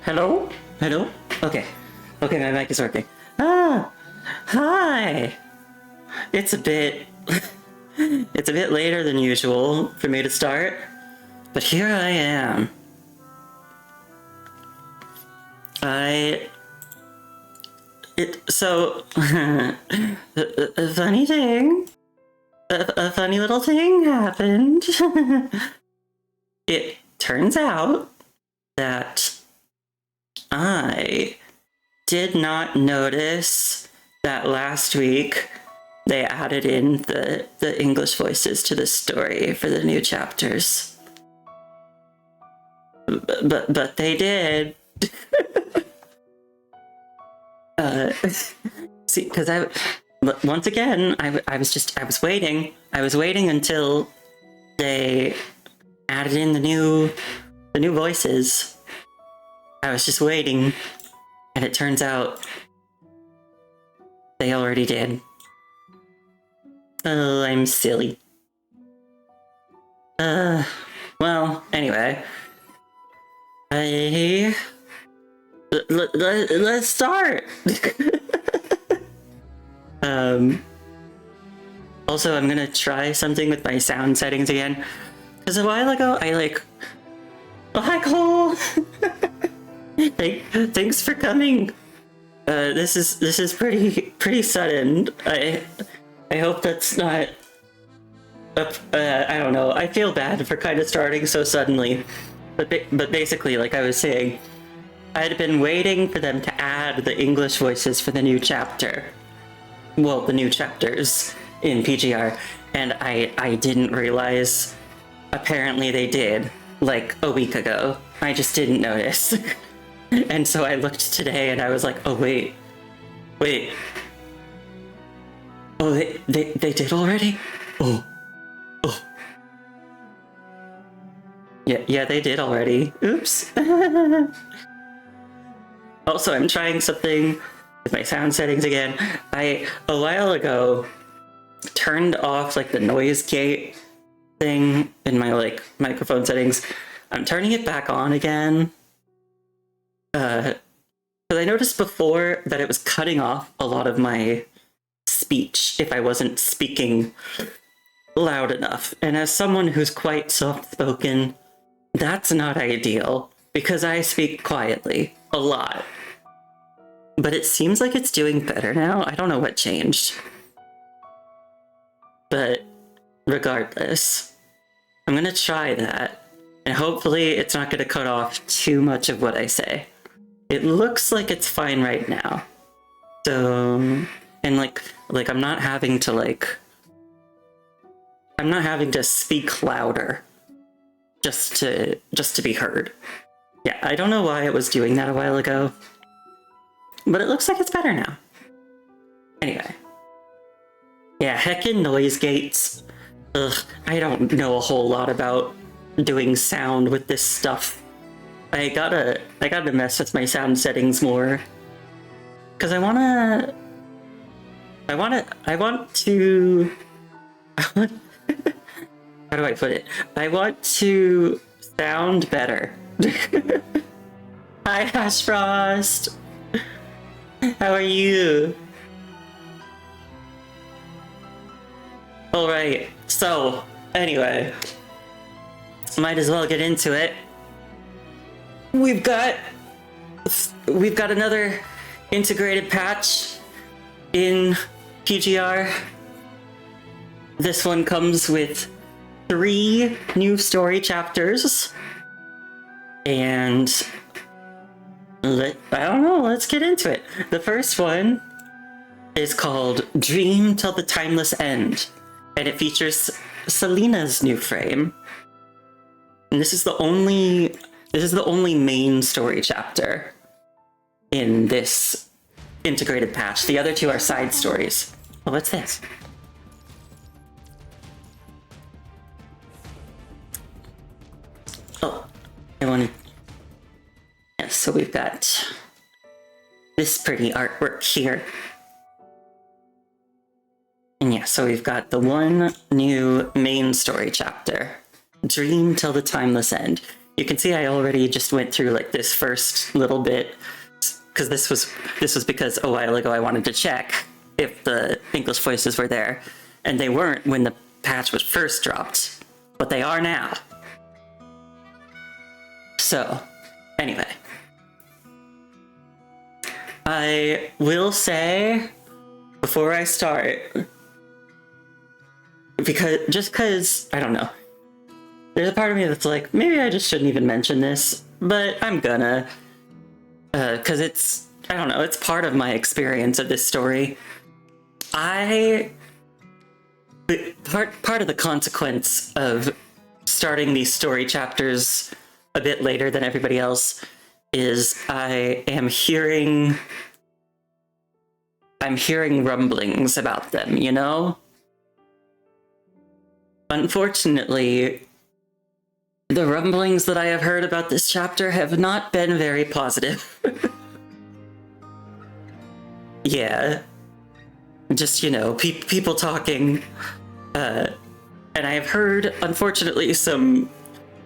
Hello? Hello? Okay. Okay, my mic is working. Ah! Hi! It's a bit... it's a bit later than usual for me to start, but here I am. So... a funny thing... A funny little thing happened. It turns out that I did not notice that last week they added in the English voices to the story for the new chapters. But they did. See, because once again, I was waiting. I was waiting until they added in the new voices. I was just waiting, and it turns out they already did. Oh, I'm silly. Well, anyway. Let's start! Also, I'm gonna try something with my sound settings again. Because a while ago, oh, hi, Cole! Thanks for coming. This is pretty sudden. I hope that's not. I don't know. I feel bad for kind of starting so suddenly, but basically, like I was saying, I had been waiting for them to add the English voices for the new chapter. Well, the new chapters in PGR, and I didn't realize. Apparently, they did like a week ago. I just didn't notice. And so I looked today and I was like, oh, wait. Oh, they did already? Oh. Yeah, they did already. Oops. Also, I'm trying something with my sound settings again. A while ago, turned off like the noise gate thing in my like microphone settings. I'm turning it back on again. Because I noticed before that it was cutting off a lot of my speech if I wasn't speaking loud enough. And as someone who's quite soft-spoken, that's not ideal, because I speak quietly a lot. But it seems like it's doing better now. I don't know what changed. But regardless, I'm gonna try that. And hopefully it's not gonna cut off too much of what I say. It looks like it's fine right now. So, and like I'm not having to speak louder just to be heard. Yeah, I don't know why it was doing that a while ago, but it looks like it's better now. Anyway. Yeah, heckin' noise gates. Ugh, I don't know a whole lot about doing sound with this stuff. I gotta mess with my sound settings more. Cause I want to how do I put it? I want to sound better. Hi, Ash Frost. How are you? Alright, so anyway, might as well get into it. We've got another integrated patch in PGR. This one comes with 3 new story chapters, and I don't know, let's get into it. The first one is called Dream Till the Timeless End, and it features Selena's new frame. And this is the only main story chapter in this integrated patch. The other 2 are side stories. Oh, what's this? Oh, yes, so we've got this pretty artwork here. And yeah, so we've got the one new main story chapter, Dream Till the Timeless End. You can see I already just went through like this first little bit because this was because a while ago I wanted to check if the English voices were there, and they weren't when the patch was first dropped, but they are now. So, anyway, I will say before I start, because I don't know, there's a part of me that's like, maybe I just shouldn't even mention this, but I'm gonna, because I don't know, it's part of my experience of this story. Part of the consequence of starting these story chapters a bit later than everybody else is I'm hearing rumblings about them, you know? Unfortunately, the rumblings that I have heard about this chapter have not been very positive. Yeah. Just, you know, people talking. And I have heard, unfortunately, some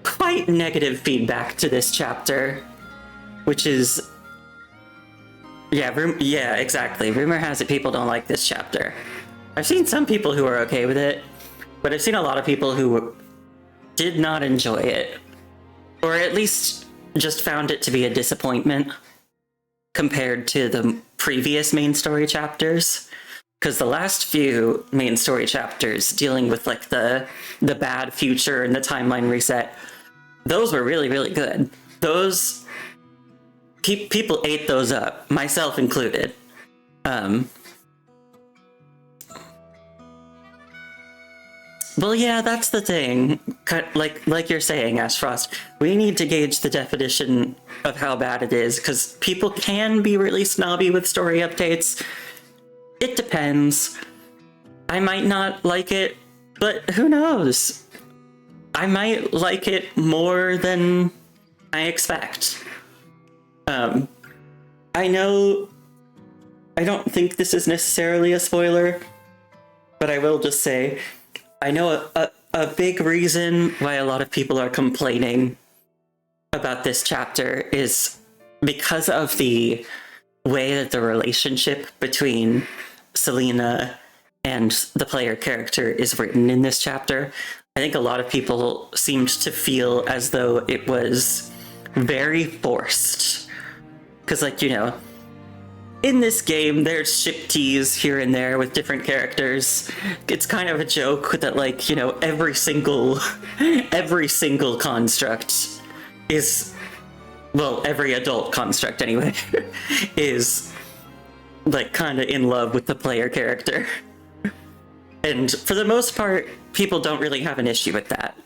quite negative feedback to this chapter, which is... Yeah, exactly. Rumor has it people don't like this chapter. I've seen some people who are okay with it, but I've seen a lot of people who did not enjoy it, or at least just found it to be a disappointment compared to the previous main story chapters. Because the last few main story chapters dealing with like the bad future and the timeline reset, those were really, really good. Those people ate those up, myself included. Well, yeah, that's the thing. Like you're saying, Ash Frost, we need to gauge the definition of how bad it is, because people can be really snobby with story updates. It depends. I might not like it, but who knows? I might like it more than I expect. I know I don't think this is necessarily a spoiler, but I will just say, I know a big reason why a lot of people are complaining about this chapter is because of the way that the relationship between Selena and the player character is written in this chapter. I think a lot of people seemed to feel as though it was very forced. Because, like, you know, in this game, there's ship teas here and there with different characters. It's kind of a joke that, like, you know, every single construct is, well, every adult construct anyway, is, like, kind of in love with the player character. And for the most part, people don't really have an issue with that.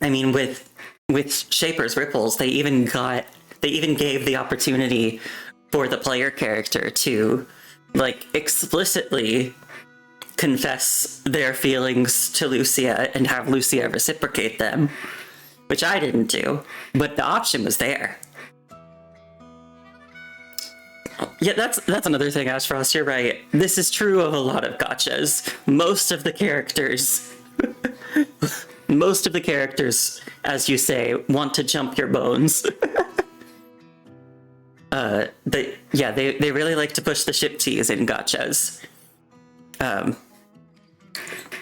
I mean, with Shaper's Ripples, they even gave the opportunity for the player character to, like, explicitly confess their feelings to Lucia and have Lucia reciprocate them, which I didn't do, but the option was there. Yeah, that's another thing, Ash Frost, you're right. This is true of a lot of gachas. Most of the characters, as you say, want to jump your bones. They really like to push the ship teas in gachas.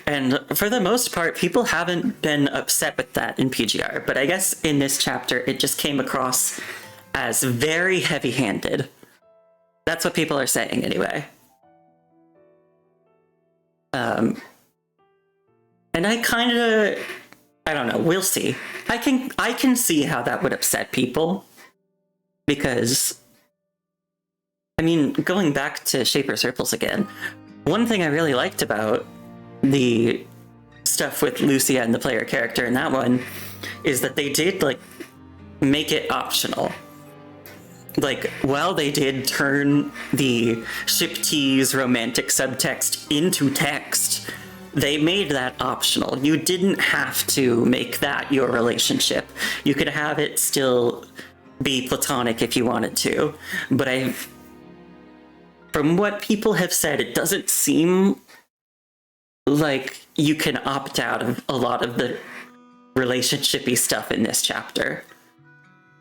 And for the most part, people haven't been upset with that in PGR, but I guess in this chapter, it just came across as very heavy-handed. That's what people are saying, anyway. And I don't know, we'll see. I can see how that would upset people, because, I mean, going back to Shaper's Ripples again, one thing I really liked about the stuff with Lucia and the player character in that one is that they did, like, make it optional. Like, while they did turn the ship teas romantic subtext into text, they made that optional. You didn't have to make that your relationship. You could have it still be platonic if you wanted to. But from what people have said, it doesn't seem like you can opt out of a lot of the relationshipy stuff in this chapter,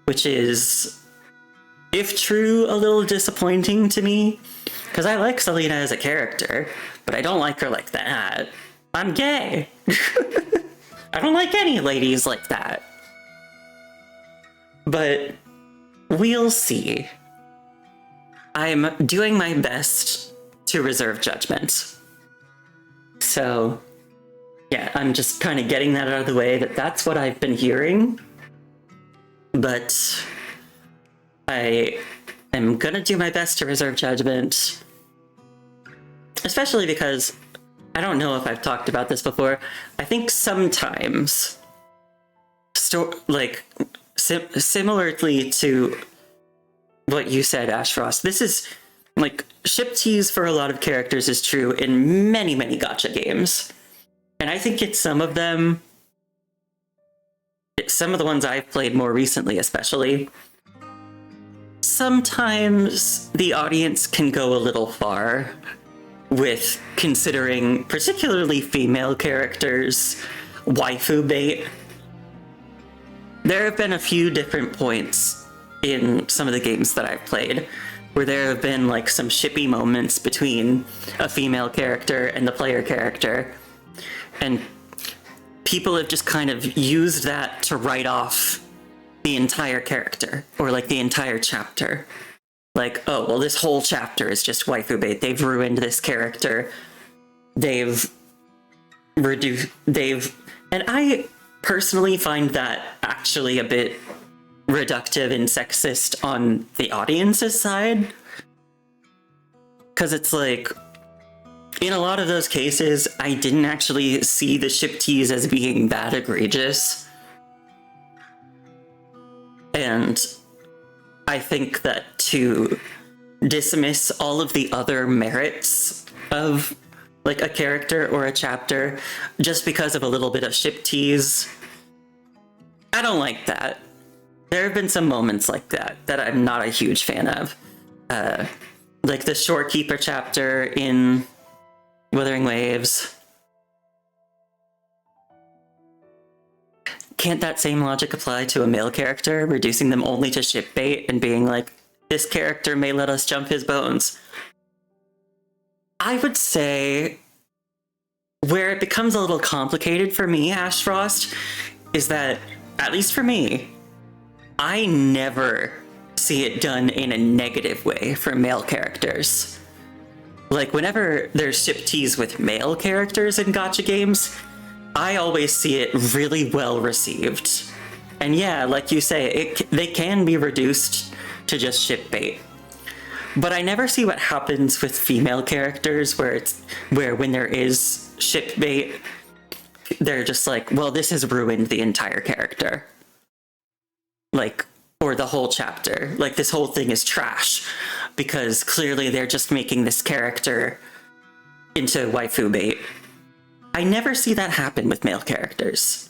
which is, if true, a little disappointing to me, because I like Selena as a character, but I don't like her like that. I'm gay. I don't like any ladies like that. But we'll see. I'm doing my best to reserve judgment. So, yeah, I'm just kind of getting that out of the way, that's what I've been hearing. But I am gonna do my best to reserve judgment. Especially because, I don't know if I've talked about this before, I think sometimes, similarly to what you said, Ash Frost, this is, like, ship tease for a lot of characters is true in many, many gacha games. And I think it's some of the ones I've played more recently especially, sometimes the audience can go a little far with considering particularly female characters waifu bait. There have been a few different points in some of the games that I've played where there have been like some shippy moments between a female character and the player character, and people have just kind of used that to write off the entire character or like the entire chapter. Like, oh, well, this whole chapter is just waifu bait. They've ruined this character. And I personally find that actually a bit reductive and sexist on the audience's side. Because it's like, in a lot of those cases, I didn't actually see the ship tease as being that egregious. And I think that to dismiss all of the other merits of like a character or a chapter just because of a little bit of ship tease, I don't like that. There have been some moments like that I'm not a huge fan of. Like the Shorekeeper chapter in Wuthering Waves. Can't that same logic apply to a male character, reducing them only to ship bait and being like, this character may let us jump his bones? I would say where it becomes a little complicated for me, Ash Frost, is that, at least for me, I never see it done in a negative way for male characters. Like, whenever there's ship tease with male characters in gacha games, I always see it really well received. And yeah, like you say, they can be reduced to just ship bait. But I never see what happens with female characters where when there is ship bait, they're just like, well, this has ruined the entire character. Like, or the whole chapter. Like, this whole thing is trash. Because clearly they're just making this character into waifu bait. I never see that happen with male characters.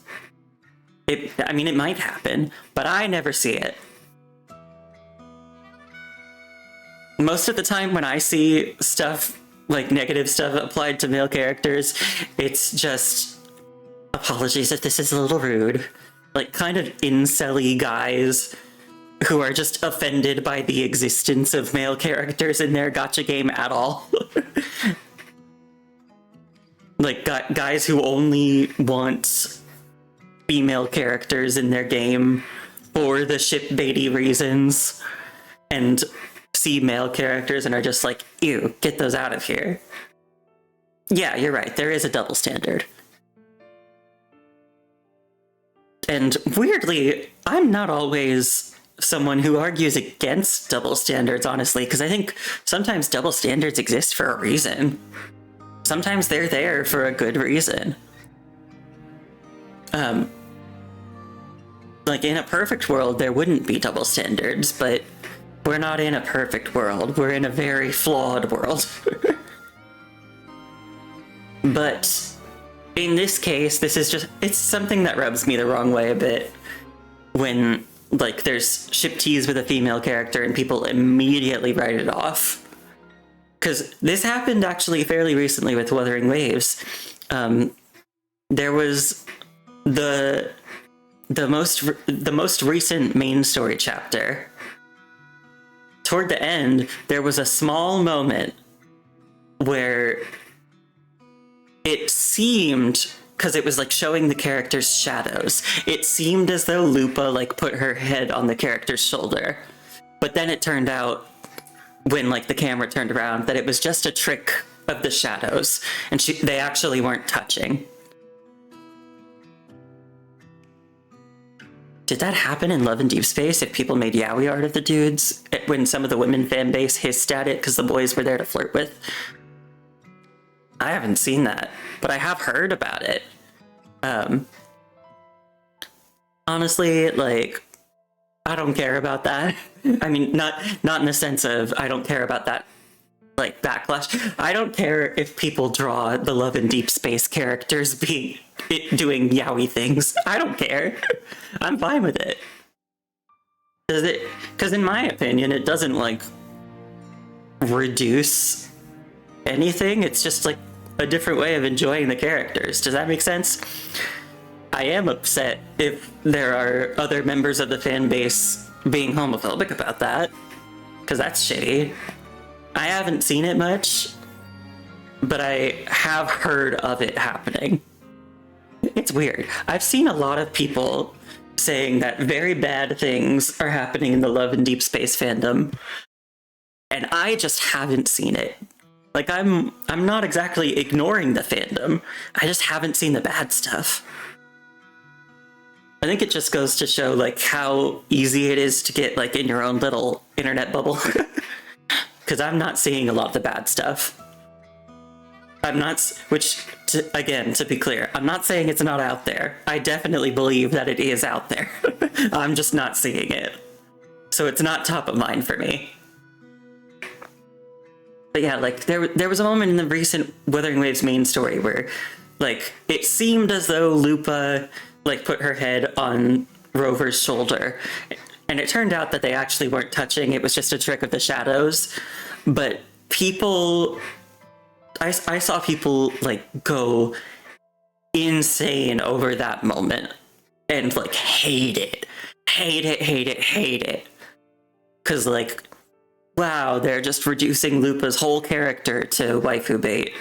It might happen, but I never see it. Most of the time when I see stuff, like negative stuff applied to male characters, it's just, apologies if this is a little rude, like kind of incel-y guys who are just offended by the existence of male characters in their gacha game at all. Like, guys who only want female characters in their game for the ship baity reasons, and see male characters and are just like, ew, get those out of here. Yeah, you're right, there is a double standard. And weirdly, I'm not always someone who argues against double standards, honestly, because I think sometimes double standards exist for a reason. Sometimes they're there for a good reason. Like, in a perfect world, there wouldn't be double standards, but we're not in a perfect world. We're in a very flawed world. But in this case, it's something that rubs me the wrong way a bit when, like, there's ship tease with a female character and people immediately write it off. Because this happened actually fairly recently with Wuthering Waves. There was the most recent main story chapter, toward the end, there was a small moment where it seemed, because it was like showing the character's shadows, it seemed as though Lupa like put her head on the character's shoulder. But then it turned out, when like the camera turned around, that it was just a trick of the shadows, and they actually weren't touching. Did that happen in Love and Deep Space if people made yaoi art of the dudes when some of the women fan base hissed at it because the boys were there to flirt with? I haven't seen that, but I have heard about it. Honestly, like, I don't care about that. I mean, not in the sense of I don't care about that, like, backlash. I don't care if people draw the Love and Deep Space characters doing yaoi things. I don't care. I'm fine with it. Because in my opinion, it doesn't, like, reduce anything. It's just, like, a different way of enjoying the characters. Does that make sense? I am upset if there are other members of the fan base being homophobic about that, because that's shitty. I haven't seen it much, but I have heard of it happening. It's weird. I've seen a lot of people saying that very bad things are happening in the Love and Deep Space fandom, and I just haven't seen it. Like, I'm not exactly ignoring the fandom. I just haven't seen the bad stuff. I think it just goes to show, like, how easy it is to get, like, in your own little internet bubble. Because I'm not seeing a lot of the bad stuff. I'm not, again, to be clear, I'm not saying it's not out there. I definitely believe that it is out there. I'm just not seeing it. So it's not top of mind for me. But yeah, like, there was a moment in the recent Wuthering Waves main story where, like, it seemed as though Lupa, like, put her head on Rover's shoulder. And it turned out that they actually weren't touching. It was just a trick of the shadows. But people... I saw people, like, go insane over that moment. And, like, hate it. Hate it. Because, like... wow, they're just reducing Lupa's whole character to waifu bait.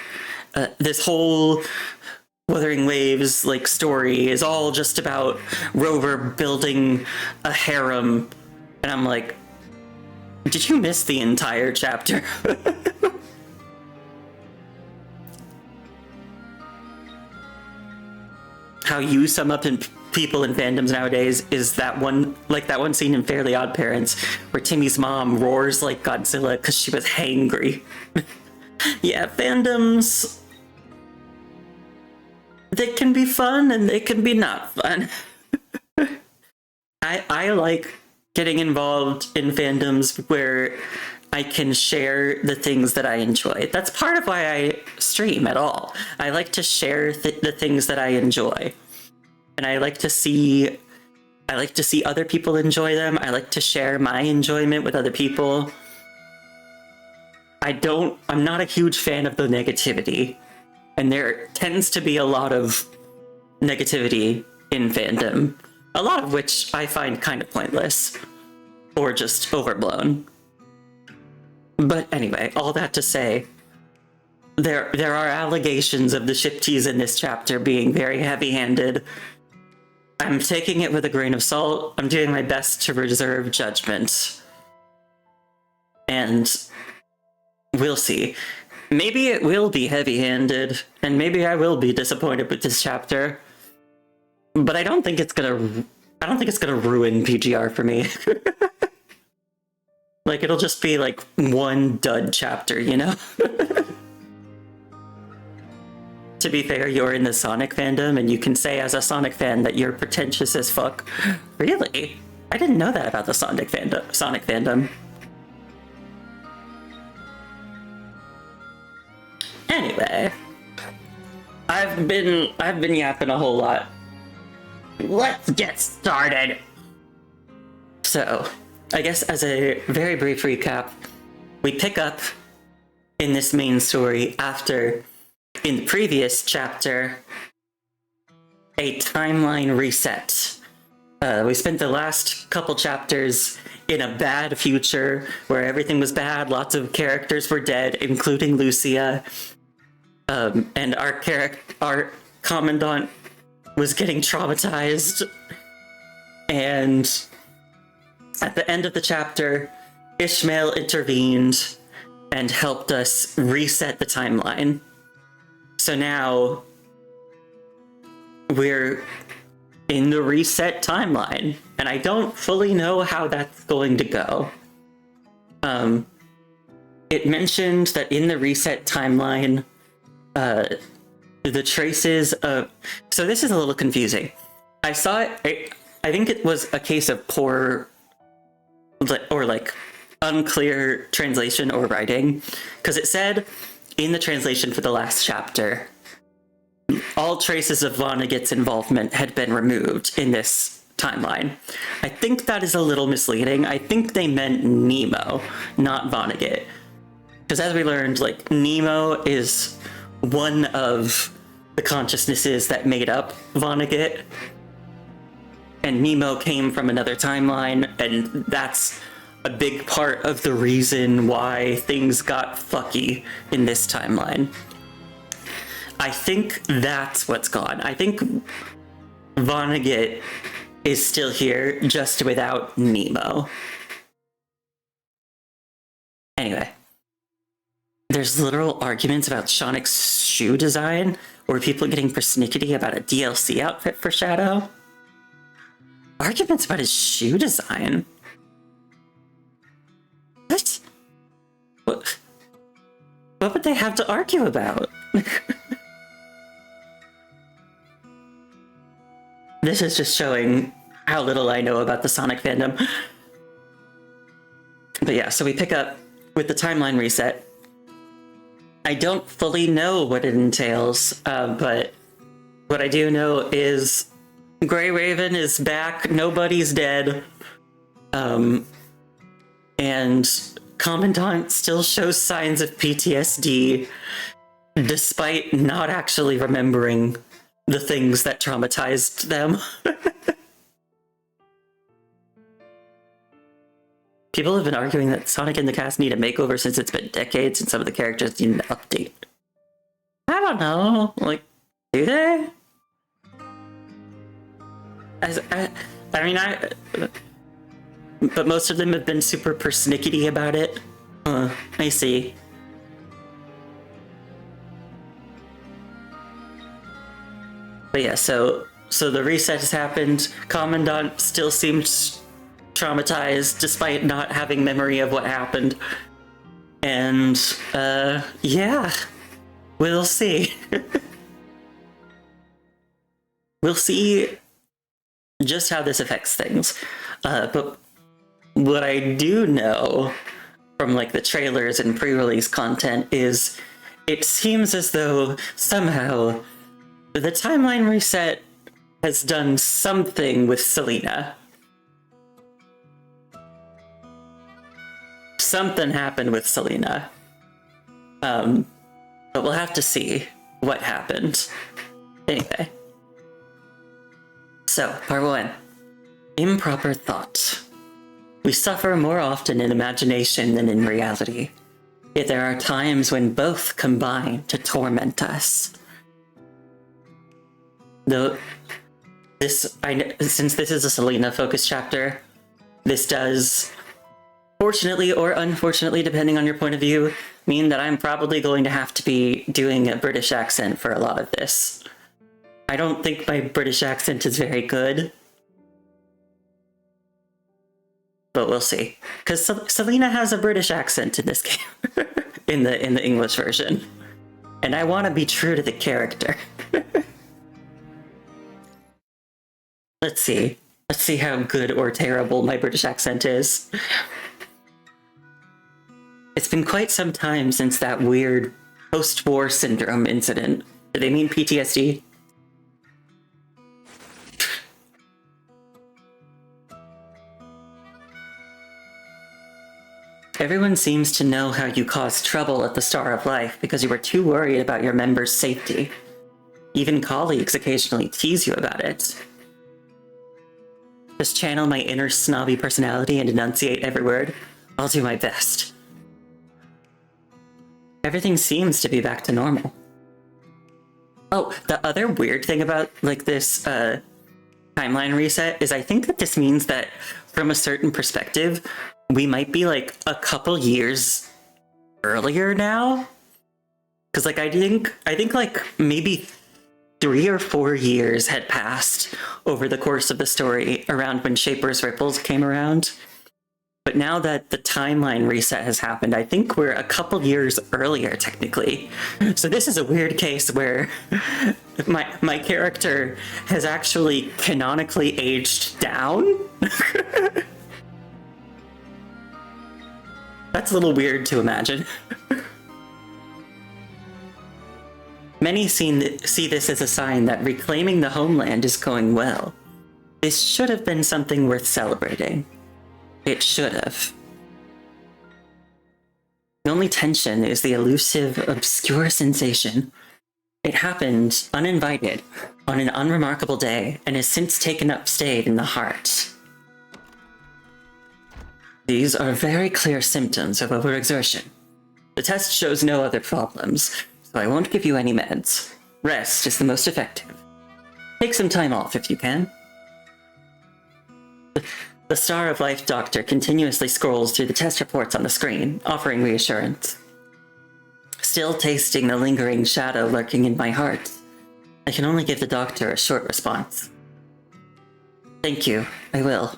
This whole Wuthering Waves, like, story is all just about Rover building a harem. And I'm like, did you miss the entire chapter? How you sum up in people in fandoms nowadays is that one scene in Fairly Odd Parents where Timmy's mom roars like Godzilla because she was hangry. Yeah, fandoms, they can be fun and they can be not fun. I like getting involved in fandoms where I can share the things that I enjoy. That's part of why I stream at all. I like to share the things that I enjoy. And I like to see other people enjoy them. I like to share my enjoyment with other people. I'm not a huge fan of the negativity. And there tends to be a lot of negativity in fandom. A lot of which I find kind of pointless. Or just overblown. But anyway, all that to say, there are allegations of the shiptees in this chapter being very heavy-handed. I'm taking it with a grain of salt. I'm doing my best to reserve judgment. And we'll see. Maybe it will be heavy-handed, and maybe I will be disappointed with this chapter. But I don't think it's gonna ruin PGR for me. Like, it'll just be like one dud chapter, you know? To be fair, you're in the Sonic fandom, and you can say as a Sonic fan that you're pretentious as fuck. Really? I didn't know that about the Sonic fandom. Anyway, I've been yapping a whole lot. Let's get started. So, I guess as a very brief recap, we pick up in this main story after, in the previous chapter, a timeline reset We spent the last couple chapters in a bad future where everything was bad. Lots of characters were dead, including Lucia. And our commandant was getting traumatized. And at the end of the chapter, Ishmael intervened and helped us reset the timeline. So now we're in the reset timeline, and I don't fully know how that's going to go. It mentioned that in the reset timeline, the traces of... So this is a little confusing. I saw it... I think it was a case of poor or like unclear translation or writing, because it said in the translation for the last chapter, all traces of Vonnegut's involvement had been removed in this timeline. I think that is a little misleading. I think they meant Nemo, not Vonnegut. Because as we learned, like, Nemo is one of the consciousnesses that made up Vonnegut. And Nemo came from another timeline, and that's a big part of the reason why things got fucky in this timeline. I think that's what's gone. I think Vonnegut is still here, just without Nemo. Anyway. There's literal arguments about Shonik's shoe design, or people getting persnickety about a DLC outfit for Shadow. Arguments about his shoe design? What? What would they have to argue about? This is just showing how little I know about the Sonic fandom. But yeah, so we pick up with the timeline reset. I don't fully know what it entails, but what I do know is Grey Raven is back, nobody's dead, and Commandant still shows signs of PTSD, despite not actually remembering the things that traumatized them. People have been arguing that Sonic and the cast need a makeover since it's been decades and some of the characters need an update. I don't know, like, do they? But most of them have been super persnickety about it. I see. But yeah, so the reset has happened. Commandant still seems traumatized despite not having memory of what happened. And, yeah. We'll see. We'll see just how this affects things. But what I do know from like the trailers and pre-release content is it seems as though somehow the timeline reset has done something with Selena. Something happened with Selena. But we'll have to see what happened. Anyway. So, part 1. Improper thought. We suffer more often in imagination than in reality. Yet there are times when both combine to torment us. Though, since this is a Selena-focused chapter, this does, fortunately or unfortunately, depending on your point of view, mean that I'm probably going to have to be doing a British accent for a lot of this. I don't think my British accent is very good. But we'll see. Because Selena has a British accent in this game. in the English version. And I want to be true to the character. Let's see. Let's see how good or terrible my British accent is. It's been quite some time since that weird post-war syndrome incident. Do they mean PTSD? Everyone seems to know how you caused trouble at the Star of Life because you were too worried about your members' safety. Even colleagues occasionally tease you about it. Just channel my inner snobby personality and enunciate every word. I'll do my best. Everything seems to be back to normal. Oh, the other weird thing about like this timeline reset is I think that this means that from a certain perspective, we might be like a couple years earlier now. Because like I think like maybe 3 or 4 years had passed over the course of the story around when Shaper's Ripples came around. But now that the timeline reset has happened, I think we're a couple years earlier, technically. So this is a weird case where my character has actually canonically aged down. That's a little weird to imagine. Many see this as a sign that reclaiming the homeland is going well. This should have been something worth celebrating. It should have. The only tension is the elusive, obscure sensation. It happened uninvited, on an unremarkable day, and has since taken up state in the heart. These are very clear symptoms of overexertion. The test shows no other problems, so I won't give you any meds. Rest is the most effective. Take some time off if you can. The Star of Life doctor continuously scrolls through the test reports on the screen, offering reassurance. Still tasting the lingering shadow lurking in my heart, I can only give the doctor a short response. Thank you, I will.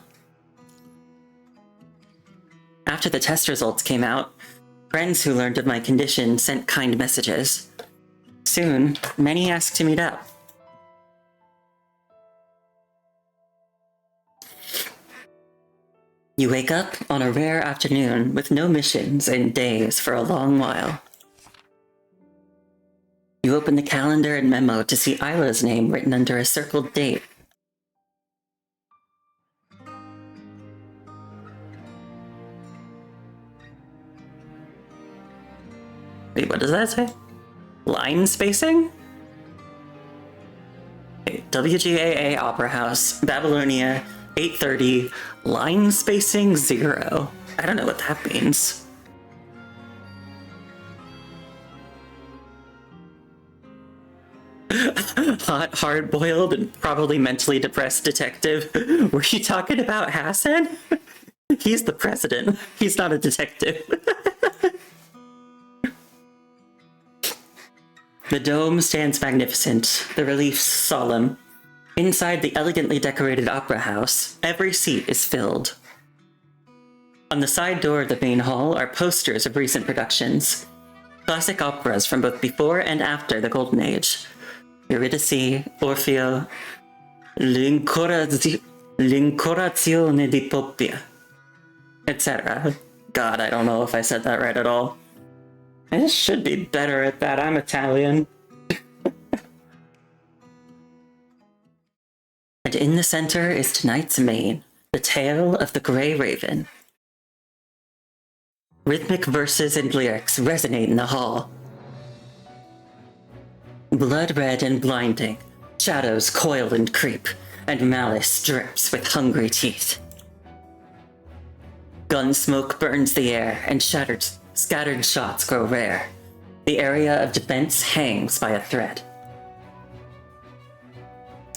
After the test results came out, friends who learned of my condition sent kind messages. Soon, many asked to meet up. You wake up on a rare afternoon with no missions and days for a long while. You open the calendar and memo to see Isla's name written under a circled date. Wait, what does that say? Line spacing? Okay, WGAA Opera House, Babylonia, 8:30, line spacing 0. I don't know what that means. Hot, hard-boiled, and probably mentally depressed detective. Were you talking about Hassan? He's the president. He's not a detective. The dome stands magnificent, the reliefs solemn. Inside the elegantly decorated opera house, every seat is filled. On the side door of the main hall are posters of recent productions. Classic operas from both before and after the Golden Age. Eurydice, Orfeo, L'Incorazione di Poppia, etc. God, I don't know if I said that right at all. I should be better at that, I'm Italian. And in the center is tonight's main, the tale of the Grey Raven. Rhythmic verses and lyrics resonate in the hall. Blood red and blinding, shadows coil and creep, and malice drips with hungry teeth. Gun smoke burns the air, and scattered shots grow rare. The area of defense hangs by a thread.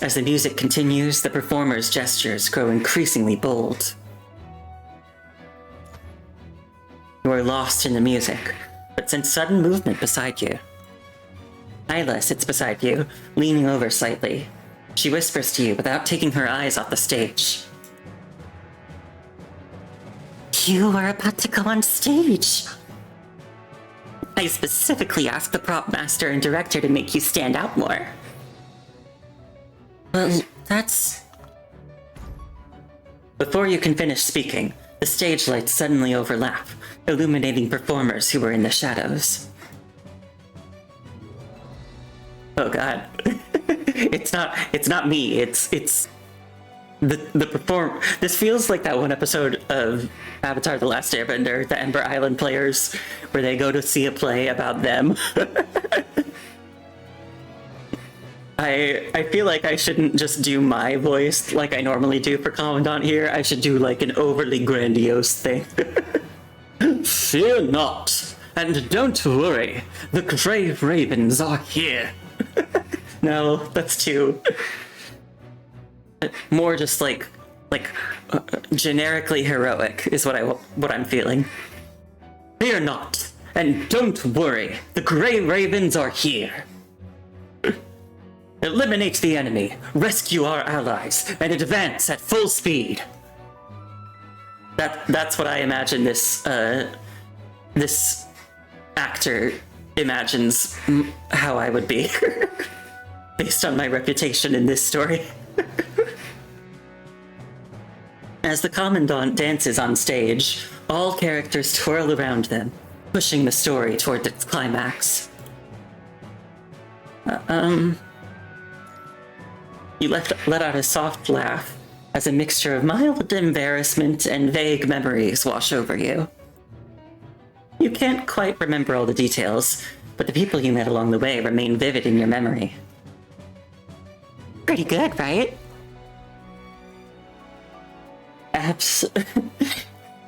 As the music continues, the performer's gestures grow increasingly bold. You are lost in the music, but sense sudden movement beside you. Isla sits beside you, leaning over slightly. She whispers to you without taking her eyes off the stage. You are about to go on stage. I specifically asked the prop master and director to make you stand out more. Well, that's... Before you can finish speaking, the stage lights suddenly overlap, illuminating performers who were in the shadows. Oh god. It's not me, it's the perform. This feels like that one episode of Avatar: The Last Airbender, the Ember Island players, where they go to see a play about them. I feel like I shouldn't just do my voice like I normally do for Commandant here. I should do like an overly grandiose thing. Fear not, and don't worry. The Grave Ravens are here. No, that's too more just like generically heroic is what I'm feeling. Fear not, and don't worry. The Grey Ravens are here. Eliminate the enemy, rescue our allies, and advance at full speed. That's what I imagine this this actor imagines how I would be, based on my reputation in this story. As the Commandant dances on stage, all characters twirl around them, pushing the story toward its climax. You let out a soft laugh as a mixture of mild embarrassment and vague memories wash over you. You can't quite remember all the details, but the people you met along the way remain vivid in your memory. Pretty good, right?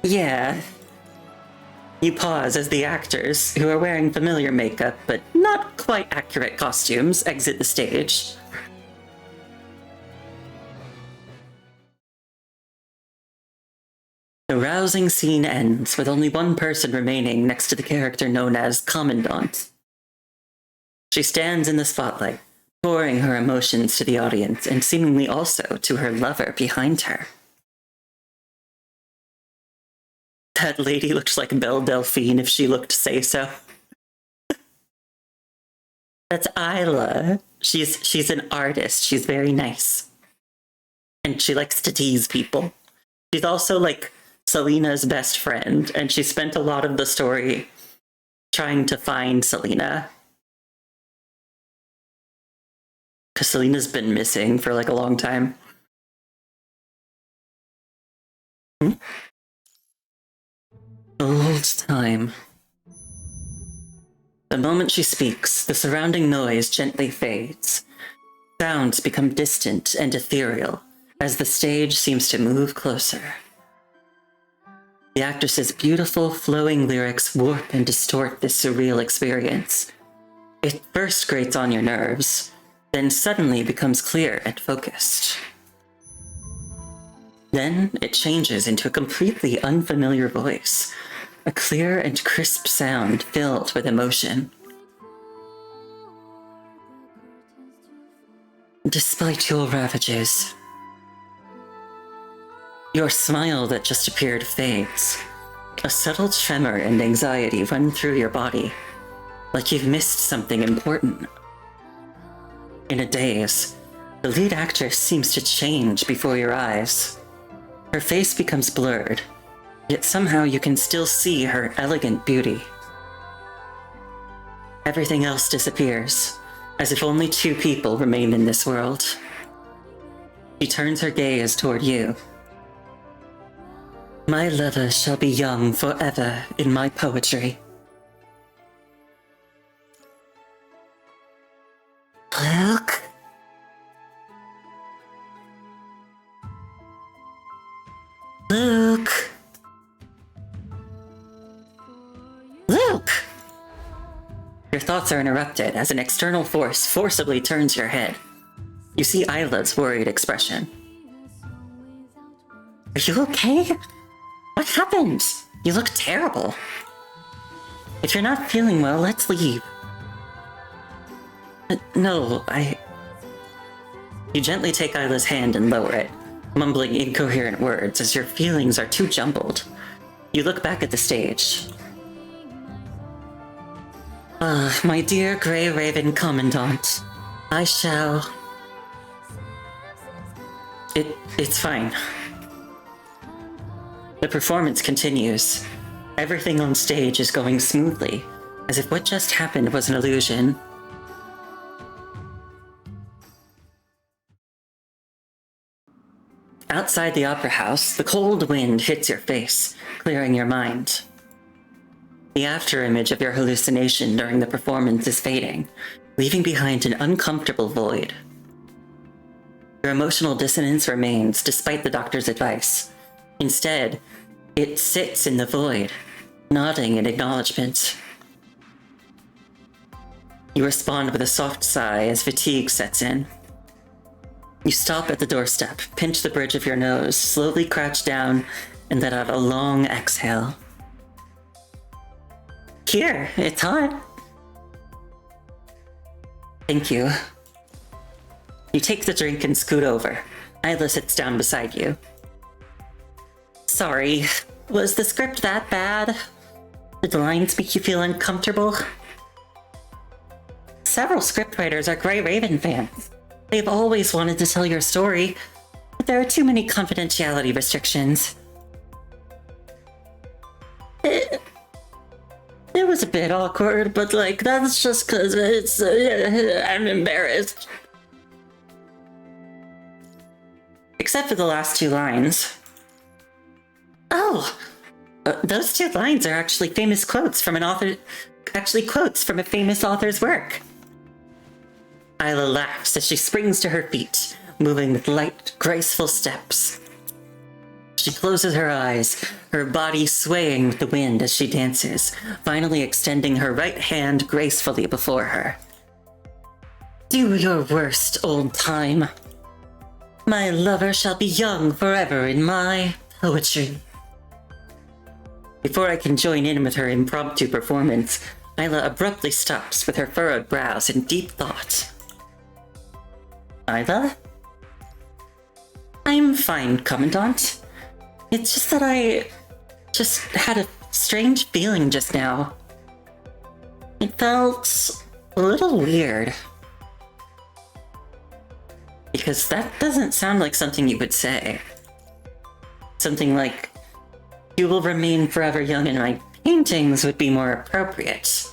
Yeah. You pause as the actors, who are wearing familiar makeup but not quite accurate costumes, exit the stage. The rousing scene ends with only one person remaining next to the character known as Commandant. She stands in the spotlight, pouring her emotions to the audience and seemingly also to her lover behind her. That lady looks like Belle Delphine if she looked say so. That's Isla. She's an artist. She's very nice. And she likes to tease people. She's also like Selena's best friend, and she spent a lot of the story trying to find Selena. Because Selena's been missing for like a long time. Old time. The moment she speaks, the surrounding noise gently fades. Sounds become distant and ethereal as the stage seems to move closer. The actress's beautiful, flowing lyrics warp and distort this surreal experience. It first grates on your nerves, then suddenly becomes clear and focused. Then it changes into a completely unfamiliar voice, a clear and crisp sound filled with emotion. Despite your ravages, your smile that just appeared fades. A subtle tremor and anxiety run through your body, like you've missed something important. In a daze, the lead actress seems to change before your eyes. Her face becomes blurred, yet somehow you can still see her elegant beauty. Everything else disappears, as if only two people remain in this world. She turns her gaze toward you. My lover shall be young forever in my poetry. Luke? Luke? Luke! Your thoughts are interrupted as an external force forcibly turns your head. You see Isla's worried expression. Are you okay? What happened? You look terrible. If you're not feeling well, let's leave. No, You gently take Isla's hand and lower it, mumbling incoherent words as your feelings are too jumbled. You look back at the stage. My dear Grey Raven Commandant, I shall... It's fine. The performance continues. Everything on stage is going smoothly, as if what just happened was an illusion. Outside the opera house, the cold wind hits your face, clearing your mind. The afterimage of your hallucination during the performance is fading, leaving behind an uncomfortable void. Your emotional dissonance remains despite the doctor's advice. Instead, it sits in the void, nodding in acknowledgement. You respond with a soft sigh as fatigue sets in. You stop at the doorstep, pinch the bridge of your nose, slowly crouch down, and let out a long exhale. Here, it's hot. Thank you. You take the drink and scoot over. Isla sits down beside you. Sorry, was the script that bad? Did the lines make you feel uncomfortable? Several scriptwriters are Grey Raven fans. They've always wanted to tell your story, but there are too many confidentiality restrictions. It was a bit awkward, but that's just cause I'm embarrassed. Except for the last 2 lines. Oh, those 2 lines are actually famous quotes from quotes from a famous author's work. Isla laughs as she springs to her feet, moving with light, graceful steps. She closes her eyes, her body swaying with the wind as she dances, finally extending her right hand gracefully before her. Do your worst, old time. My lover shall be young forever in my poetry. Before I can join in with her impromptu performance, Isla abruptly stops with her furrowed brows in deep thought. Isla? I'm fine, Commandant. It's just that I just had a strange feeling just now. It felt a little weird. Because that doesn't sound like something you would say. Something like, you will remain forever young in my paintings would be more appropriate.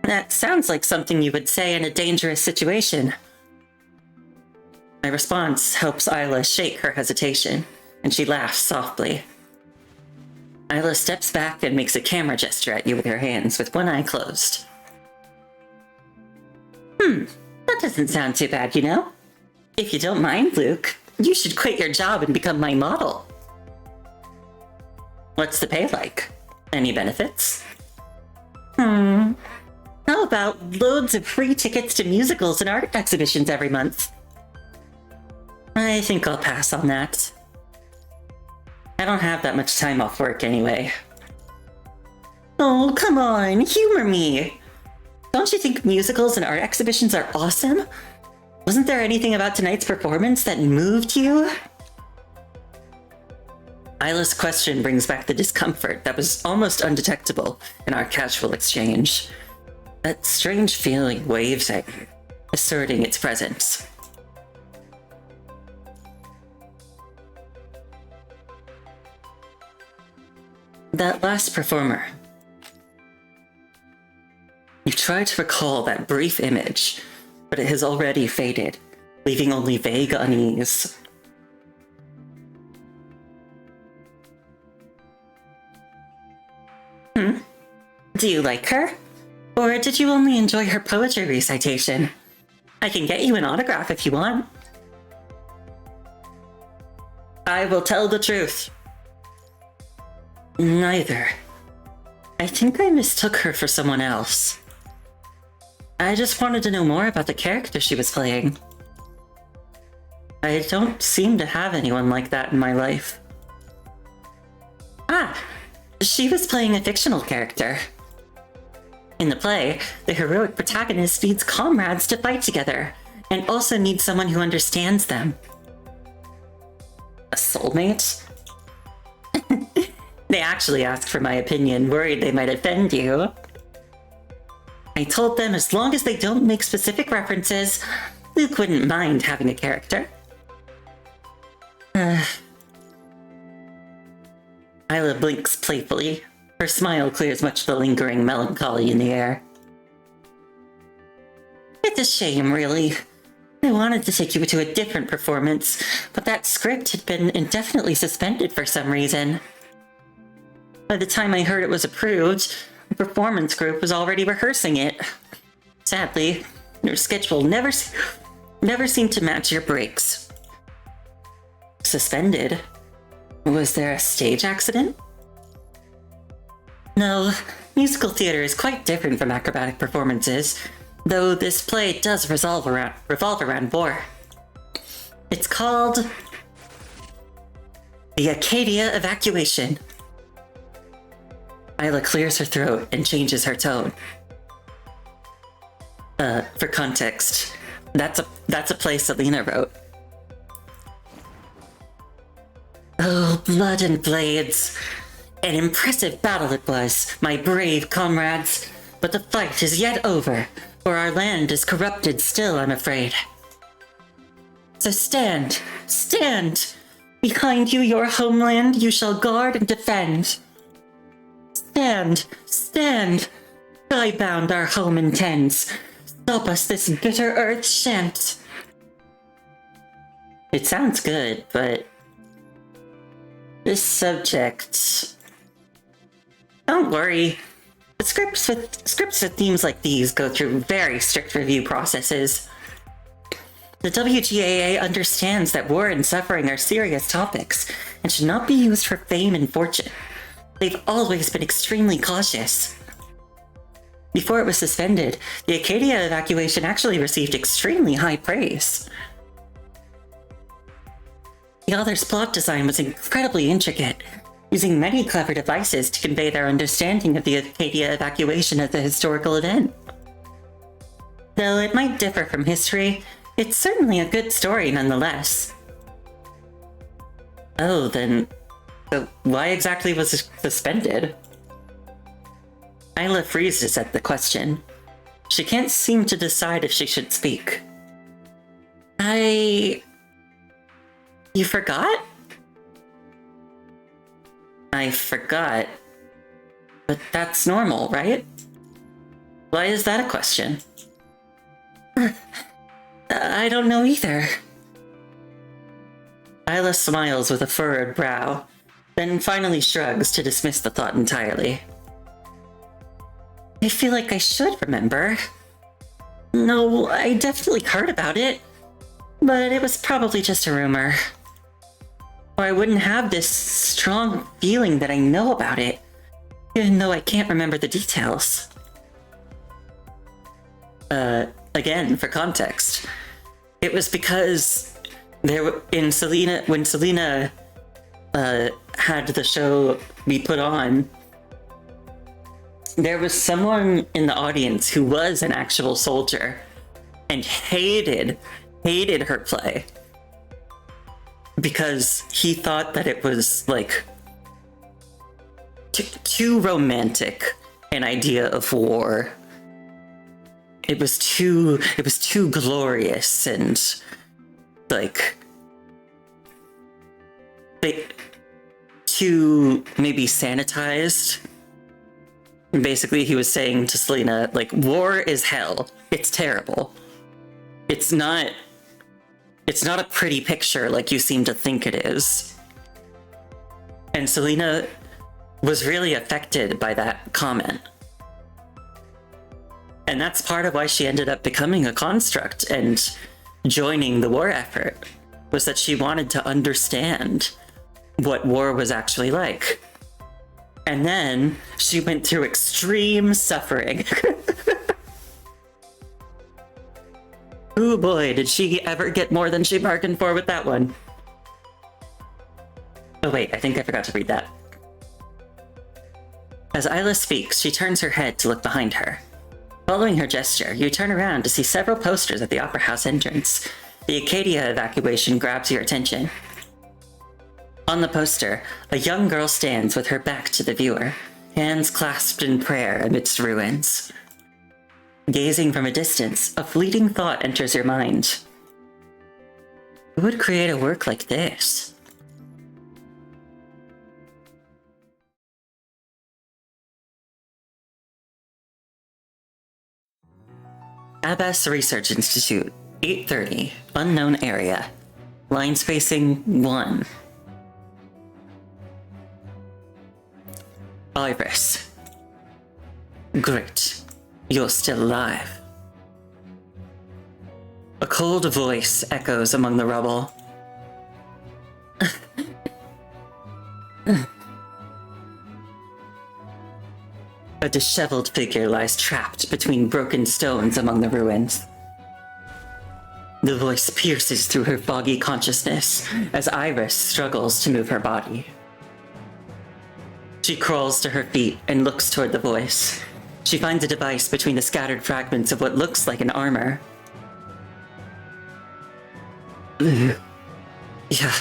That sounds like something you would say in a dangerous situation. My response helps Isla shake her hesitation, and she laughs softly. Isla steps back and makes a camera gesture at you with her hands, with one eye closed. That doesn't sound too bad, you know? If you don't mind, Luke, you should quit your job and become my model. What's the pay like? Any benefits? How about loads of free tickets to musicals and art exhibitions every month? I think I'll pass on that. I don't have that much time off work anyway. Oh, come on, humor me. Don't you think musicals and art exhibitions are awesome? Wasn't there anything about tonight's performance that moved you? Isla's question brings back the discomfort that was almost undetectable in our casual exchange. That strange feeling waves at you, asserting its presence. That last performer. You try to recall that brief image, but it has already faded, leaving only vague unease. Do you like her? Or did you only enjoy her poetry recitation? I can get you an autograph if you want. I will tell the truth. Neither. I think I mistook her for someone else. I just wanted to know more about the character she was playing. I don't seem to have anyone like that in my life. She was playing a fictional character. In the play, the heroic protagonist needs comrades to fight together, and also needs someone who understands them. A soulmate? They actually asked for my opinion, worried they might offend you. I told them as long as they don't make specific references, Luke wouldn't mind having a character. Isla blinks playfully. Her smile clears much of the lingering melancholy in the air. It's a shame, really. I wanted to take you to a different performance, but that script had been indefinitely suspended for some reason. By the time I heard it was approved, The performance group was already rehearsing it. Sadly, your schedule never seemed to match your breaks. Suspended? Was there a stage accident? No, musical theater is quite different from acrobatic performances, though this play does revolve around war. It's called the Acadia Evacuation. Isla clears her throat and changes her tone. For context, that's a play Selena wrote. Oh, blood and blades. An impressive battle it was, my brave comrades. But the fight is yet over, for our land is corrupted still, I'm afraid. So stand, stand! Behind you your homeland you shall guard and defend. Stand, stand! Skybound our home intends. Stop us this bitter earth shan't. It sounds good, but this subject... Don't worry. The scripts with themes like these go through very strict review processes. The WGAA understands that war and suffering are serious topics and should not be used for fame and fortune. They've always been extremely cautious. Before it was suspended, the Acadia Evacuation actually received extremely high praise. The author's plot design was incredibly intricate, using many clever devices to convey their understanding of the Acadia Evacuation as a historical event. Though it might differ from history, it's certainly a good story nonetheless. Oh, then... So why exactly was it suspended? Isla freezes at the question. She can't seem to decide if she should speak. You forgot? I forgot. But that's normal, right? Why is that a question? I don't know either. Isla smiles with a furrowed brow, then finally shrugs to dismiss the thought entirely. I feel like I should remember. No, I definitely heard about it, but it was probably just a rumor. Or I wouldn't have this strong feeling that I know about it, even though I can't remember the details. Again, for context, it was because when Selena had the show be put on, there was someone in the audience who was an actual soldier and hated her play because he thought that it was like too romantic an idea of war. It was too glorious and like too maybe sanitized. Basically, he was saying to Selena, like, war is hell. It's terrible. It's not a pretty picture like you seem to think it is. And Selena was really affected by that comment. And that's part of why she ended up becoming a construct and joining the war effort, was that she wanted to understand what war was actually like. And then she went through extreme suffering. Oh boy, did she ever get more than she bargained for with that one. Oh wait, I think I forgot to read that. As Isla speaks, she turns her head to look behind her. Following her gesture, you turn around to see several posters at the Opera House entrance. The Acadia Evacuation grabs your attention. On the poster, a young girl stands with her back to the viewer, hands clasped in prayer amidst ruins. Gazing from a distance, a fleeting thought enters your mind. Who would create a work like this? Abbas Research Institute, 830, unknown area. Line spacing 1. Iris. Great. You're still alive. A cold voice echoes among the rubble. A disheveled figure lies trapped between broken stones among the ruins. The voice pierces through her foggy consciousness as Iris struggles to move her body. She crawls to her feet and looks toward the voice. She finds a device between the scattered fragments of what looks like an armor. Yeah.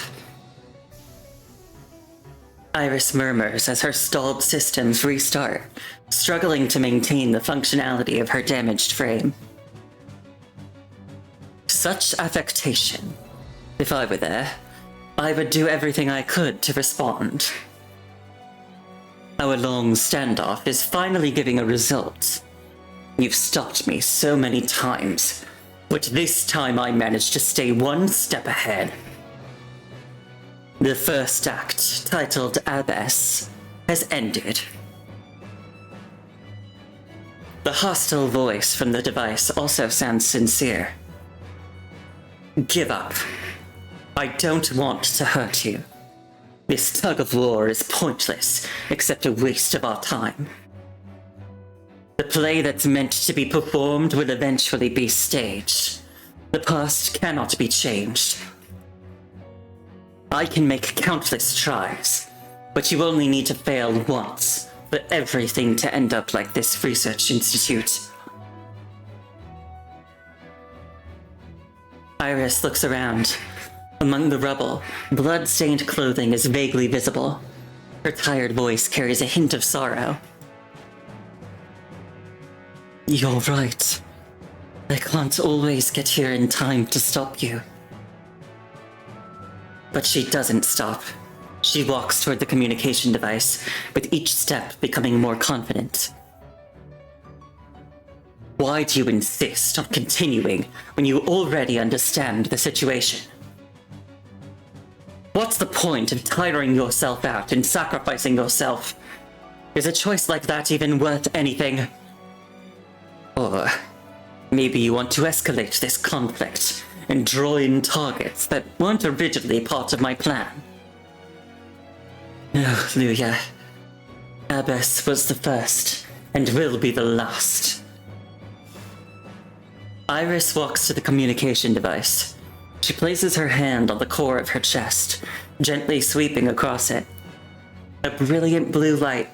Iris murmurs as her stalled systems restart, struggling to maintain the functionality of her damaged frame. Such affectation. If I were there, I would do everything I could to respond. Our long standoff is finally giving a result. You've stopped me so many times, but this time I managed to stay one step ahead. The first act, titled Abbess, has ended. The hostile voice from the device also sounds sincere. Give up. I don't want to hurt you. This tug of war is pointless, except a waste of our time. The play that's meant to be performed will eventually be staged. The past cannot be changed. I can make countless tries, but you only need to fail once for everything to end up like this research institute. Iris looks around. Among the rubble, blood-stained clothing is vaguely visible. Her tired voice carries a hint of sorrow. You're right. I can't always get here in time to stop you. But she doesn't stop. She walks toward the communication device, with each step becoming more confident. Why do you insist on continuing when you already understand the situation? What's the point of tiring yourself out and sacrificing yourself? Is a choice like that even worth anything? Or maybe you want to escalate this conflict and draw in targets that weren't originally part of my plan. No, Luya. Abbess was the first, and will be the last. Iris walks to the communication device. She places her hand on the core of her chest, gently sweeping across it. A brilliant blue light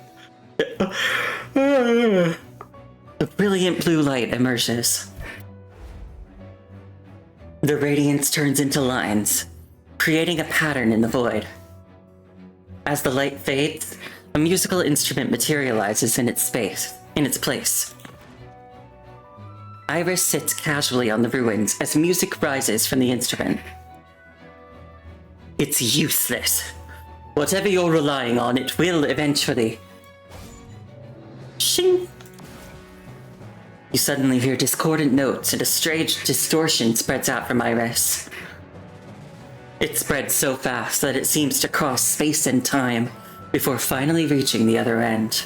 emerges. The radiance turns into lines, creating a pattern in the void. As the light fades, a musical instrument materializes in its place. Iris sits casually on the ruins as music rises from the instrument. It's useless. Whatever you're relying on, it will eventually... Shing! You suddenly hear discordant notes and a strange distortion spreads out from Iris. It spreads so fast that it seems to cross space and time before finally reaching the other end.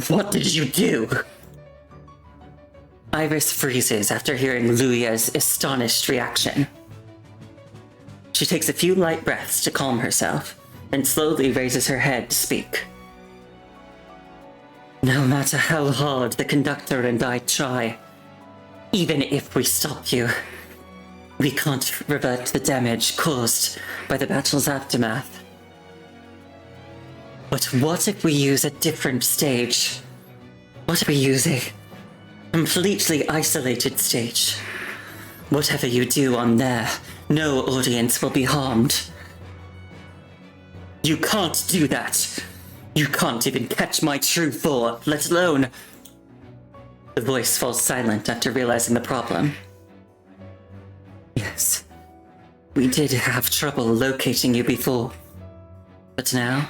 What did you do? Iris freezes after hearing Luya's astonished reaction. She takes a few light breaths to calm herself, and slowly raises her head to speak. No matter how hard the conductor and I try, even if we stop you, we can't revert the damage caused by the battle's aftermath. But what if we use a different stage? What if we use a completely isolated stage? Whatever you do on there, no audience will be harmed. You can't do that. You can't even catch my true form, let alone... The voice falls silent after realizing the problem. Yes, we did have trouble locating you before. But now...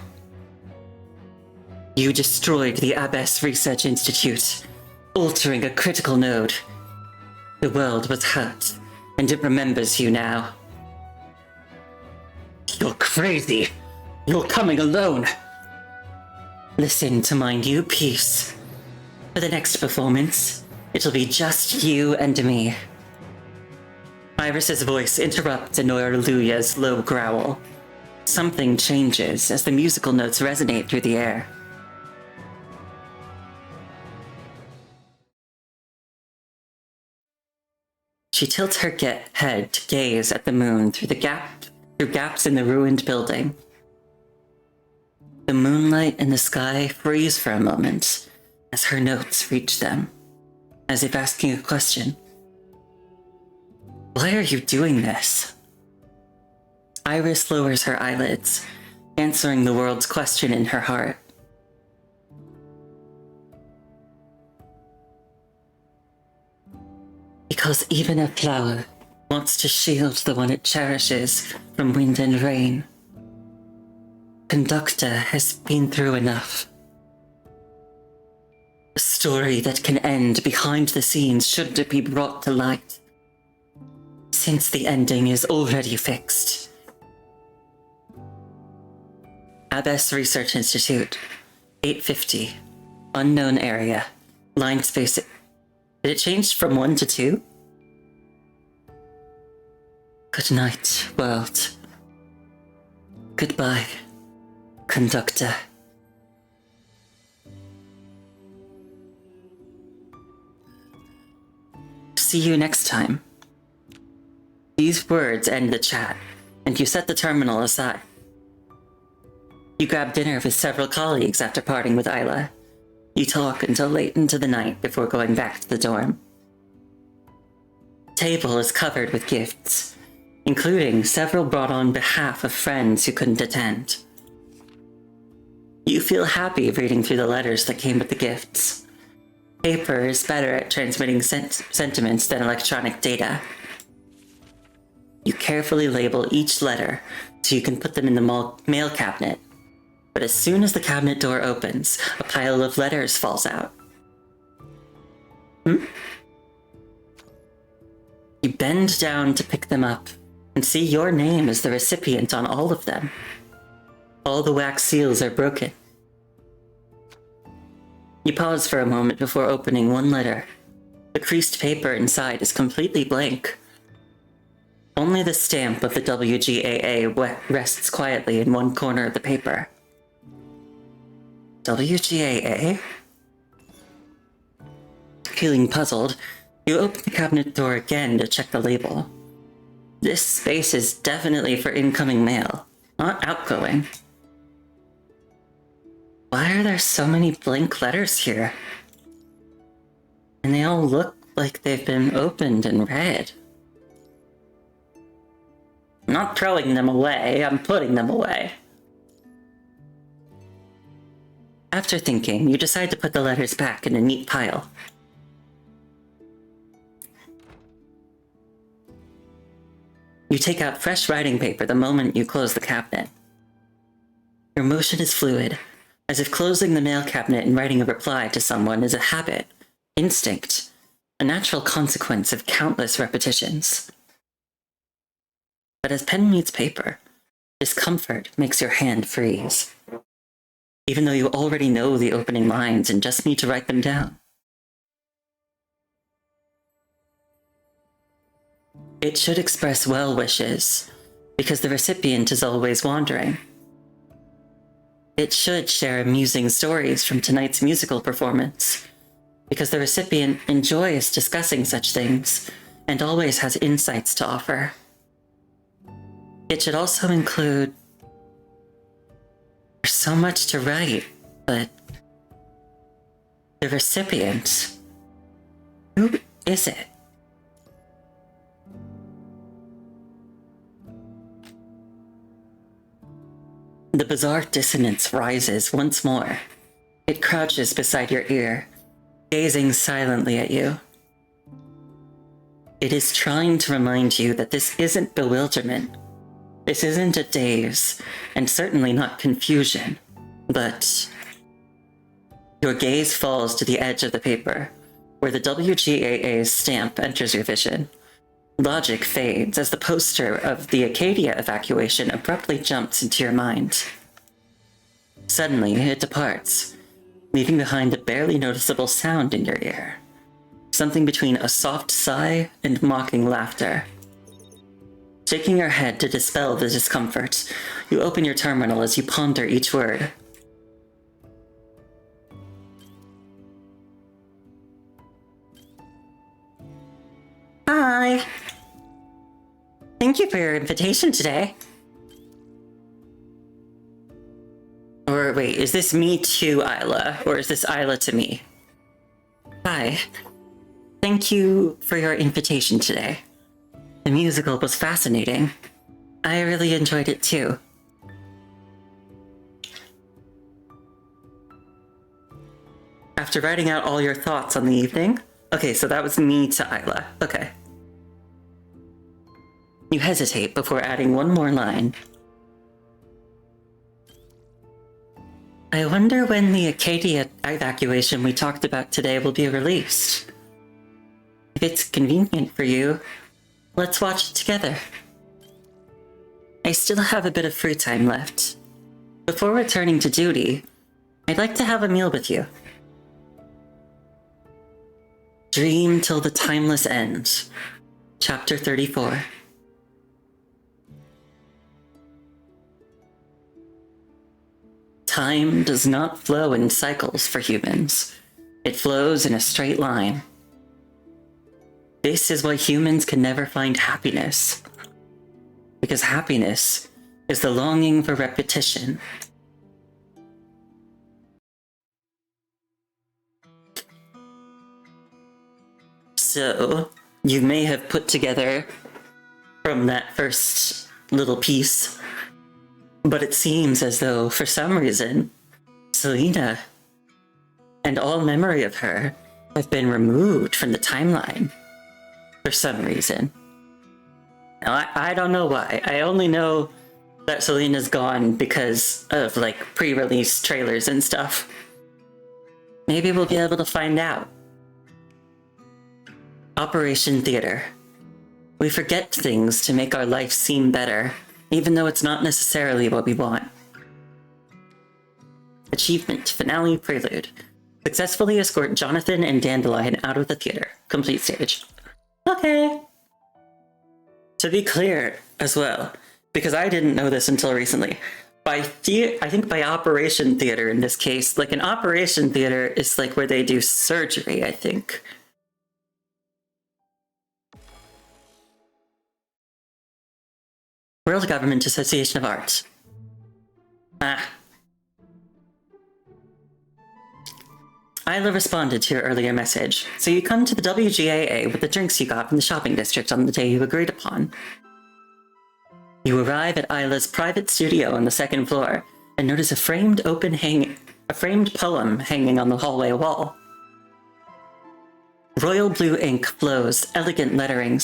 You destroyed the Abbess Research Institute, altering a critical node. The world was hurt, and it remembers you now. You're crazy! You're coming alone! Listen to my new piece. For the next performance, it'll be just you and me. Iris's voice interrupts Anoraluya's low growl. Something changes as the musical notes resonate through the air. She tilts her head to gaze at the moon through gaps in the ruined building. The moonlight in the sky freeze for a moment as her notes reach them, as if asking a question. Why are you doing this? Iris lowers her eyelids, answering the world's question in her heart. Because even a flower wants to shield the one it cherishes from wind and rain. Conducta has been through enough. A story that can end behind the scenes shouldn't be brought to light, since the ending is already fixed. Abbess Research Institute, 850, unknown area, line space. Did it change from 1 to 2? Good night, world. Goodbye, Conducta. See you next time. These words end the chat, and you set the terminal aside. You grab dinner with several colleagues after parting with Isla. You talk until late into the night before going back to the dorm. The table is covered with gifts, including several brought on behalf of friends who couldn't attend. You feel happy reading through the letters that came with the gifts. Paper is better at transmitting sentiments than electronic data. You carefully label each letter so you can put them in the mail cabinet. But as soon as the cabinet door opens, a pile of letters falls out. You bend down to pick them up and see your name as the recipient on all of them. All the wax seals are broken. You pause for a moment before opening one letter. The creased paper inside is completely blank. Only the stamp of the WGAA rests quietly in one corner of the paper. WGAA? Feeling puzzled, you open the cabinet door again to check the label. This space is definitely for incoming mail, not outgoing. Why are there so many blank letters here? And they all look like they've been opened and read. I'm not throwing them away, I'm putting them away. After thinking, you decide to put the letters back in a neat pile. You take out fresh writing paper the moment you close the cabinet. Your motion is fluid, as if closing the mail cabinet and writing a reply to someone is a habit, instinct, a natural consequence of countless repetitions. But as pen meets paper, discomfort makes your hand freeze, even though you already know the opening lines and just need to write them down. It should express well wishes, because the recipient is always wandering. It should share amusing stories from tonight's musical performance, because the recipient enjoys discussing such things and always has insights to offer. It should also include, there's so much to write, but the recipient, who is it? The bizarre dissonance rises once more. It crouches beside your ear, gazing silently at you. It is trying to remind you that this isn't bewilderment. This isn't a daze, and certainly not confusion, but your gaze falls to the edge of the paper, where the WGAA's stamp enters your vision. Logic fades as the poster of the Acadia evacuation abruptly jumps into your mind. Suddenly, it departs, leaving behind a barely noticeable sound in your ear. Something between a soft sigh and mocking laughter. Shaking your head to dispel the discomfort, you open your terminal as you ponder each word. Hi. Thank you for your invitation today. Or wait, is this me to Isla, or is this Isla to me? Hi. Thank you for your invitation today. The musical was fascinating. I really enjoyed it too. After writing out all your thoughts on the evening? Okay, so that was me to Isla. Okay. You hesitate before adding one more line. I wonder when the Acadia evacuation we talked about today will be released. If it's convenient for you, let's watch it together. I still have a bit of free time left. Before returning to duty, I'd like to have a meal with you. Dream till the timeless ends. Chapter 34. Time does not flow in cycles for humans. It flows in a straight line. This is why humans can never find happiness. Because happiness is the longing for repetition. So, you may have put together from that first little piece, but it seems as though, for some reason, Selena and all memory of her have been removed from the timeline. For some reason. Now, I don't know why. I only know that Selena's gone because of, like, pre-release trailers and stuff. Maybe we'll be able to find out. Operation Theater. We forget things to make our life seem better, even though it's not necessarily what we want. Achievement, finale, prelude. Successfully escort Jonathan and Dandelion out of the theater. Complete stage. Okay. To be clear as well, because I didn't know this until recently, I think by Operation Theater in this case, like an Operation Theater is like where they do surgery, I think. World Government Association of Arts. Isla responded to your earlier message, so you come to the WGAA with the drinks you got from the shopping district on the day you agreed upon. You arrive at Isla's private studio on the second floor and notice a framed poem hanging on the hallway wall. Royal blue ink flows, elegant lettering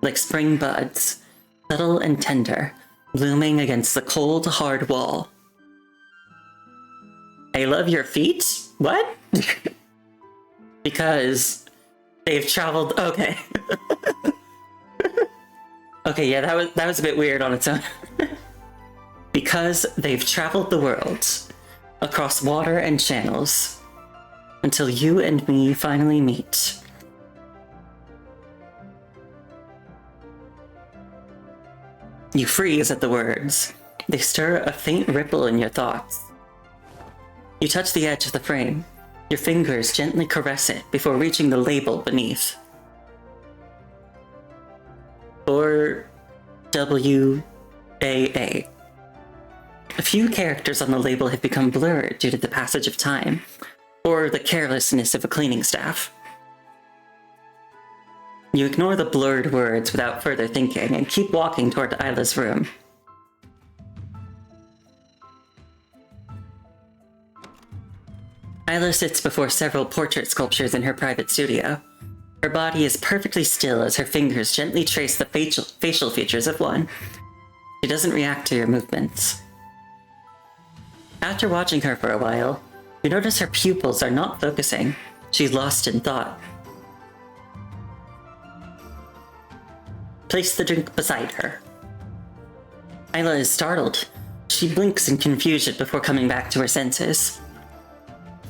like spring buds, subtle and tender, blooming against the cold, hard wall. I love your feet? What? Because they've traveled. Okay. Okay, yeah, that was a bit weird on its own. Because they've traveled the world, across water and channels, until you and me finally meet. You freeze at the words. They stir a faint ripple in your thoughts. You touch the edge of the frame. Your fingers gently caress it before reaching the label beneath. For WAA. A few characters on the label have become blurred due to the passage of time, or the carelessness of a cleaning staff. You ignore the blurred words without further thinking and keep walking toward Isla's room. Isla sits before several portrait sculptures in her private studio. Her body is perfectly still as her fingers gently trace the facial features of one. She doesn't react to your movements. After watching her for a while, you notice her pupils are not focusing. She's lost in thought. Place the drink beside her. Isla is startled. She She blinks in confusion before coming back to her senses.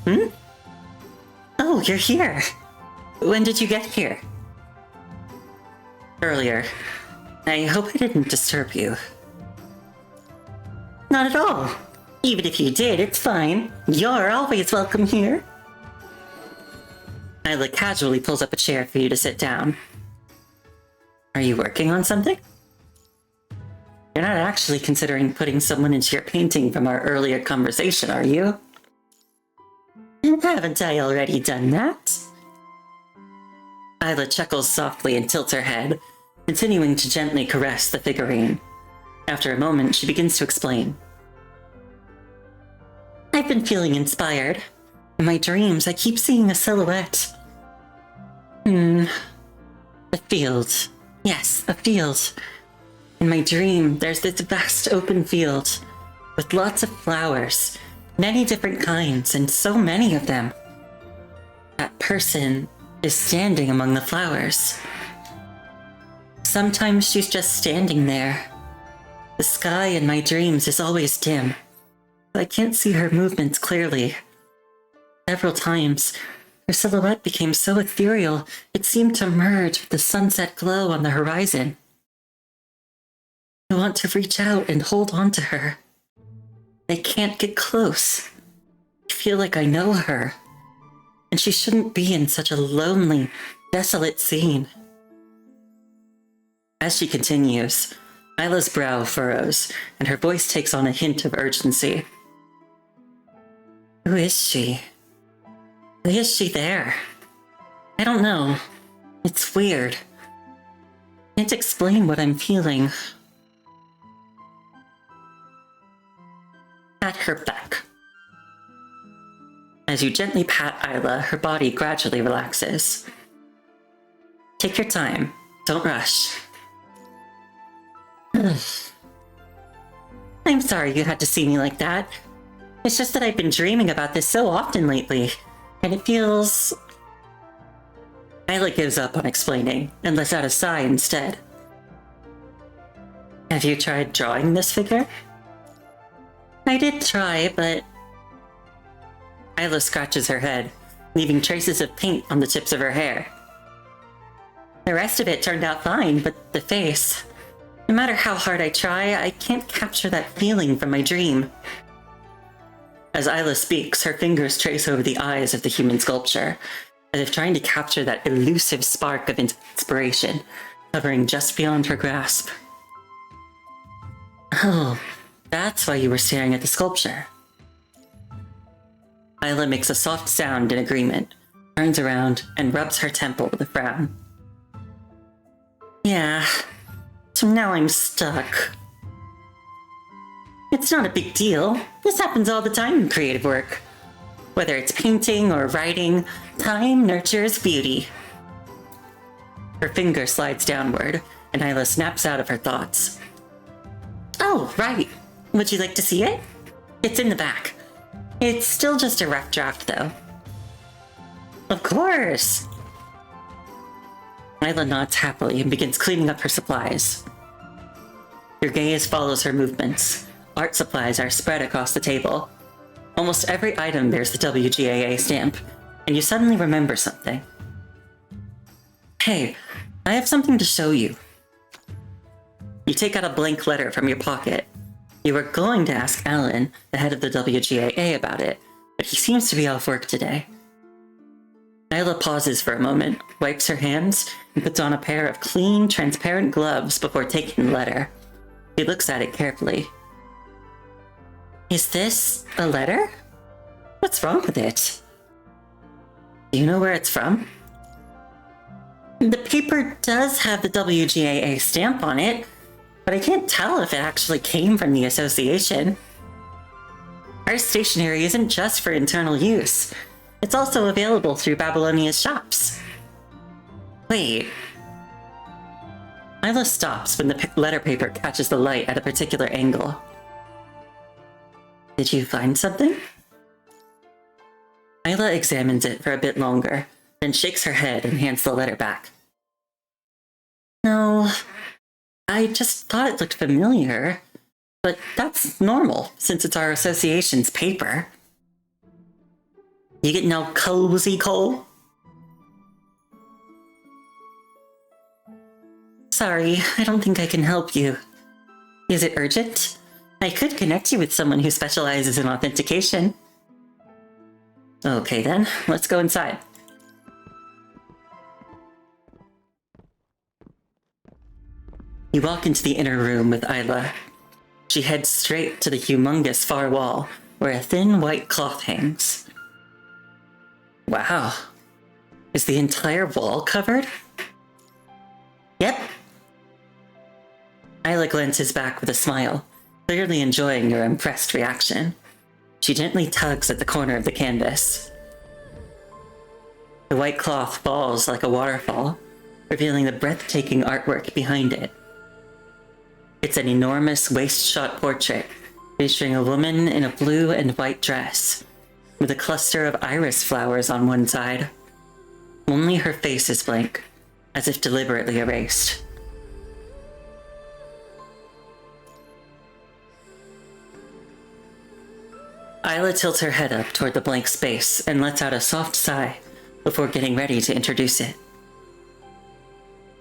Hmm? Oh, you're here. When did you get here? Earlier. I hope I didn't disturb you. Not at all. Even if you did, it's fine. You're always welcome here. Isla casually pulls up a chair for you to sit down. Are you working on something? You're not actually considering putting someone into your painting from our earlier conversation, are you? Haven't I already done that? Isla chuckles softly and tilts her head, continuing to gently caress the figurine. After a moment, she begins to explain. I've been feeling inspired. In my dreams, I keep seeing a silhouette. A field. Yes, a field. In my dream, there's this vast open field with lots of flowers, many different kinds, and so many of them. That person is standing among the flowers. Sometimes she's just standing there. The sky in my dreams is always dim. I can't see her movements clearly. Several times, her silhouette became so ethereal, it seemed to merge with the sunset glow on the horizon. I want to reach out and hold on to her. I can't get close. I feel like I know her, and she shouldn't be in such a lonely, desolate scene. As she continues, Isla's brow furrows, and her voice takes on a hint of urgency. Who is she? Why is she there? I don't know. It's weird. Can't explain what I'm feeling. Pat her back. As you gently pat Isla, her body gradually relaxes. Take your time. Don't rush. I'm sorry you had to see me like that. It's just that I've been dreaming about this so often lately, and it feels... Isla gives up on explaining and lets out a sigh instead. Have you tried drawing this figure? I did try, but... Isla scratches her head, leaving traces of paint on the tips of her hair. The rest of it turned out fine, but the face... No matter how hard I try, I can't capture that feeling from my dream. As Isla speaks, her fingers trace over the eyes of the human sculpture, as if trying to capture that elusive spark of inspiration, hovering just beyond her grasp. Oh, that's why you were staring at the sculpture. Isla makes a soft sound in agreement, turns around, and rubs her temple with a frown. Yeah, so now I'm stuck. It's not a big deal. This happens all the time in creative work. Whether it's painting or writing, time nurtures beauty. Her finger slides downward, and Isla snaps out of her thoughts. Oh, right. Would you like to see it? It's in the back. It's still just a rough draft, though. Of course! Isla nods happily and begins cleaning up her supplies. Your gaze follows her movements. Art supplies are spread across the table. Almost every item bears the WGAA stamp, and you suddenly remember something. Hey, I have something to show you. You take out a blank letter from your pocket. You were going to ask Alan, the head of the WGAA, about it, but he seems to be off work today. Isla pauses for a moment, wipes her hands, and puts on a pair of clean, transparent gloves before taking the letter. She looks at it carefully. Is this a letter? What's wrong with it? Do you know where it's from? The paper does have the WGAA stamp on it, but I can't tell if it actually came from the association. Our stationery isn't just for internal use. It's also available through Babylonia's shops. Wait. Isla stops when the letter paper catches the light at a particular angle. Did you find something? Isla examines it for a bit longer, then shakes her head and hands the letter back. No, I just thought it looked familiar. But that's normal, since it's our association's paper. You getting all cozy, Cole? Sorry, I don't think I can help you. Is it urgent? I could connect you with someone who specializes in authentication. Okay then, let's go inside. You walk into the inner room with Isla. She heads straight to the humongous far wall, where a thin white cloth hangs. Wow. Is the entire wall covered? Yep. Isla glances back with a smile, clearly enjoying your impressed reaction. She gently tugs at the corner of the canvas. The white cloth falls like a waterfall, revealing the breathtaking artwork behind it. It's an enormous waist-shot portrait featuring a woman in a blue and white dress, with a cluster of iris flowers on one side. Only her face is blank, as if deliberately erased. Isla tilts her head up toward the blank space and lets out a soft sigh before getting ready to introduce it.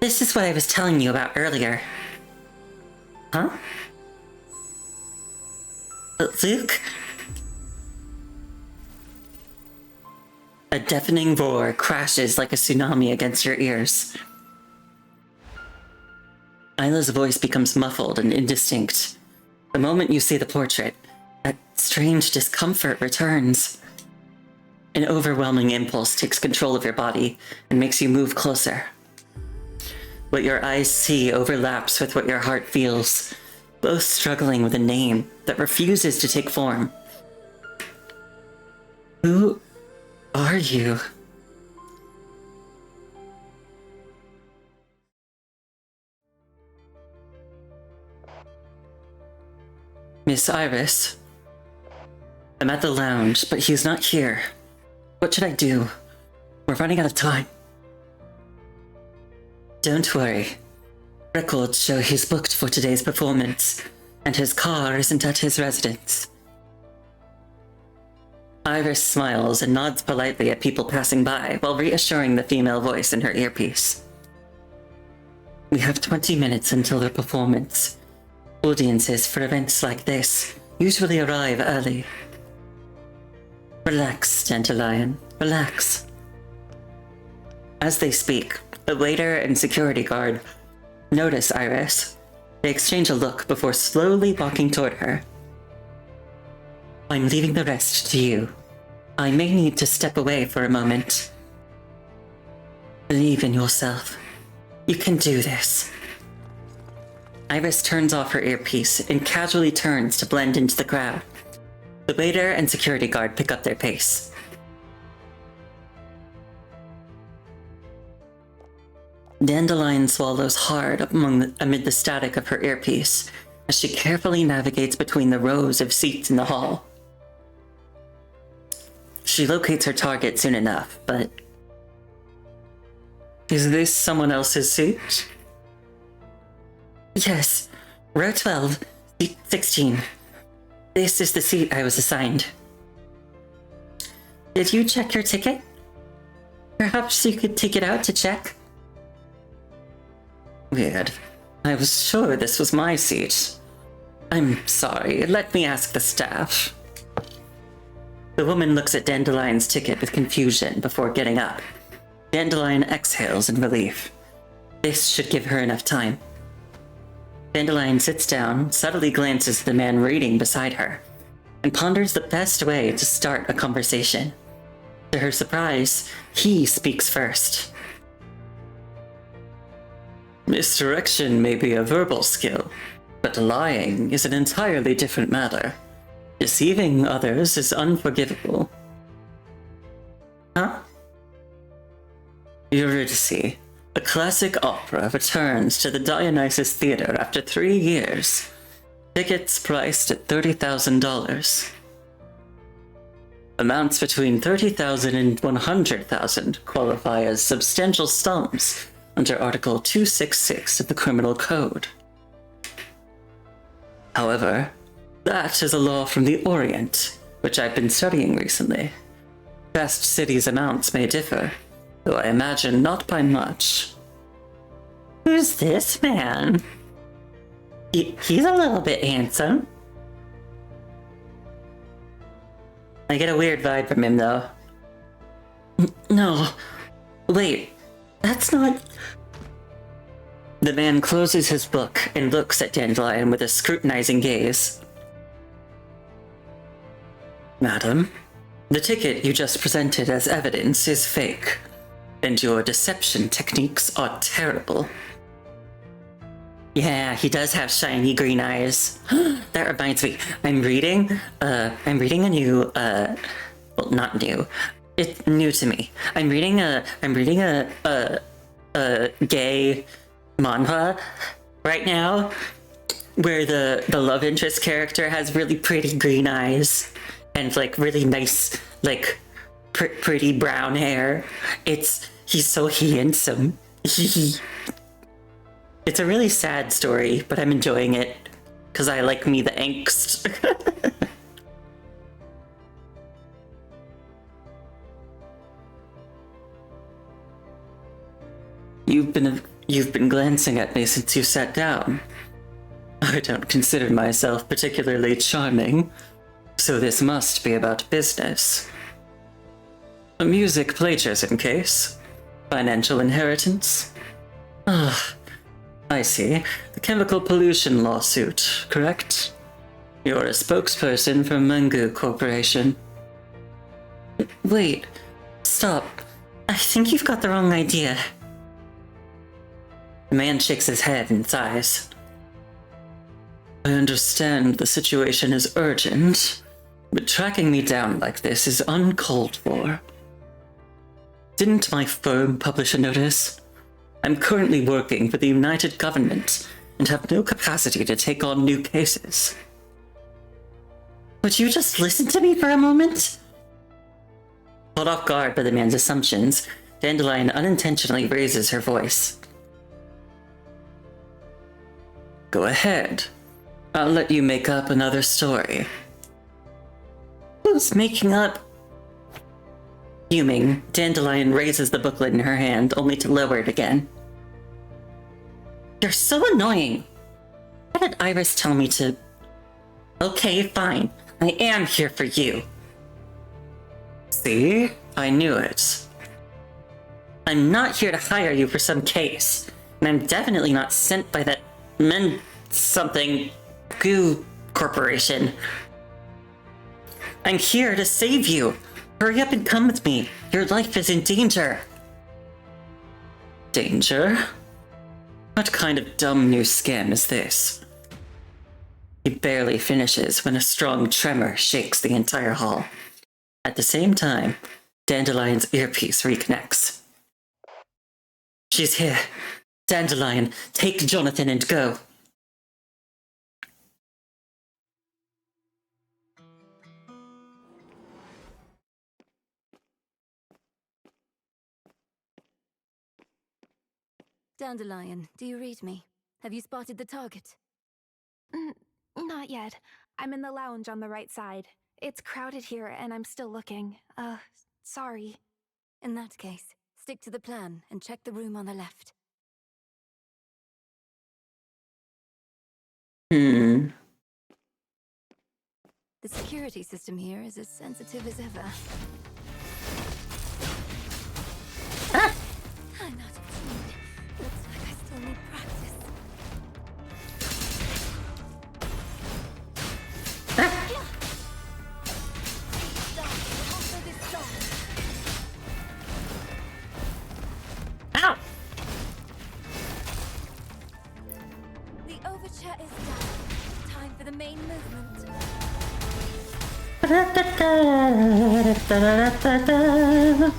This is what I was telling you about earlier. Huh? Luke? A deafening roar crashes like a tsunami against your ears. Isla's voice becomes muffled and indistinct. The moment you see the portrait, that strange discomfort returns. An overwhelming impulse takes control of your body and makes you move closer. What your eyes see overlaps with what your heart feels, both struggling with a name that refuses to take form. Who are you? Miss Iris? I'm at the lounge, but he's not here. What should I do? We're running out of time. Don't worry. Records show he's booked for today's performance, and his car isn't at his residence. Iris smiles and nods politely at people passing by while reassuring the female voice in her earpiece. We have 20 minutes until the performance. Audiences for events like this usually arrive early. Relax, Dandelion. Relax. As they speak, the waiter and security guard notice Iris. They exchange a look before slowly walking toward her. I'm leaving the rest to you. I may need to step away for a moment. Believe in yourself. You can do this. Iris turns off her earpiece and casually turns to blend into the crowd. The waiter and security guard pick up their pace. Dandelion swallows hard amid the static of her earpiece as she carefully navigates between the rows of seats in the hall. She locates her target soon enough, but... Is this someone else's seat? Yes, row 12, seat 16. This is the seat I was assigned. Did you check your ticket? Perhaps you could take it out to check? Weird. I was sure this was my seat. I'm sorry, let me ask the staff. The woman looks at Dandelion's ticket with confusion before getting up. Dandelion exhales in relief. This should give her enough time. Dandelion sits down, subtly glances at the man reading beside her, and ponders the best way to start a conversation. To her surprise, he speaks first. Misdirection may be a verbal skill, but lying is an entirely different matter. Deceiving others is unforgivable. Huh? Eurydice, a classic opera, returns to the Dionysus Theater after 3 years. Tickets priced at $30,000. Amounts between $30,000 and $100,000 qualify as substantial sums under Article 266 of the Criminal Code. However, that is a law from the Orient, which I've been studying recently. Best cities' amounts may differ, though I imagine not by much. Who's this man? He's a little bit handsome. I get a weird vibe from him, though. No. Wait, that's not... The man closes his book and looks at Dandelion with a scrutinizing gaze. Madam, the ticket you just presented as evidence is fake, and your deception techniques are terrible. Yeah, he does have shiny green eyes. That reminds me, I'm reading a new, well, not new. It's new to me. I'm reading a gay manhwa right now, where the love interest character has really pretty green eyes and like really nice, like pretty brown hair. He's so handsome. It's a really sad story, but I'm enjoying it because I like me the angst. You've been glancing at me since you sat down. I don't consider myself particularly charming, so this must be about business. A music plagiarism case? Financial inheritance? Ah, I see. The chemical pollution lawsuit, correct? You're a spokesperson for Mangu Corporation. Wait, stop. I think you've got the wrong idea. The man shakes his head and sighs. I understand the situation is urgent, but tracking me down like this is uncalled for. Didn't my firm publish a notice? I'm currently working for the United Government and have no capacity to take on new cases. Would you just listen to me for a moment? Caught off guard by the man's assumptions, Dandelion unintentionally raises her voice. Go ahead. I'll let you make up another story. Who's making up? Fuming, Dandelion raises the booklet in her hand, only to lower it again. You're so annoying. Why did Iris tell me to... Okay, fine. I am here for you. See? I knew it. I'm not here to hire you for some case, and I'm definitely not sent by that something goo corporation. I'm here to save you. Hurry up and come with me. Your life is in danger. Danger? What kind of dumb new scam is this? He barely finishes when a strong tremor shakes the entire hall. At the same time, Dandelion's earpiece reconnects. She's here. Dandelion, take Jonathan and go. Dandelion, do you read me? Have you spotted the target? Not yet. I'm in the lounge on the right side. It's crowded here and I'm still looking. Sorry. In that case, stick to the plan and check the room on the left. The security system here is as sensitive as ever. I'm not attuned. Looks like I still need practice. Ow! The overture is done. Time for the main movement. Let the melody flourish.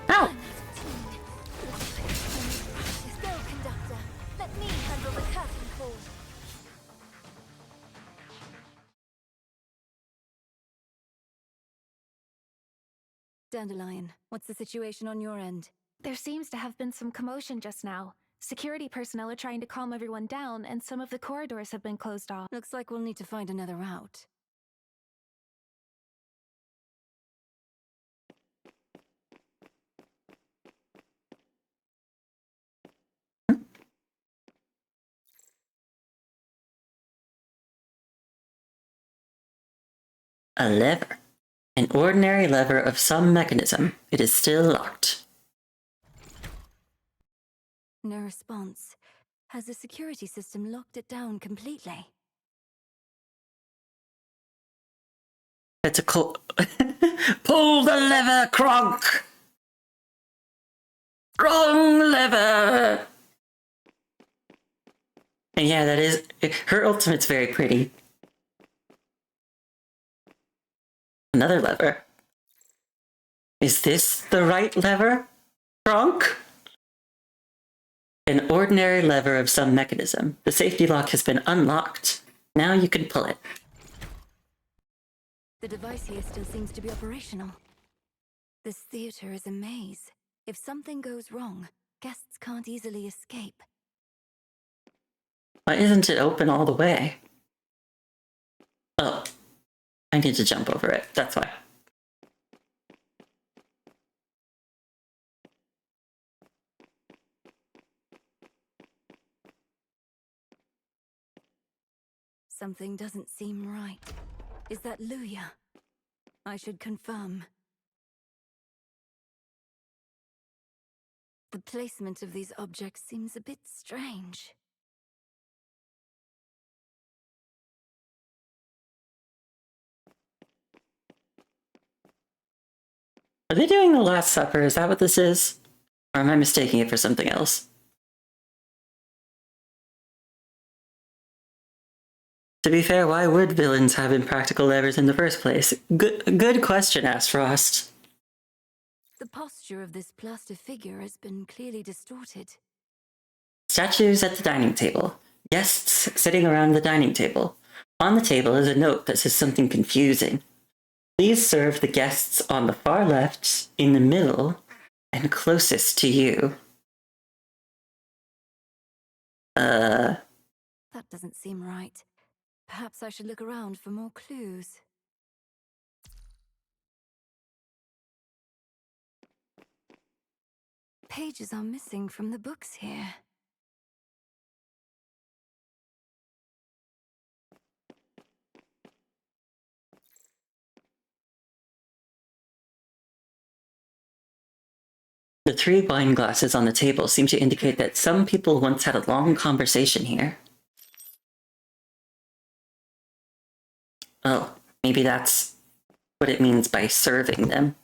Ow! Go, conductor. Let me handle the curtain call. Dandelion, what's the situation on your end? There seems to have been some commotion just now. Security personnel are trying to calm everyone down, and some of the corridors have been closed off. Looks like we'll need to find another route. A lever. An ordinary lever of some mechanism. It is still locked. No response. Has the security system locked it down completely? It's a Pull the lever, Kronk! Wrong lever! And yeah, that is... Her ultimate's very pretty. Another lever. Is this the right lever, Kronk? An ordinary lever of some mechanism. The safety lock has been unlocked. Now you can pull it. The device here still seems to be operational. This theater is a maze. If something goes wrong, guests can't easily escape. Why isn't it open all the way? Oh. I need to jump over it. That's why. Something doesn't seem right. Is that Luya? I should confirm. The placement of these objects seems a bit strange. Are they doing the Last Supper? Is that what this is? Or am I mistaking it for something else? To be fair, why would villains have impractical levers in the first place? Good question, Asked Frost. The posture of this plaster figure has been clearly distorted. Statues at the dining table. Guests sitting around the dining table. On the table is a note that says something confusing. Please serve the guests on the far left, in the middle, and closest to you. That doesn't seem right. Perhaps I should look around for more clues. Pages are missing from the books here. The 3 wine glasses on the table seem to indicate that some people once had a long conversation here. Oh, maybe that's what it means by serving them.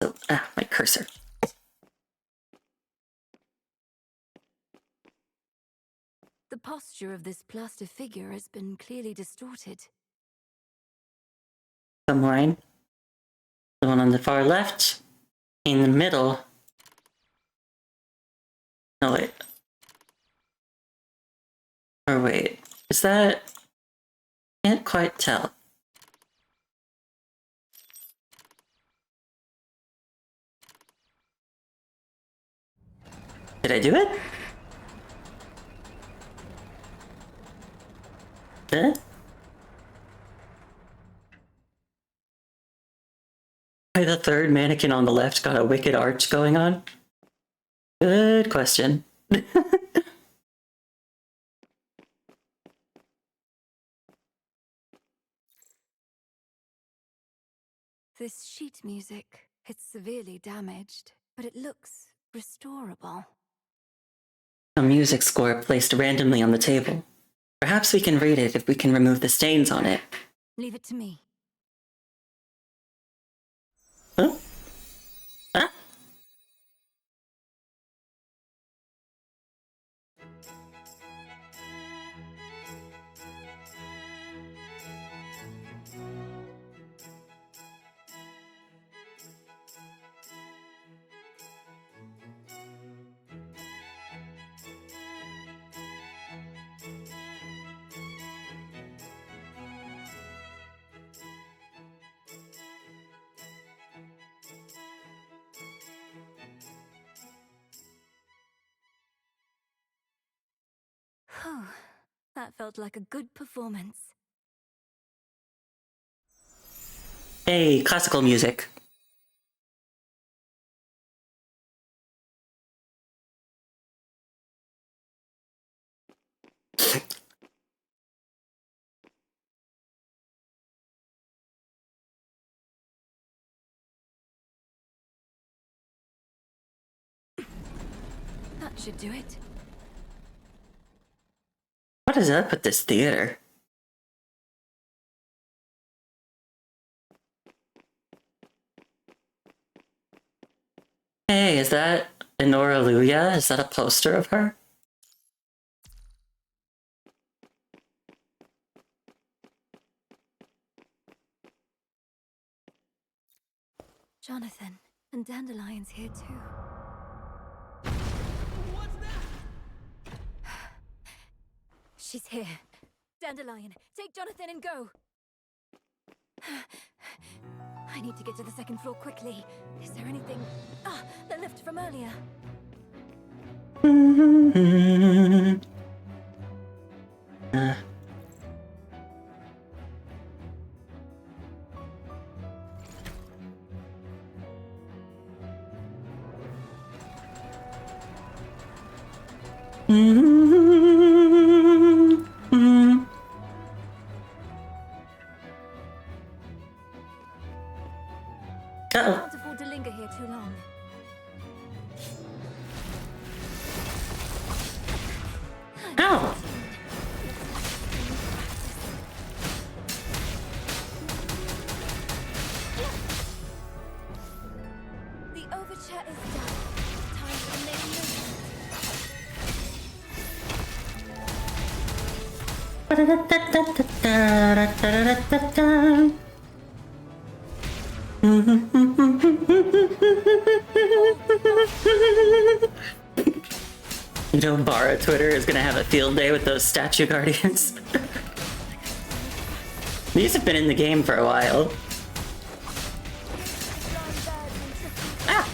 So, my cursor. The posture of this plaster figure has been clearly distorted. Some wine. The one on the far left. In the middle. No, wait. Or wait. Is that... Can't quite tell. Did I do it? Huh? Why the third mannequin on the left got a wicked arch going on? Good question. This sheet music, it's severely damaged, but it looks restorable. A music score placed randomly on the table. Perhaps we can read it if we can remove the stains on it. Leave it to me. Huh? Huh? That felt like a good performance. Hey, classical music. That should do it. What is up with this theater? Hey, is that Enora Luya? Is that a poster of her? Jonathan, and Dandelion's here too. What's that? She's here. Dandelion, take Jonathan and go! I need to get to the second floor quickly. Is there anything... Ah, the lift from earlier. I Uh-oh. can't afford to linger here too long. Ow! The overture is done. Time for the main movement. You know, Bara Twitter is gonna have a field day with those statue guardians. These have been in the game for a while. Ah!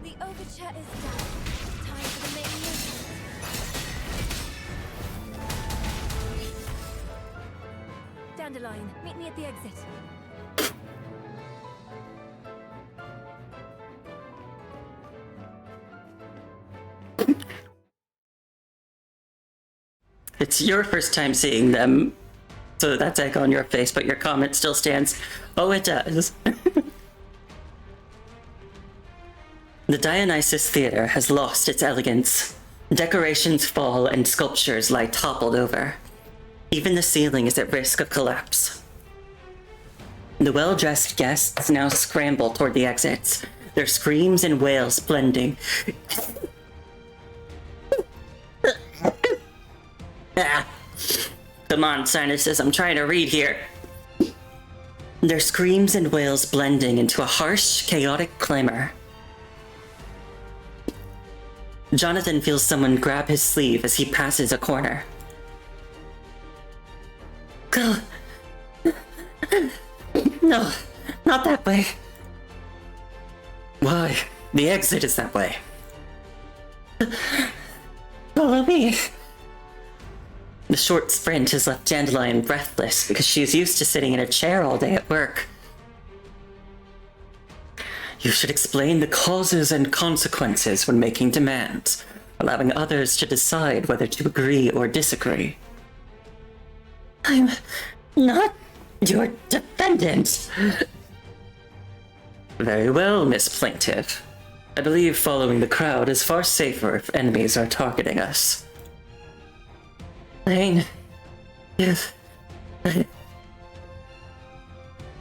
The overture is done. Time for the main movement. Dandelion, meet me at the exit. It's your first time seeing them, so that's egg on your face, but your comment still stands. Oh, it does. The Dionysus Theater has lost its elegance. Decorations fall and sculptures lie toppled over. Even the ceiling is at risk of collapse. The well-dressed guests now scramble toward the exits, their screams and wails blending. Ah. Come on, sinuses, I'm trying to read here. Their screams and wails blending into a harsh, chaotic clamor. Jonathan feels someone grab his sleeve as he passes a corner. Go. No, not that way. Why? The exit is that way. Follow me. The short sprint has left Dandelion breathless because she is used to sitting in a chair all day at work. You should explain the causes and consequences when making demands, allowing others to decide whether to agree or disagree. I'm not your defendant. Very well, Miss Plaintiff. I believe following the crowd is far safer if enemies are targeting us. Lane, yes.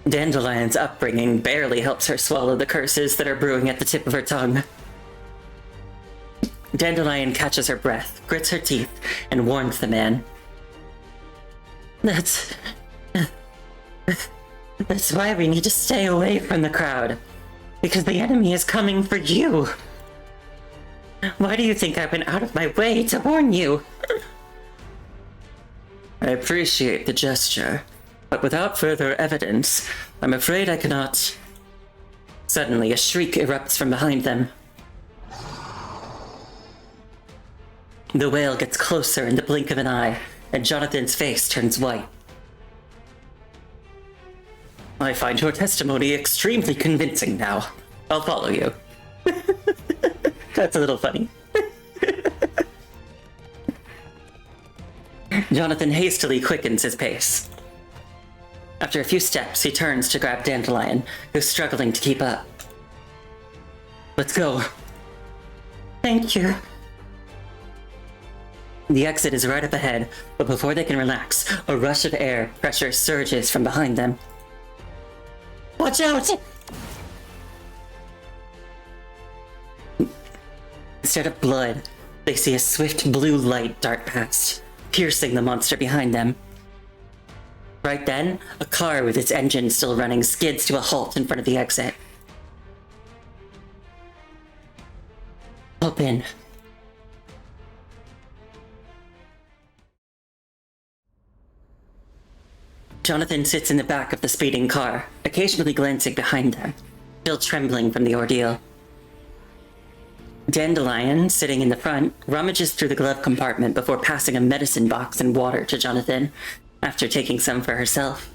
Dandelion's upbringing barely helps her swallow the curses that are brewing at the tip of her tongue. Dandelion catches her breath, grits her teeth, and warns the man. That's why we need to stay away from the crowd. Because the enemy is coming for you. Why do you think I went out of my way to warn you? I appreciate the gesture, but without further evidence, I'm afraid I cannot. Suddenly, a shriek erupts from behind them. The whale gets closer in the blink of an eye, and Jonathan's face turns white. I find your testimony extremely convincing now. I'll follow you. That's a little funny. Jonathan hastily quickens his pace. After a few steps, he turns to grab Dandelion, who's struggling to keep up. Let's go. Thank you. The exit is right up ahead, but before they can relax, a rush of air pressure surges from behind them. Watch out! Instead of blood, they see a swift blue light dart past, piercing the monster behind them. Right then, a car with its engine still running skids to a halt in front of the exit. Hop in. Jonathan sits in the back of the speeding car, occasionally glancing behind them, still trembling from the ordeal. Dandelion, sitting in the front, rummages through the glove compartment before passing a medicine box and water to Jonathan, after taking some for herself.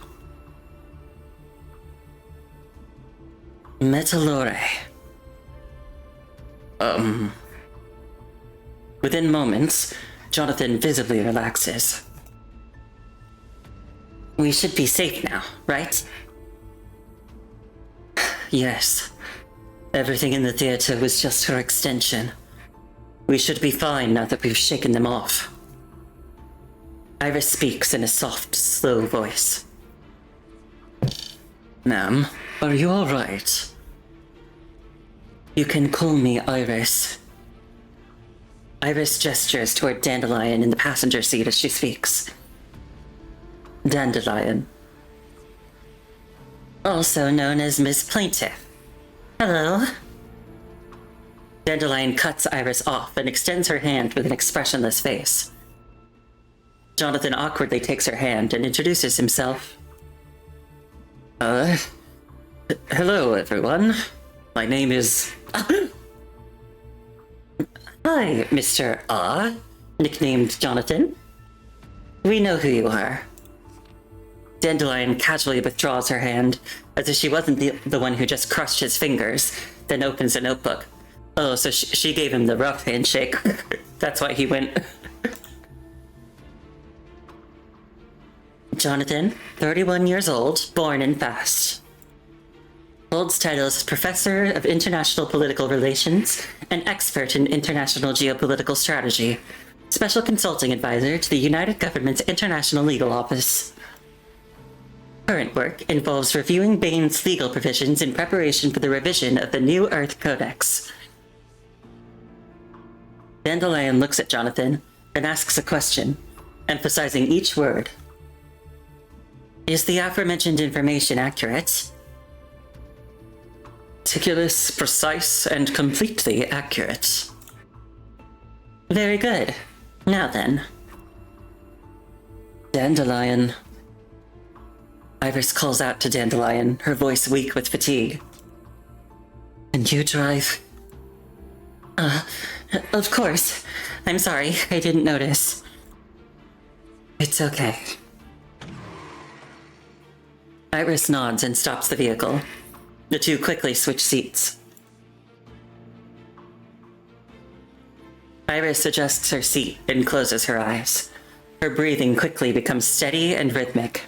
Metalore. Within moments, Jonathan visibly relaxes. We should be safe now, right? Yes. Everything in the theater was just her extension. We should be fine now that we've shaken them off. Iris speaks in a soft, slow voice. Ma'am, are you all right? You can call me Iris. Iris gestures toward Dandelion in the passenger seat as she speaks. Dandelion. Also known as Miss Plaintiff. Hello. Dandelion cuts Iris off and extends her hand with an expressionless face. Jonathan awkwardly takes her hand and introduces himself. Hello everyone. My name is... Hi, Mr. Ah, nicknamed Jonathan. We know who you are. Dandelion casually withdraws her hand, as if she wasn't the one who just crushed his fingers, then opens a notebook. Oh, so she gave him the rough handshake. That's why he went. Jonathan, 31 years old, born in Fast. Holds titles as Professor of International Political Relations and Expert in International Geopolitical Strategy, Special Consulting Advisor to the United Government's International Legal Office. Current work involves reviewing Bane's legal provisions in preparation for the revision of the New Earth Codex. Dandelion looks at Jonathan and asks a question, emphasizing each word. Is the aforementioned information accurate? Meticulous, precise, and completely accurate. Very good. Now then. Dandelion. Iris calls out to Dandelion, her voice weak with fatigue. Can you drive? Of course. I'm sorry, I didn't notice. It's okay. Iris nods and stops the vehicle. The two quickly switch seats. Iris adjusts her seat and closes her eyes. Her breathing quickly becomes steady and rhythmic.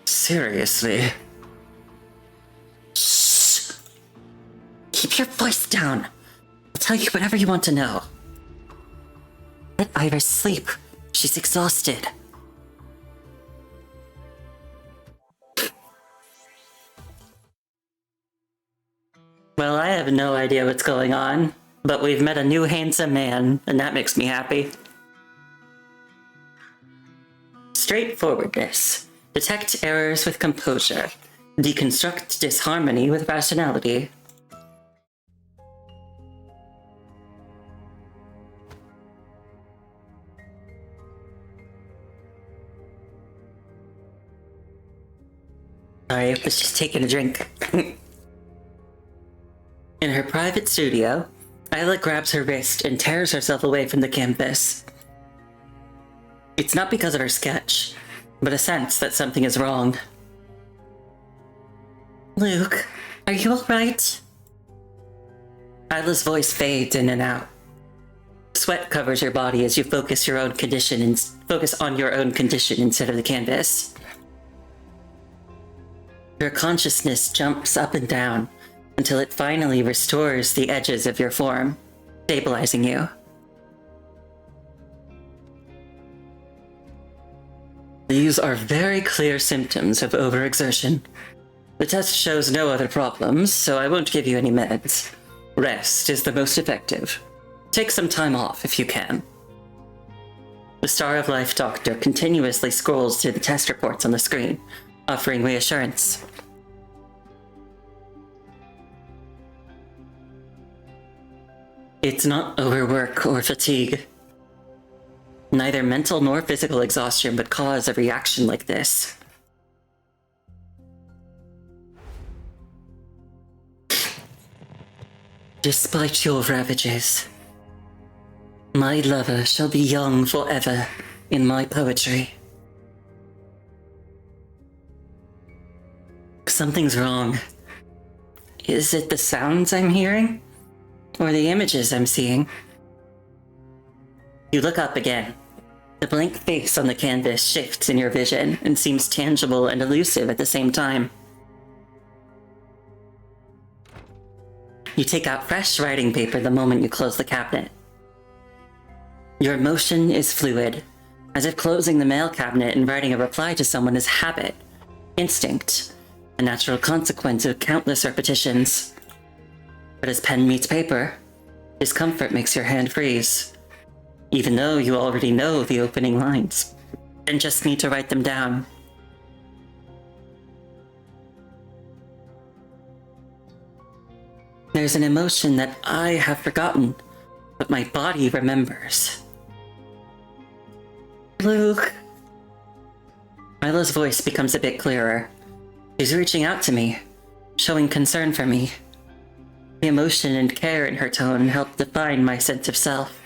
Seriously? Shh! Keep your voice down. I'll tell you whatever you want to know. Let Iris sleep. She's exhausted. Well, I have no idea what's going on, but we've met a new handsome man, and that makes me happy. Straightforwardness. Detect errors with composure. Deconstruct disharmony with rationality. Sorry, I was just taking a drink. In her private studio, Isla grabs her wrist and tears herself away from the canvas. It's not because of her sketch, but a sense that something is wrong. Luke, are you alright? Isla's voice fades in and out. Sweat covers your body as you focus on your own condition instead of the canvas. Your consciousness jumps up and down until it finally restores the edges of your form, stabilizing you. These are very clear symptoms of overexertion. The test shows no other problems, so I won't give you any meds. Rest is the most effective. Take some time off if you can. The Star of Life doctor continuously scrolls through the test reports on the screen, offering reassurance. It's not overwork or fatigue. Neither mental nor physical exhaustion would cause a reaction like this. Despite your ravages, my lover shall be young forever in my poetry. Something's wrong. Is it the sounds I'm hearing? Or the images I'm seeing? You look up again. The blank face on the canvas shifts in your vision and seems tangible and elusive at the same time. You take out fresh writing paper the moment you close the cabinet. Your motion is fluid, as if closing the mail cabinet and writing a reply to someone is habit, instinct, a natural consequence of countless repetitions. But as pen meets paper, discomfort makes your hand freeze, even though you already know the opening lines and just need to write them down. There's an emotion that I have forgotten, but my body remembers. Luke. Isla's voice becomes a bit clearer. She's reaching out to me, showing concern for me. The emotion and care in her tone help define my sense of self.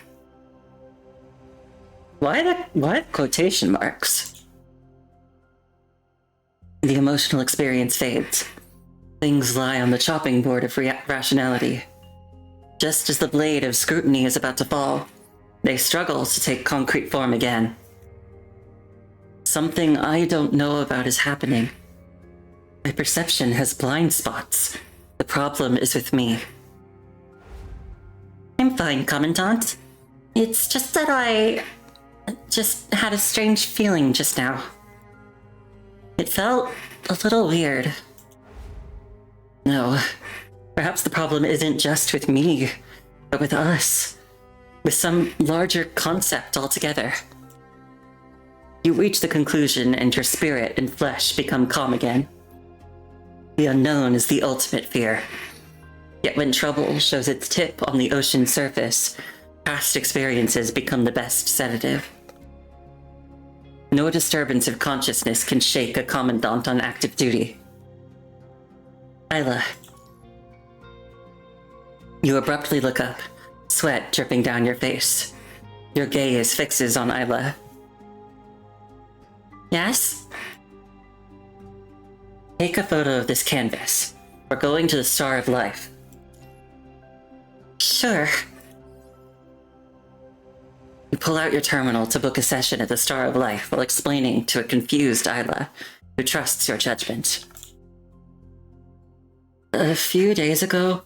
Why quotation marks? The emotional experience fades. Things lie on the chopping board of rationality. Just as the blade of scrutiny is about to fall, they struggle to take concrete form again. Something I don't know about is happening. My perception has blind spots. The problem is with me. I'm fine, Commandant. It's just that I just had a strange feeling just now. It felt a little weird. No, perhaps the problem isn't just with me, but with us. With some larger concept altogether. You reach the conclusion and your spirit and flesh become calm again. The unknown is the ultimate fear. Yet when trouble shows its tip on the ocean's surface, past experiences become the best sedative. No disturbance of consciousness can shake a commandant on active duty. Isla. You abruptly look up, sweat dripping down your face. Your gaze fixes on Isla. Yes? Take a photo of this canvas. We're going to the Star of Life. Sure. You pull out your terminal to book a session at the Star of Life while explaining to a confused Isla, who trusts your judgment. A few days ago,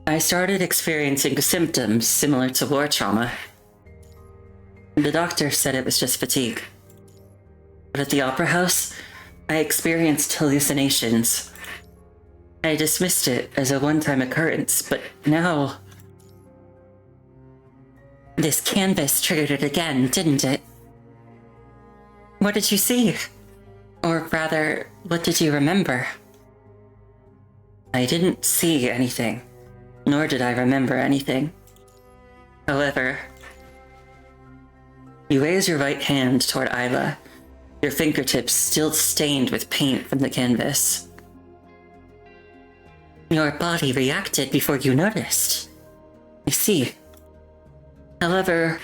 I started experiencing symptoms similar to war trauma. The doctor said it was just fatigue. But at the Opera House, I experienced hallucinations. I dismissed it as a one-time occurrence, but now... This canvas triggered it again, didn't it? What did you see? Or rather, what did you remember? I didn't see anything, nor did I remember anything. However, you raise your right hand toward Isla, your fingertips still stained with paint from the canvas. Your body reacted before you noticed. I see. However,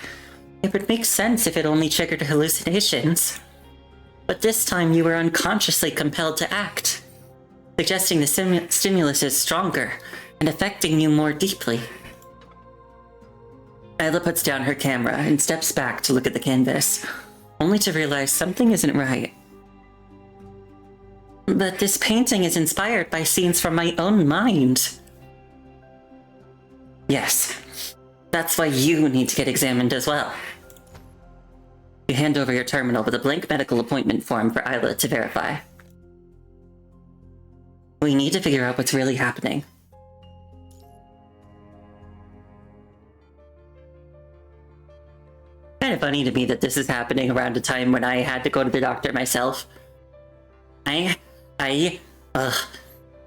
it would make sense if it only triggered hallucinations. But this time you were unconsciously compelled to act, suggesting the stimulus is stronger and affecting you more deeply. Isla puts down her camera and steps back to look at the canvas, only to realize something isn't right. But this painting is inspired by scenes from my own mind. Yes, that's why you need to get examined as well. You hand over your terminal with a blank medical appointment form for Isla to verify. We need to figure out what's really happening. Kind of funny to me that this is happening around a time when I had to go to the doctor myself.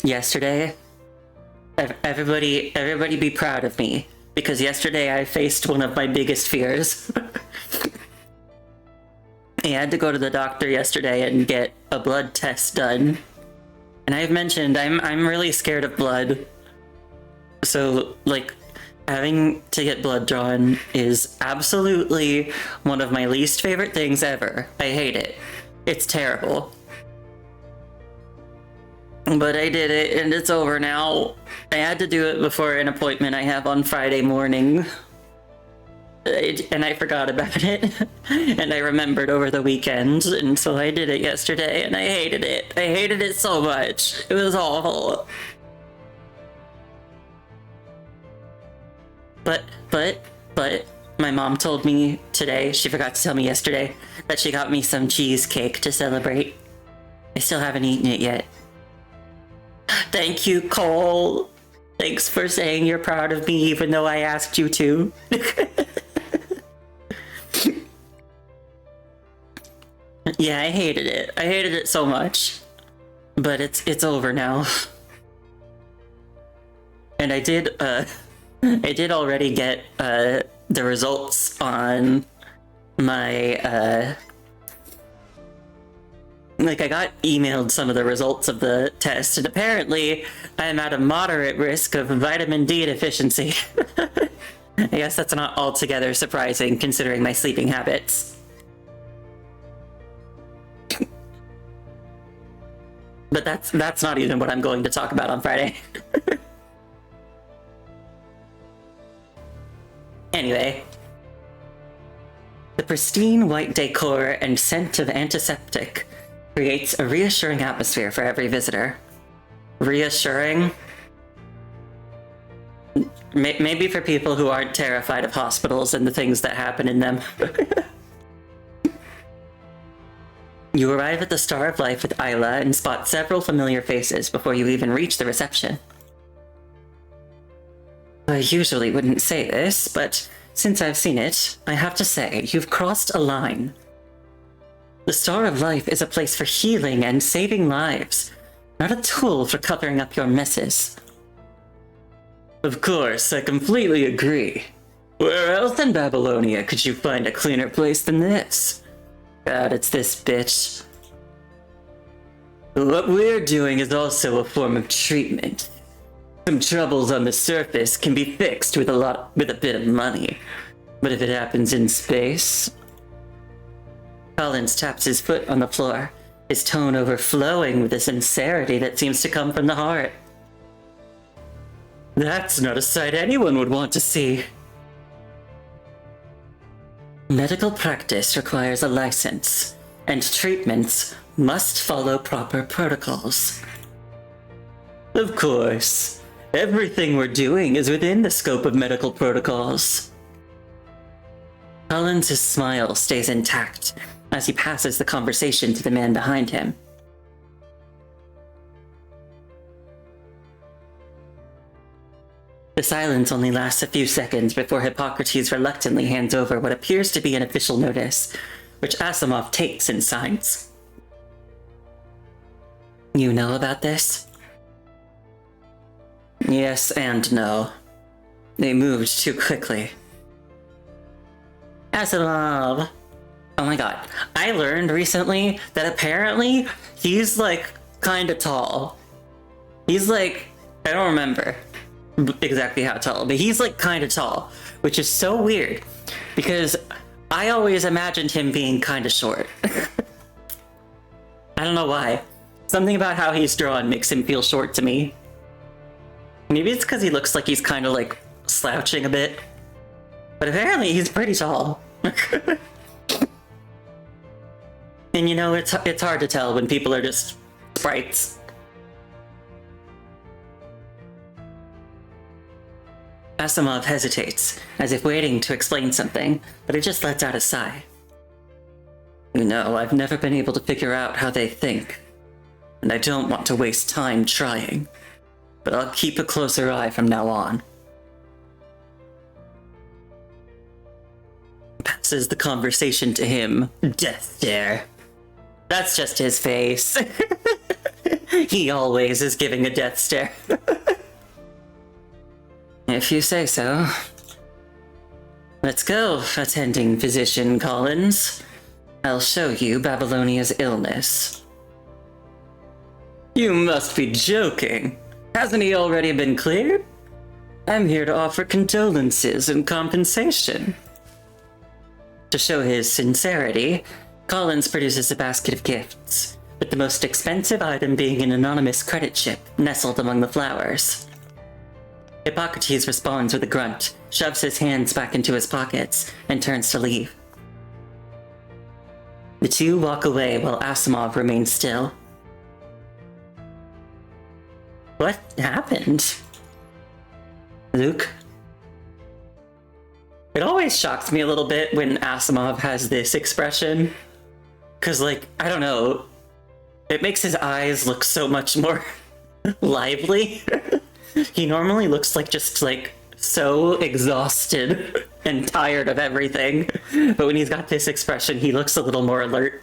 Yesterday, everybody be proud of me, because yesterday I faced one of my biggest fears. I had to go to the doctor yesterday and get a blood test done. And I've mentioned I'm really scared of blood. So, like, having to get blood drawn is absolutely one of my least favorite things ever. I hate it. It's terrible. But I did it, and it's over now. I had to do it before an appointment I have on Friday morning. And I forgot about it. And I remembered over the weekend, and so I did it yesterday, and I hated it. I hated it so much. It was awful. But, my mom told me today, she forgot to tell me yesterday, that she got me some cheesecake to celebrate. I still haven't eaten it yet. Thank you, Cole. Thanks for saying you're proud of me, even though I asked you to. Yeah, I hated it. I hated it so much. But it's over now. And I did already get the results on my I got emailed some of the results of the test, and apparently I'm at a moderate risk of vitamin D deficiency. I guess that's not altogether surprising considering my sleeping habits. But that's not even what I'm going to talk about on Friday. Anyway. The pristine white decor and scent of antiseptic creates a reassuring atmosphere for every visitor. Reassuring? Maybe for people who aren't terrified of hospitals and the things that happen in them. You arrive at the Star of Life with Isla and spot several familiar faces before you even reach the reception. I usually wouldn't say this, but since I've seen it, I have to say, you've crossed a line. The Star of Life is a place for healing and saving lives, not a tool for covering up your messes. Of course, I completely agree. Where else in Babylonia could you find a cleaner place than this? God, it's this bitch. What we're doing is also a form of treatment. Some troubles on the surface can be fixed with a bit of money. But if it happens in space... Collins taps his foot on the floor, his tone overflowing with a sincerity that seems to come from the heart. That's not a sight anyone would want to see. Medical practice requires a license, and treatments must follow proper protocols. Of course, everything we're doing is within the scope of medical protocols. Collins' smile stays intact as he passes the conversation to the man behind him. The silence only lasts a few seconds before Hippocrates reluctantly hands over what appears to be an official notice, which Asimov takes and signs. You know about this? Yes and no. They moved too quickly. Asimov! Oh my god. I learned recently that apparently he's like kinda tall. He's like, I don't remember. exactly how tall, but he's like kind of tall, which is so weird because I always imagined him being kind of short. I don't know why. Something about how he's drawn makes him feel short to me. Maybe it's because he looks like he's kind of like slouching a bit. But apparently he's pretty tall. And you know, it's hard to tell when people are just sprites. Asimov hesitates, as if waiting to explain something, but he just lets out a sigh. You know, I've never been able to figure out how they think, and I don't want to waste time trying, but I'll keep a closer eye from now on. Passes the conversation to him. Death stare. That's just his face. He always is giving a death stare. If you say so. Let's go, attending physician Collins. I'll show you Babylonia's illness. You must be joking. Hasn't he already been cleared? I'm here to offer condolences and compensation. To show his sincerity, Collins produces a basket of gifts, with the most expensive item being an anonymous credit chip nestled among the flowers. Hippocrates responds with a grunt, shoves his hands back into his pockets, and turns to leave. The two walk away while Asimov remains still. What happened? Luke? It always shocks me a little bit when Asimov has this expression. Cause like, I don't know, it makes his eyes look so much more lively. He normally looks like just like so exhausted and tired of everything. But when he's got this expression, he looks a little more alert.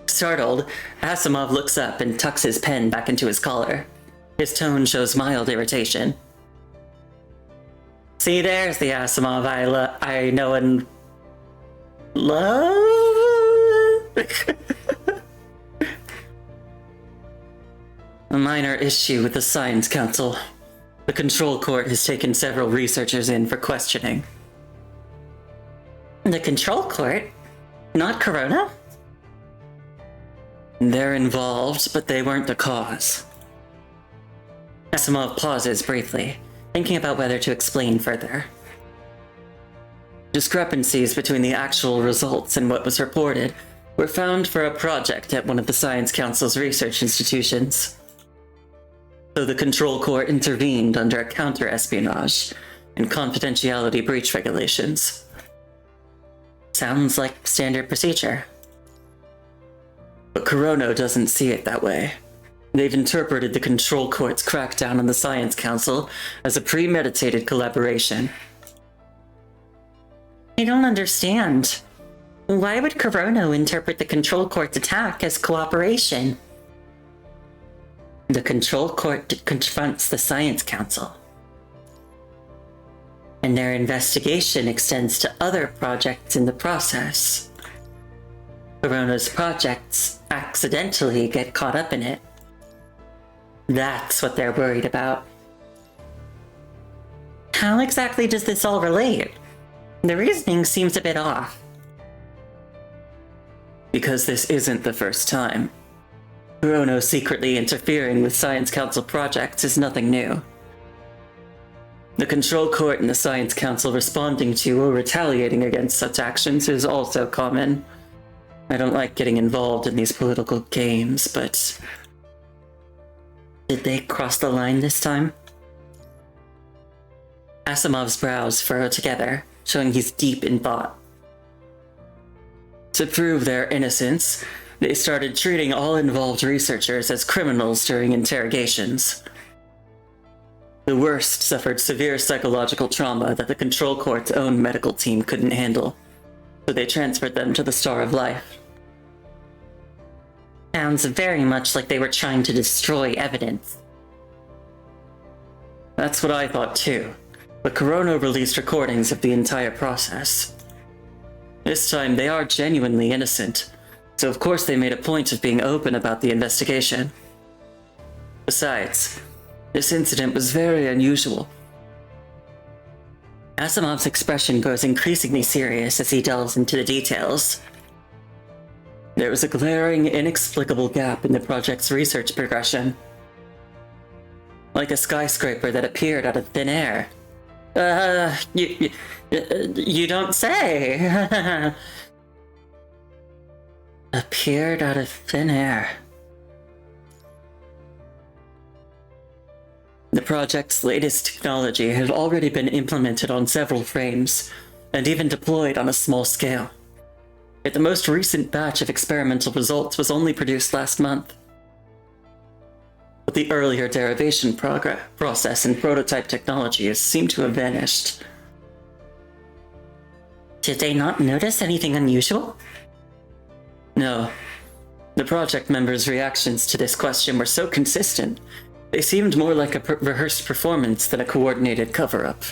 Startled, Asimov looks up and tucks his pen back into his collar. His tone shows mild irritation. See, there's the Asimov I know and love? A minor issue with the Science Council. The Control Court has taken several researchers in for questioning. The Control Court? Not Corona? They're involved, but they weren't the cause. Asimov pauses briefly, thinking about whether to explain further. Discrepancies between the actual results and what was reported were found for a project at one of the Science Council's research institutions. So the Control Court intervened under counter-espionage and confidentiality breach regulations. Sounds like standard procedure. But Corono doesn't see it that way. They've interpreted the Control Court's crackdown on the Science Council as a premeditated collaboration. I don't understand. Why would Corono interpret the Control Court's attack as cooperation? The Control Court confronts the Science Council. And their investigation extends to other projects in the process. Corona's projects accidentally get caught up in it. That's what they're worried about. How exactly does this all relate? The reasoning seems a bit off. Because this isn't the first time. Corono secretly interfering with Science Council projects is nothing new. The Control Court and the Science Council responding to or retaliating against such actions is also common. I don't like getting involved in these political games, but... did they cross the line this time? Asimov's brows furrow together, showing he's deep in thought. To prove their innocence, they started treating all involved researchers as criminals during interrogations. The worst suffered severe psychological trauma that the Control Court's own medical team couldn't handle, so they transferred them to the Star of Life. Sounds very much like they were trying to destroy evidence. That's what I thought too, but Corono released recordings of the entire process. This time they are genuinely innocent, so of course they made a point of being open about the investigation. The Besides, this incident was very unusual. Asimov's expression grows increasingly serious as he delves into the details. There was a glaring, inexplicable gap in the project's research progression. Like a skyscraper that appeared out of thin air. You don't say. Appeared out of thin air. The project's latest technology had already been implemented on several frames, and even deployed on a small scale. Yet the most recent batch of experimental results was only produced last month. But the earlier derivation process and prototype technology seem to have vanished. Did they not notice anything unusual? No. The project members' reactions to this question were so consistent, they seemed more like a rehearsed performance than a coordinated cover-up.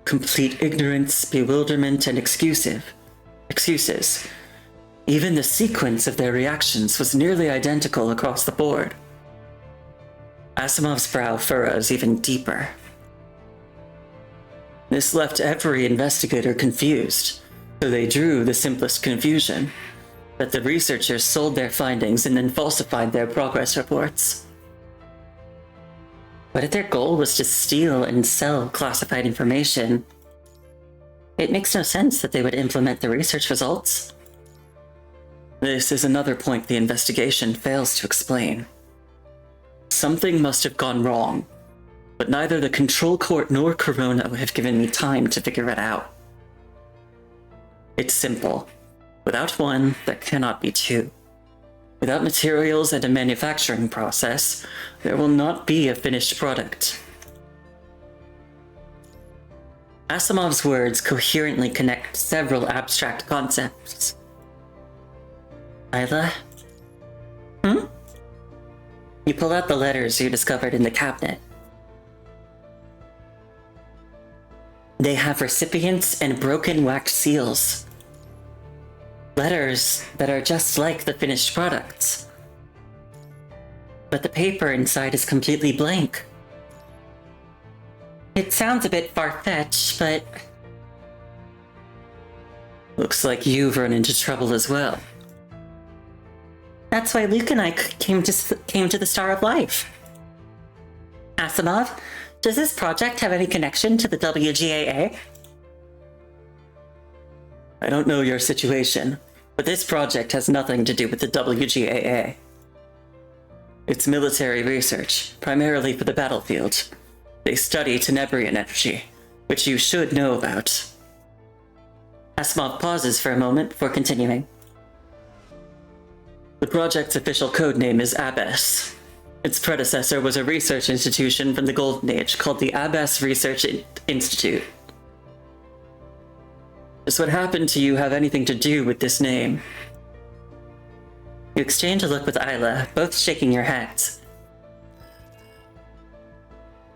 Complete ignorance, bewilderment, and excuses. Even the sequence of their reactions was nearly identical across the board. Asimov's brow furrows even deeper. This left every investigator confused, so they drew the simplest confusion, that the researchers sold their findings and then falsified their progress reports. But if their goal was to steal and sell classified information, it makes no sense that they would implement the research results. This is another point the investigation fails to explain. Something must have gone wrong, but neither the Control Court nor Corono have given me time to figure it out. It's simple. Without one, there cannot be two. Without materials and a manufacturing process, there will not be a finished product. Asimov's words coherently connect several abstract concepts. Isla? You pull out the letters you discovered in the cabinet. They have recipients and broken wax seals. Letters that are just like the finished products. But the paper inside is completely blank. It sounds a bit far-fetched, but... Looks like you've run into trouble as well. That's why Luke and I came to the Star of Life. Asimov, does this project have any connection to the WGAA? I don't know your situation, but this project has nothing to do with the WGAA. It's military research, primarily for the battlefield. They study Tenebrian energy, which you should know about. Asimov pauses for a moment before continuing. The project's official codename is Abbess. Its predecessor was a research institution from the Golden Age called the Abbess Research Institute. Does what happened to you have anything to do with this name? You exchange a look with Isla, both shaking your heads.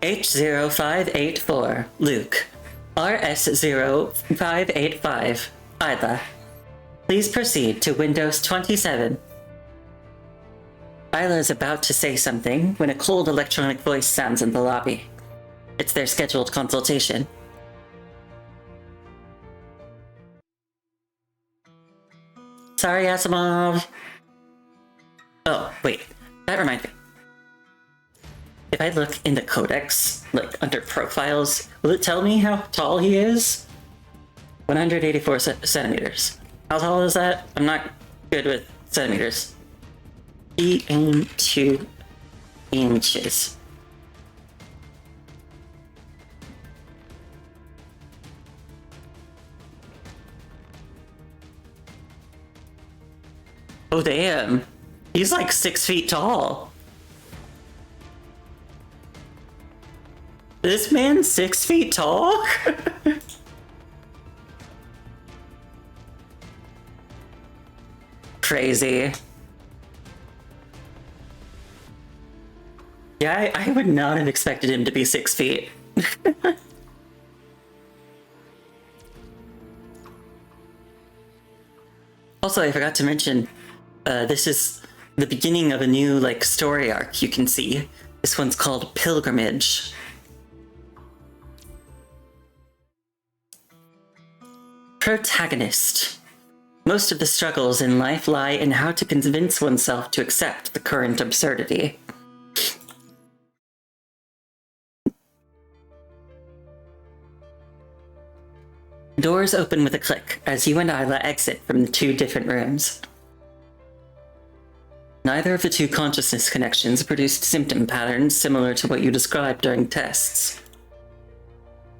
H0584, Luke. RS0585, Isla. Please proceed to Windows 27. Isla is about to say something when a cold electronic voice sounds in the lobby. It's their scheduled consultation. Sorry, Asimov. Oh, wait. That reminds me. If I look in the codex, like under profiles, will it tell me how tall he is? 184 centimeters. How tall is that? I'm not good with centimeters. 2 inches. Oh damn. He's like 6 feet tall. This man's 6 feet tall? Crazy. Yeah, I would not have expected him to be 6 feet. Also, I forgot to mention, this is the beginning of a new, like, story arc you can see. This one's called Pilgrimage. Protagonist. Most of the struggles in life lie in how to convince oneself to accept the current absurdity. Doors open with a click as you and Isla exit from the two different rooms. Neither of the two consciousness connections produced symptom patterns similar to what you described during tests.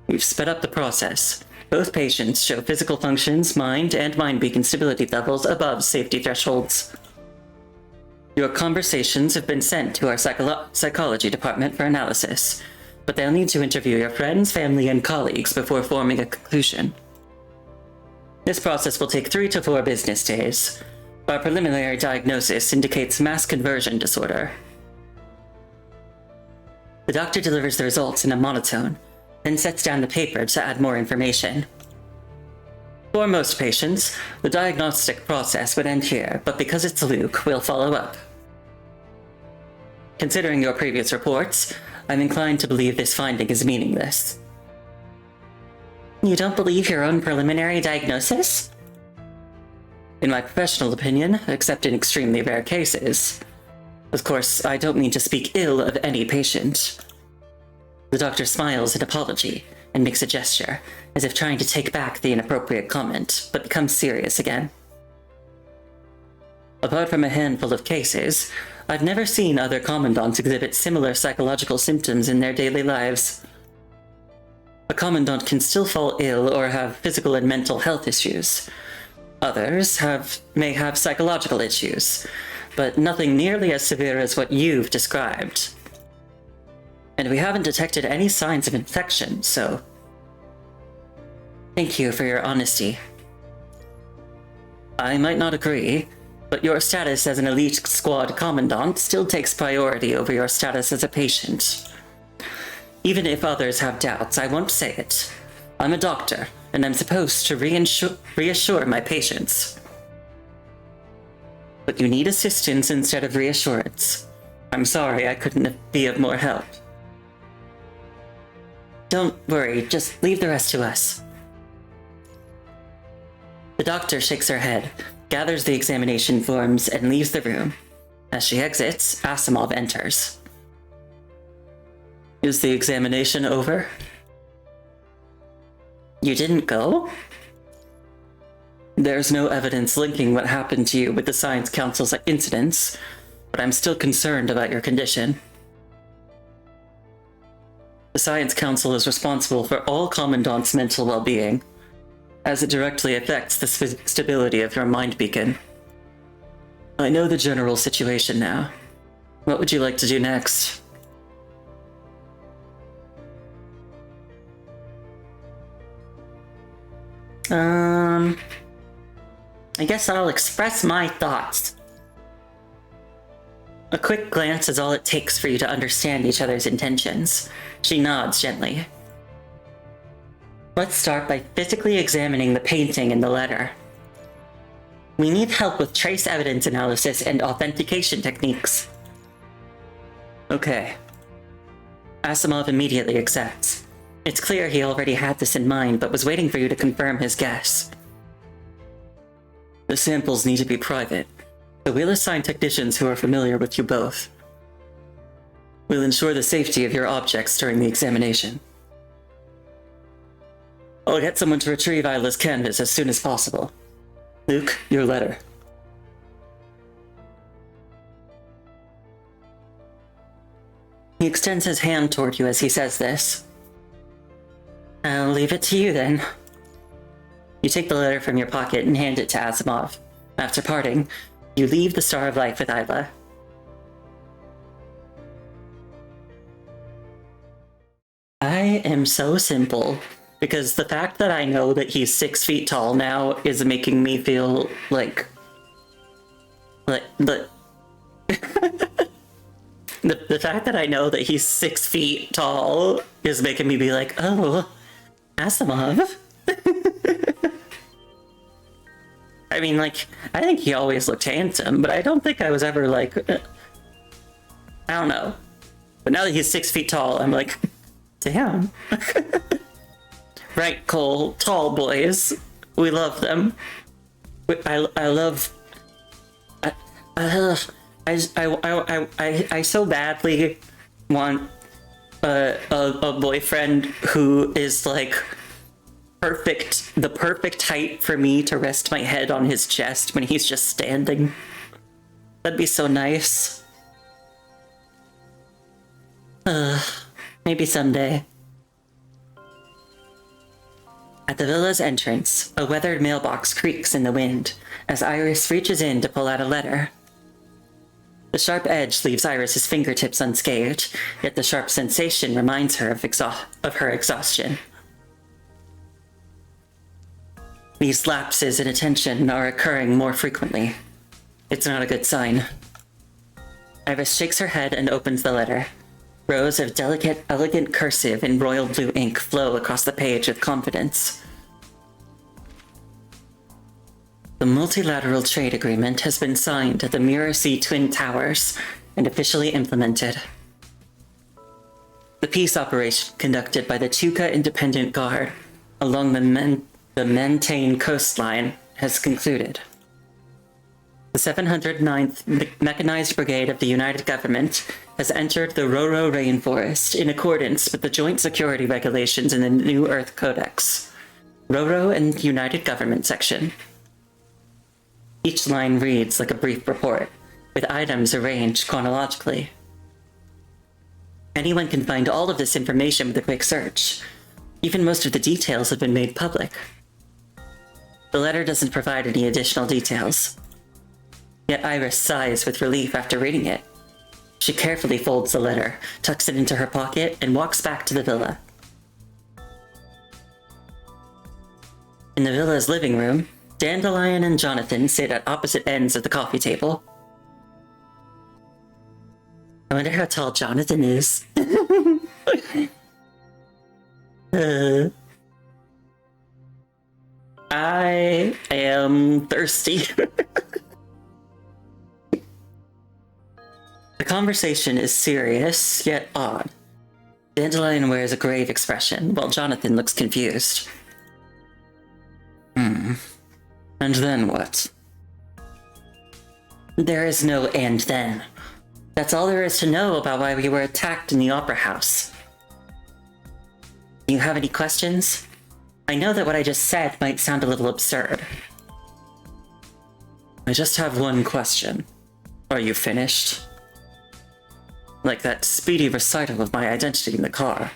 We've sped up the process. Both patients show physical functions, mind, and mind beacon stability levels above safety thresholds. Your conversations have been sent to our psychology department for analysis, but they'll need to interview your friends, family, and colleagues before forming a conclusion. This process will take 3 to 4 business days. Our preliminary diagnosis indicates mass conversion disorder. The doctor delivers the results in a monotone, then sets down the paper to add more information. For most patients, the diagnostic process would end here, but because it's Luke, we'll follow up. Considering your previous reports, I'm inclined to believe this finding is meaningless. You don't believe your own preliminary diagnosis? In my professional opinion, except in extremely rare cases. Of course, I don't mean to speak ill of any patient. The doctor smiles in apology and makes a gesture, as if trying to take back the inappropriate comment, but becomes serious again. Apart from a handful of cases, I've never seen other commandants exhibit similar psychological symptoms in their daily lives. A commandant can still fall ill or have physical and mental health issues. Others may have psychological issues, but nothing nearly as severe as what you've described. And we haven't detected any signs of infection, so... Thank you for your honesty. I might not agree, but your status as an elite squad commandant still takes priority over your status as a patient. Even if others have doubts, I won't say it. I'm a doctor, and I'm supposed to reassure my patients. But you need assistance instead of reassurance. I'm sorry I couldn't be of more help. Don't worry, just leave the rest to us. The doctor shakes her head, gathers the examination forms, and leaves the room. As she exits, Asimov enters. Is the examination over? You didn't go? There's no evidence linking what happened to you with the Science Council's incidents, but I'm still concerned about your condition. The Science Council is responsible for all Commandant's mental well-being, as it directly affects the stability of your mind beacon. I know the general situation now. What would you like to do next? I guess I'll express my thoughts. A quick glance is all it takes for you to understand each other's intentions. She nods gently. Let's start by physically examining the painting in the letter. We need help with trace evidence analysis and authentication techniques. Okay. Asimov immediately accepts. It's clear he already had this in mind, but was waiting for you to confirm his guess. The samples need to be private, so we'll assign technicians who are familiar with you both. We'll ensure the safety of your objects during the examination. I'll get someone to retrieve Isla's canvas as soon as possible. Luke, your letter. He extends his hand toward you as he says this. I'll leave it to you then. You take the letter from your pocket and hand it to Asimov. After parting, you leave the Star of Life with Isla. I am so simple, because the fact that I know that he's 6 feet tall now is making me feel like the fact that I know that he's 6 feet tall is making me be like, oh, Asimov. I mean, like, I think he always looked handsome, but I don't think I was ever like, I don't know. But now that he's 6 feet tall, I'm like, damn. Right, Cole, tall boys. We love them. I love. I so badly want a boyfriend who is like the perfect height for me to rest my head on his chest when he's just standing. That'd be so nice. Maybe someday. At the villa's entrance, a weathered mailbox creaks in the wind as Iris reaches in to pull out a letter. The sharp edge leaves Iris's fingertips unscathed, yet the sharp sensation reminds her of her exhaustion. These lapses in attention are occurring more frequently. It's not a good sign. Iris shakes her head and opens the letter. Rows of delicate, elegant cursive in royal blue ink flow across the page with confidence. The multilateral trade agreement has been signed at the Mirror Sea Twin Towers and officially implemented. The peace operation conducted by the Chuka Independent Guard along the Mentane coastline has concluded. The 709th Mechanized Brigade of the United Government has entered the Roro Rainforest in accordance with the joint security regulations in the New Earth Codex. Roro and United Government section. Each line reads like a brief report, with items arranged chronologically. Anyone can find all of this information with a quick search. Even most of the details have been made public. The letter doesn't provide any additional details. Yet Iris sighs with relief after reading it. She carefully folds the letter, tucks it into her pocket, and walks back to the villa. In the villa's living room, Dandelion and Jonathan sit at opposite ends of the coffee table. I wonder how tall Jonathan is. I am thirsty. The conversation is serious, yet odd. Dandelion wears a grave expression, while Jonathan looks confused. And then what? There is no and then. That's all there is to know about why we were attacked in the Opera House. Do you have any questions? I know that what I just said might sound a little absurd. I just have one question. Are you finished? Like that speedy recital of my identity in the car.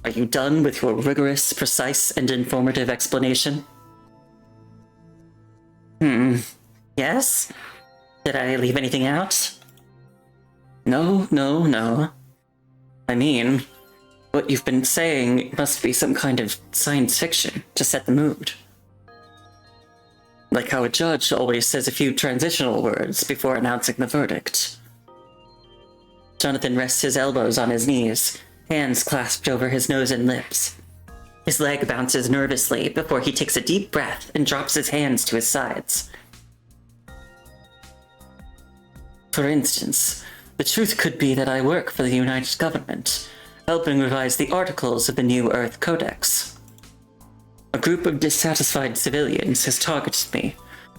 Are you done with your rigorous, precise, and informative explanation? Yes? Did I leave anything out? No. I mean, what you've been saying must be some kind of science fiction to set the mood. Like how a judge always says a few transitional words before announcing the verdict. Jonathan rests his elbows on his knees, hands clasped over his nose and lips. His leg bounces nervously before he takes a deep breath and drops his hands to his sides. For instance, the truth could be that I work for the United Government, helping revise the articles of the New Earth Codex. A group of dissatisfied civilians has targeted me,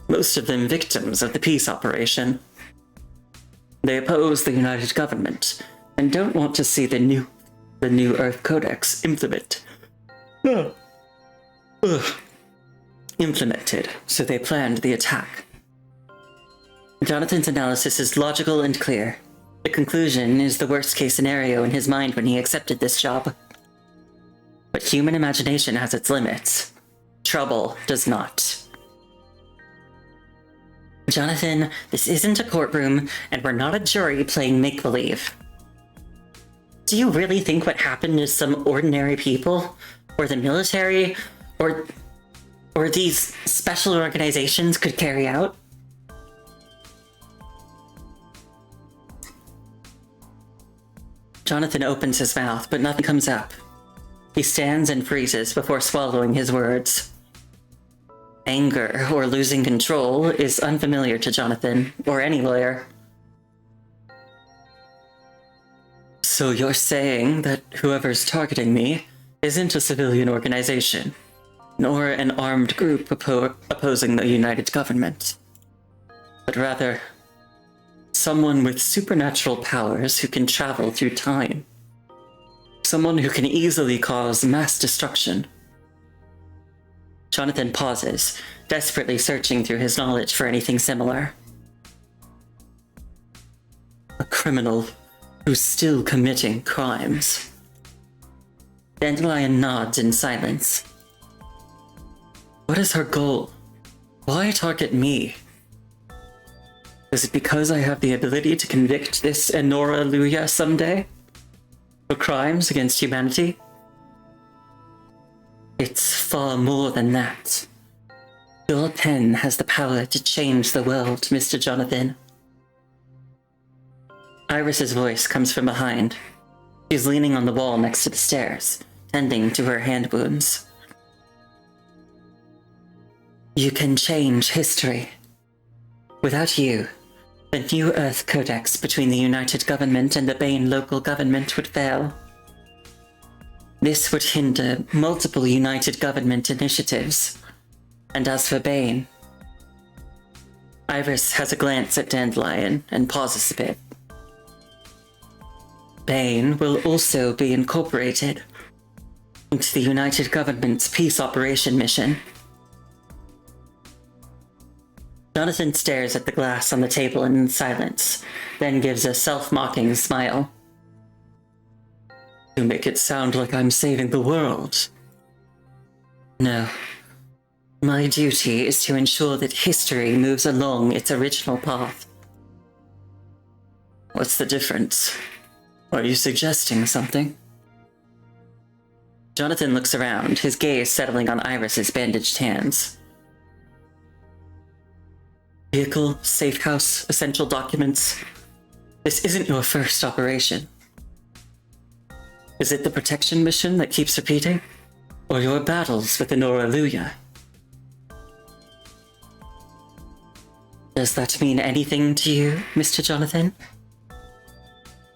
most of them victims of the peace operation. They oppose the United Government and don't want to see the New Earth Codex implemented, so they planned the attack. Jonathan's analysis is logical and clear. The conclusion is the worst-case scenario in his mind when he accepted this job. But human imagination has its limits. Trouble does not. Jonathan, this isn't a courtroom, and we're not a jury playing make-believe. Do you really think what happened is some ordinary people? Or the military? Or these special organizations could carry out? Jonathan opens his mouth, but nothing comes up. He stands and freezes before swallowing his words. anger or losing control is unfamiliar to Jonathan or any lawyer. So you're saying that whoever's targeting me isn't a civilian organization, nor an armed group opposing the United Government, but rather someone with supernatural powers who can travel through time. Someone who can easily cause mass destruction. Jonathan pauses, desperately searching through his knowledge for anything similar. A criminal who's still committing crimes. Dandelion nods in silence. What is her goal? Why target me? Is it because I have the ability to convict this Enora Luya someday? For crimes against humanity? It's far more than that. Your pen has the power to change the world, Mr. Jonathan. Iris's voice comes from behind. She's leaning on the wall next to the stairs, tending to her hand wounds. You can change history. Without you, the New Earth Codex between the United Government and the Bane local government would fail. This would hinder multiple United Government initiatives. And as for Bane... Iris has a glance at Dandelion and pauses a bit. Bane will also be incorporated into the United Government's peace operation mission. Jonathan stares at the glass on the table in silence, then gives a self-mocking smile. You make it sound like I'm saving the world. No. My duty is to ensure that history moves along its original path. What's the difference? Are you suggesting something? Jonathan looks around, his gaze settling on Iris's bandaged hands. Vehicle, safe house, essential documents. This isn't your first operation. Is it the protection mission that keeps repeating? Or your battles with Enora Luya? Does that mean anything to you, Mr. Jonathan?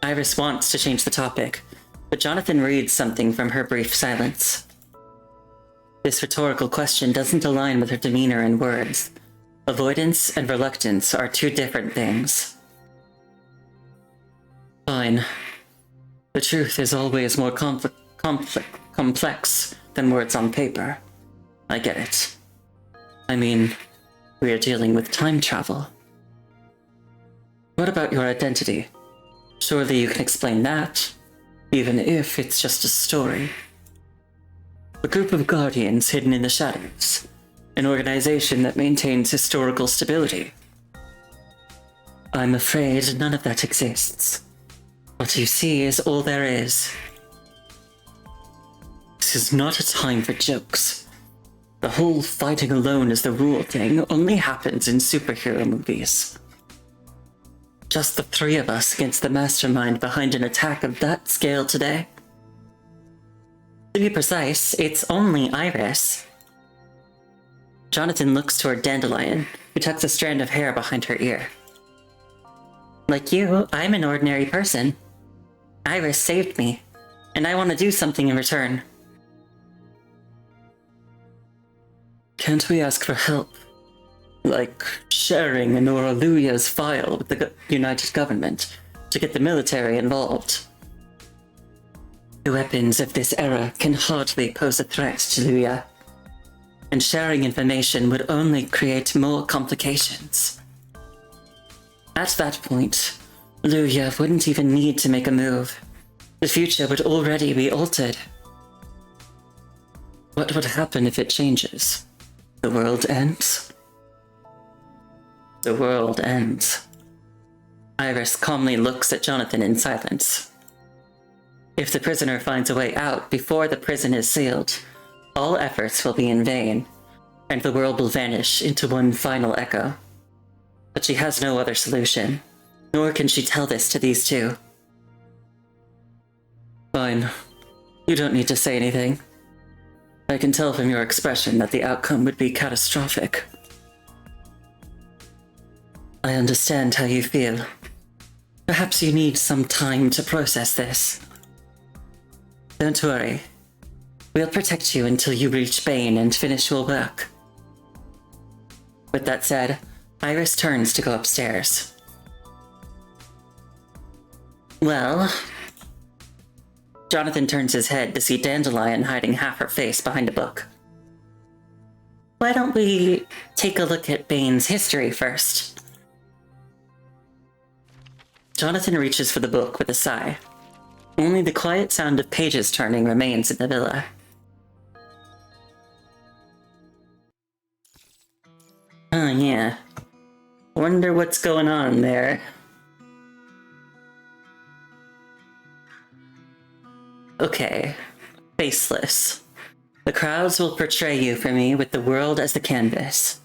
Iris wants to change the topic, but Jonathan reads something from her brief silence. This rhetorical question doesn't align with her demeanor and words. Avoidance and reluctance are two different things. Fine. The truth is always more complex than words on paper. I get it. I mean, we are dealing with time travel. What about your identity? Surely you can explain that, even if it's just a story. A group of guardians hidden in the shadows. An organization that maintains historical stability. I'm afraid none of that exists. What you see is all there is. This is not a time for jokes. The whole fighting alone is the rule thing only happens in superhero movies. Just the three of us against the mastermind behind an attack of that scale today. To be precise, it's only Iris. Jonathan looks toward Dandelion, who tucks a strand of hair behind her ear. Like you, I'm an ordinary person. Iris saved me, and I want to do something in return. Can't we ask for help? Like sharing Enora Luya's file with the United Government to get the military involved. The weapons of this era can hardly pose a threat to Luya. And sharing information would only create more complications. At that point, Luya wouldn't even need to make a move. The future would already be altered. What would happen if it changes? The world ends? The world ends. Iris calmly looks at Jonathan in silence. If the prisoner finds a way out before the prison is sealed, all efforts will be in vain, and the world will vanish into one final echo. But she has no other solution, nor can she tell this to these two. Fine. You don't need to say anything. I can tell from your expression that the outcome would be catastrophic. I understand how you feel. Perhaps you need some time to process this. Don't worry. We'll protect you until you reach Bane and finish your work. With that said, Iris turns to go upstairs. Well... Jonathan turns his head to see Dandelion hiding half her face behind a book. Why don't we take a look at Bane's history first? Jonathan reaches for the book with a sigh. Only the quiet sound of pages turning remains in the villa. Oh yeah. Wonder what's going on there. Okay. Faceless. The crowds will portray you for me with the world as the canvas.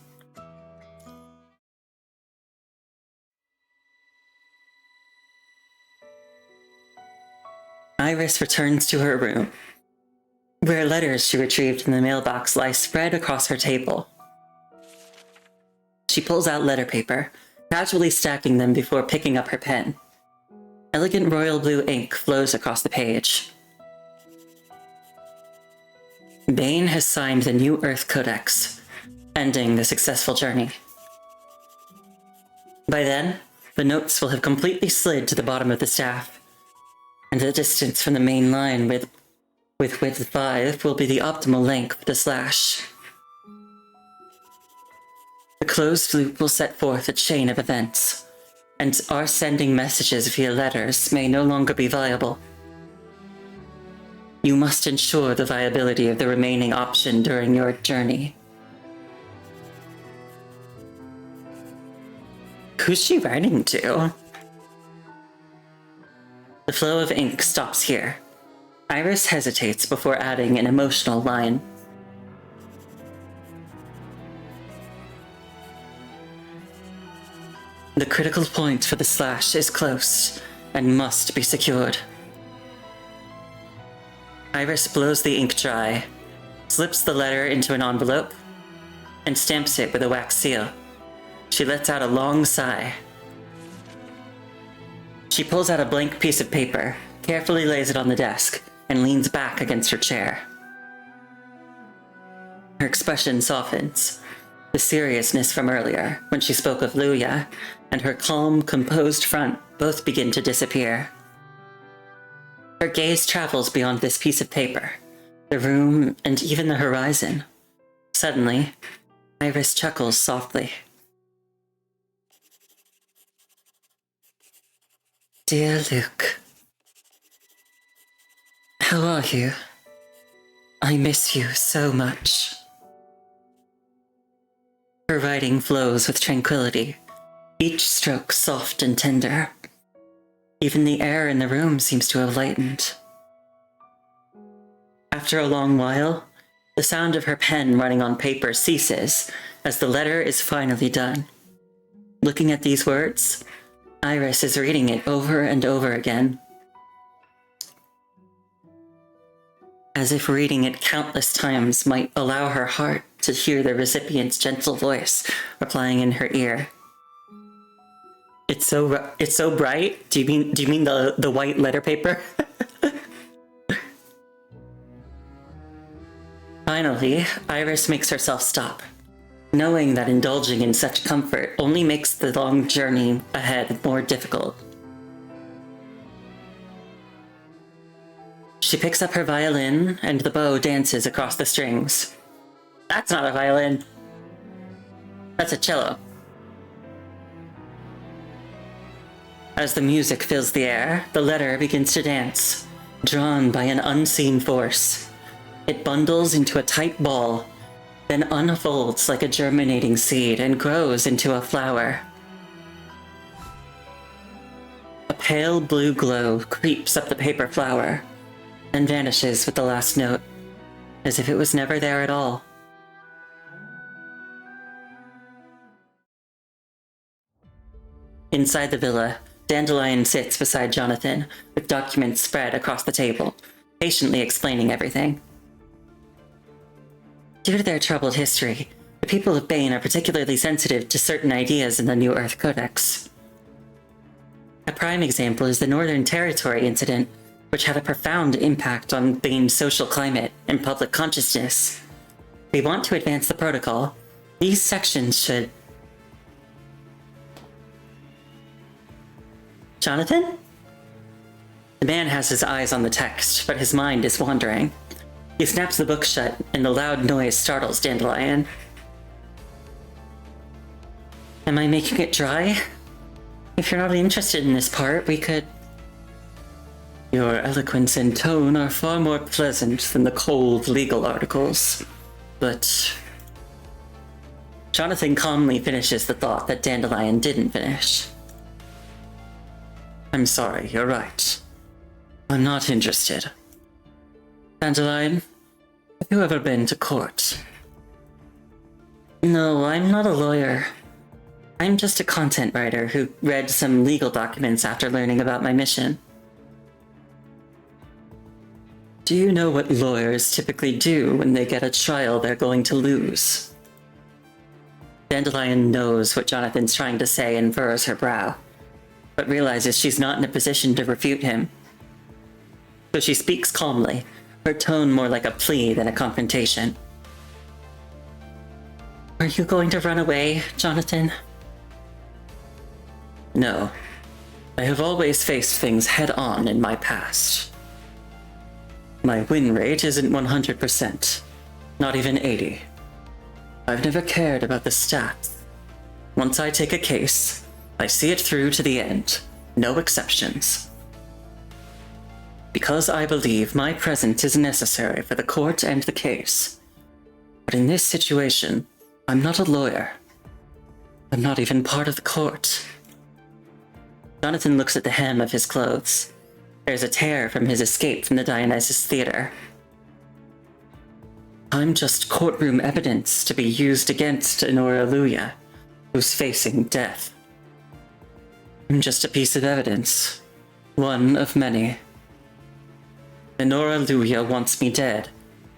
Iris returns to her room, where letters she retrieved in the mailbox lie spread across her table. She pulls out letter paper, casually stacking them before picking up her pen. Elegant royal blue ink flows across the page. Bane has signed the New Earth Codex, ending the successful journey. By then, the notes will have completely slid to the bottom of the staff, and the distance from the main line with width 5 will be the optimal length for the slash. The closed loop will set forth a chain of events, and our sending messages via letters may no longer be viable. You must ensure the viability of the remaining option during your journey. Who's she writing to? The flow of ink stops here. Iris hesitates before adding an emotional line. The critical point for the slash is close and must be secured. Iris blows the ink dry, slips the letter into an envelope, and stamps it with a wax seal. She lets out a long sigh. She pulls out a blank piece of paper, carefully lays it on the desk, and leans back against her chair. Her expression softens. The seriousness from earlier, when she spoke of Luya, and her calm, composed front both begin to disappear. Her gaze travels beyond this piece of paper, the room, and even the horizon. Suddenly, Iris chuckles softly. Dear Luke, how are you? I miss you so much. Her writing flows with tranquility, each stroke soft and tender. Even the air in the room seems to have lightened. After a long while, the sound of her pen running on paper ceases as the letter is finally done. Looking at these words, Iris is reading it over and over again. As if reading it countless times might allow her heart to hear the recipient's gentle voice replying in her ear. It's so bright. Do you mean the white letter paper? Finally, Iris makes herself stop, knowing that indulging in such comfort only makes the long journey ahead more difficult. She picks up her violin, and the bow dances across the strings. That's not a violin. That's a cello. As the music fills the air, the letter begins to dance, drawn by an unseen force. It bundles into a tight ball, then unfolds like a germinating seed and grows into a flower. A pale blue glow creeps up the paper flower and vanishes with the last note, as if it was never there at all. Inside the villa, Dandelion sits beside Jonathan, with documents spread across the table, patiently explaining everything. Due to their troubled history, the people of Bane are particularly sensitive to certain ideas in the New Earth Codex. A prime example is the Northern Territory incident, which had a profound impact on Bane's social climate and public consciousness. If we want to advance the protocol, these sections should... Jonathan? The man has his eyes on the text, but his mind is wandering. He snaps the book shut, and the loud noise startles Dandelion. Am I making it dry? If you're not interested in this part, we could... Your eloquence and tone are far more pleasant than the cold legal articles, but... Jonathan calmly finishes the thought that Dandelion didn't finish. I'm sorry, you're right. I'm not interested. Dandelion, have you ever been to court? No, I'm not a lawyer. I'm just a content writer who read some legal documents after learning about my mission. Do you know what lawyers typically do when they get a trial they're going to lose? Dandelion knows what Jonathan's trying to say and furrows her brow, but realizes she's not in a position to refute him. So she speaks calmly, her tone more like a plea than a confrontation. Are you going to run away, Jonathan? No. I have always faced things head-on in my past. My win rate isn't 100%, not even 80. I've never cared about the stats. Once I take a case, I see it through to the end, no exceptions. Because I believe my presence is necessary for the court and the case. But in this situation, I'm not a lawyer. I'm not even part of the court. Jonathan looks at the hem of his clothes. There's a tear from his escape from the Dionysus Theater. I'm just courtroom evidence to be used against Enora Luya, who's facing death. I'm just a piece of evidence. One of many. Enora Luya wants me dead,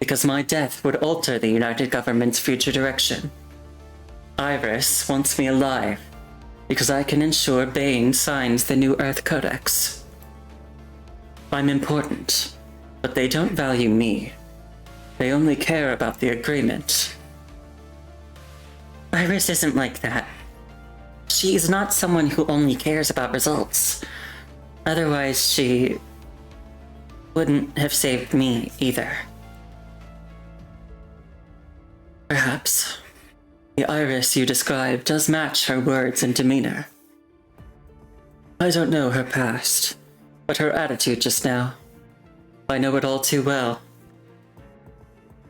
because my death would alter the United Government's future direction. Iris wants me alive, because I can ensure Bane signs the New Earth Codex. I'm important, but they don't value me. They only care about the agreement. Iris isn't like that. She is not someone who only cares about results. Otherwise, she wouldn't have saved me either. Perhaps the Iris you described does match her words and demeanor. I don't know her past, but her attitude just now, I know it all too well.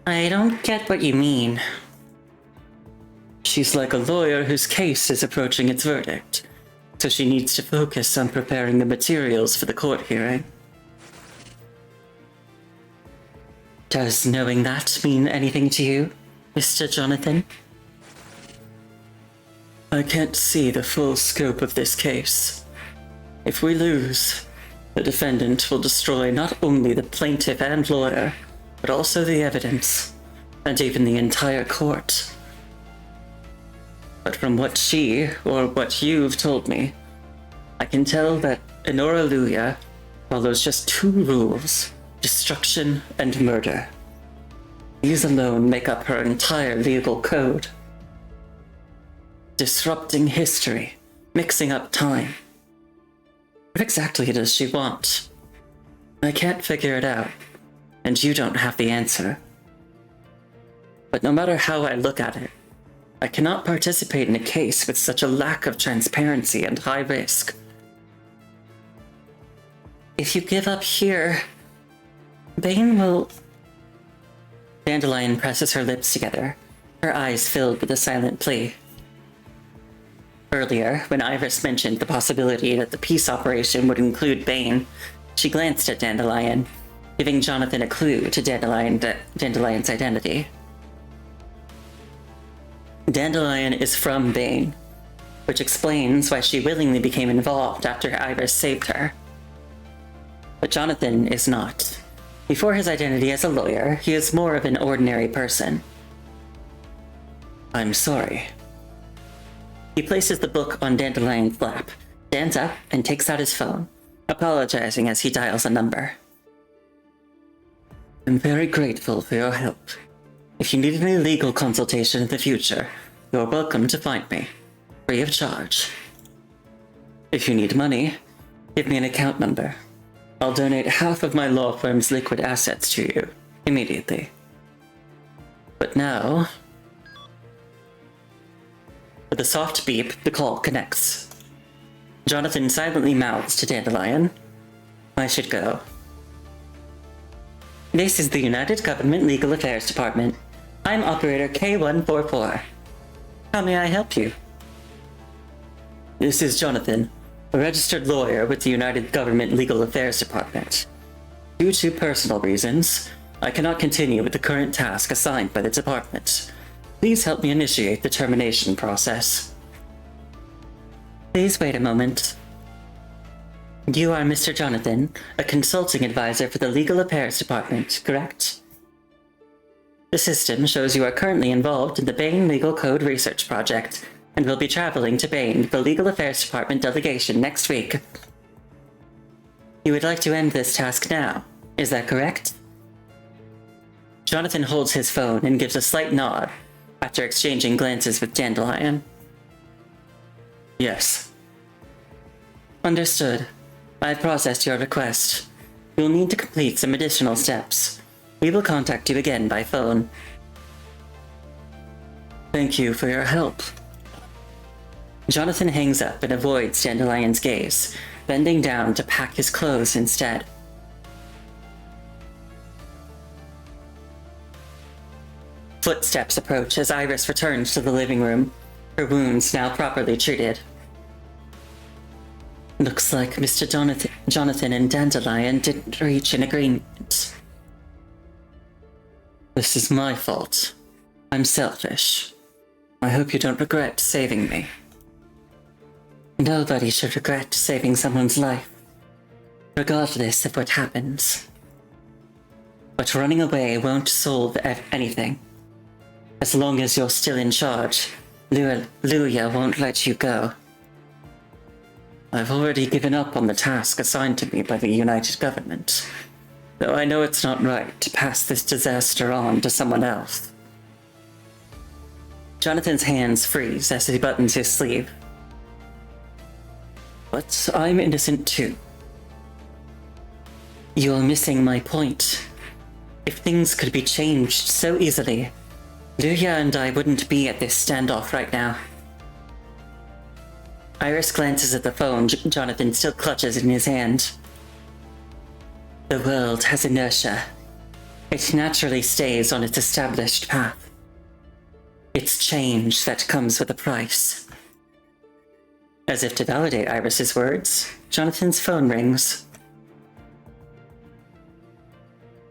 I don't get what you mean. She's like a lawyer whose case is approaching its verdict, so she needs to focus on preparing the materials for the court hearing. Does knowing that mean anything to you, Mr. Jonathan? I can't see the full scope of this case. If we lose, the defendant will destroy not only the plaintiff and lawyer, but also the evidence, and even the entire court. But from what she, or what you've told me, I can tell that Enora Luya follows just two rules: destruction and murder. These alone make up her entire legal code. Disrupting history, mixing up time. What exactly does she want? I can't figure it out, and you don't have the answer. But no matter how I look at it, I cannot participate in a case with such a lack of transparency and high risk. If you give up here, Bane will... Dandelion presses her lips together, her eyes filled with a silent plea. Earlier, when Iris mentioned the possibility that the peace operation would include Bane, she glanced at Dandelion, giving Jonathan a clue to Dandelion's identity. Dandelion is from Bane, which explains why she willingly became involved after Iris saved her. But Jonathan is not. Before his identity as a lawyer, he is more of an ordinary person. I'm sorry. He places the book on Dandelion's lap, stands up, and takes out his phone, apologizing as he dials a number. I'm very grateful for your help. If you need any legal consultation in the future, you're welcome to find me, free of charge. If you need money, give me an account number. I'll donate half of my law firm's liquid assets to you, immediately. But now... With a soft beep, the call connects. Jonathan silently mouths to Dandelion, I should go. This is the United Government Legal Affairs Department. I'm Operator K144. How may I help you? This is Jonathan, a registered lawyer with the United Government Legal Affairs Department. Due to personal reasons, I cannot continue with the current task assigned by the department. Please help me initiate the termination process. Please wait a moment. You are Mr. Jonathan, a consulting advisor for the Legal Affairs Department, correct? The system shows you are currently involved in the Bane Legal Code Research Project, and will be traveling to Bane with the Legal Affairs Department delegation next week. You would like to end this task now, is that correct? Jonathan holds his phone and gives a slight nod, after exchanging glances with Dandelion. Yes. Understood. I've processed your request. You'll need to complete some additional steps. We will contact you again by phone. Thank you for your help. Jonathan hangs up and avoids Dandelion's gaze, bending down to pack his clothes instead. Footsteps approach as Iris returns to the living room, her wounds now properly treated. Looks like Mr. Jonathan and Dandelion didn't reach an agreement. This is my fault. I'm selfish. I hope you don't regret saving me. Nobody should regret saving someone's life, regardless of what happens. But running away won't solve anything. As long as you're still in charge, Luya won't let you go. I've already given up on the task assigned to me by the United Government, though I know it's not right to pass this disaster on to someone else. Jonathan's hands freeze as he buttons his sleeve. But I'm innocent too. You're missing my point. If things could be changed so easily, Luya and I wouldn't be at this standoff right now. Iris glances at the phone Jonathan still clutches in his hand. The world has inertia. It naturally stays on its established path. It's change that comes with a price. As if to validate Iris's words, Jonathan's phone rings.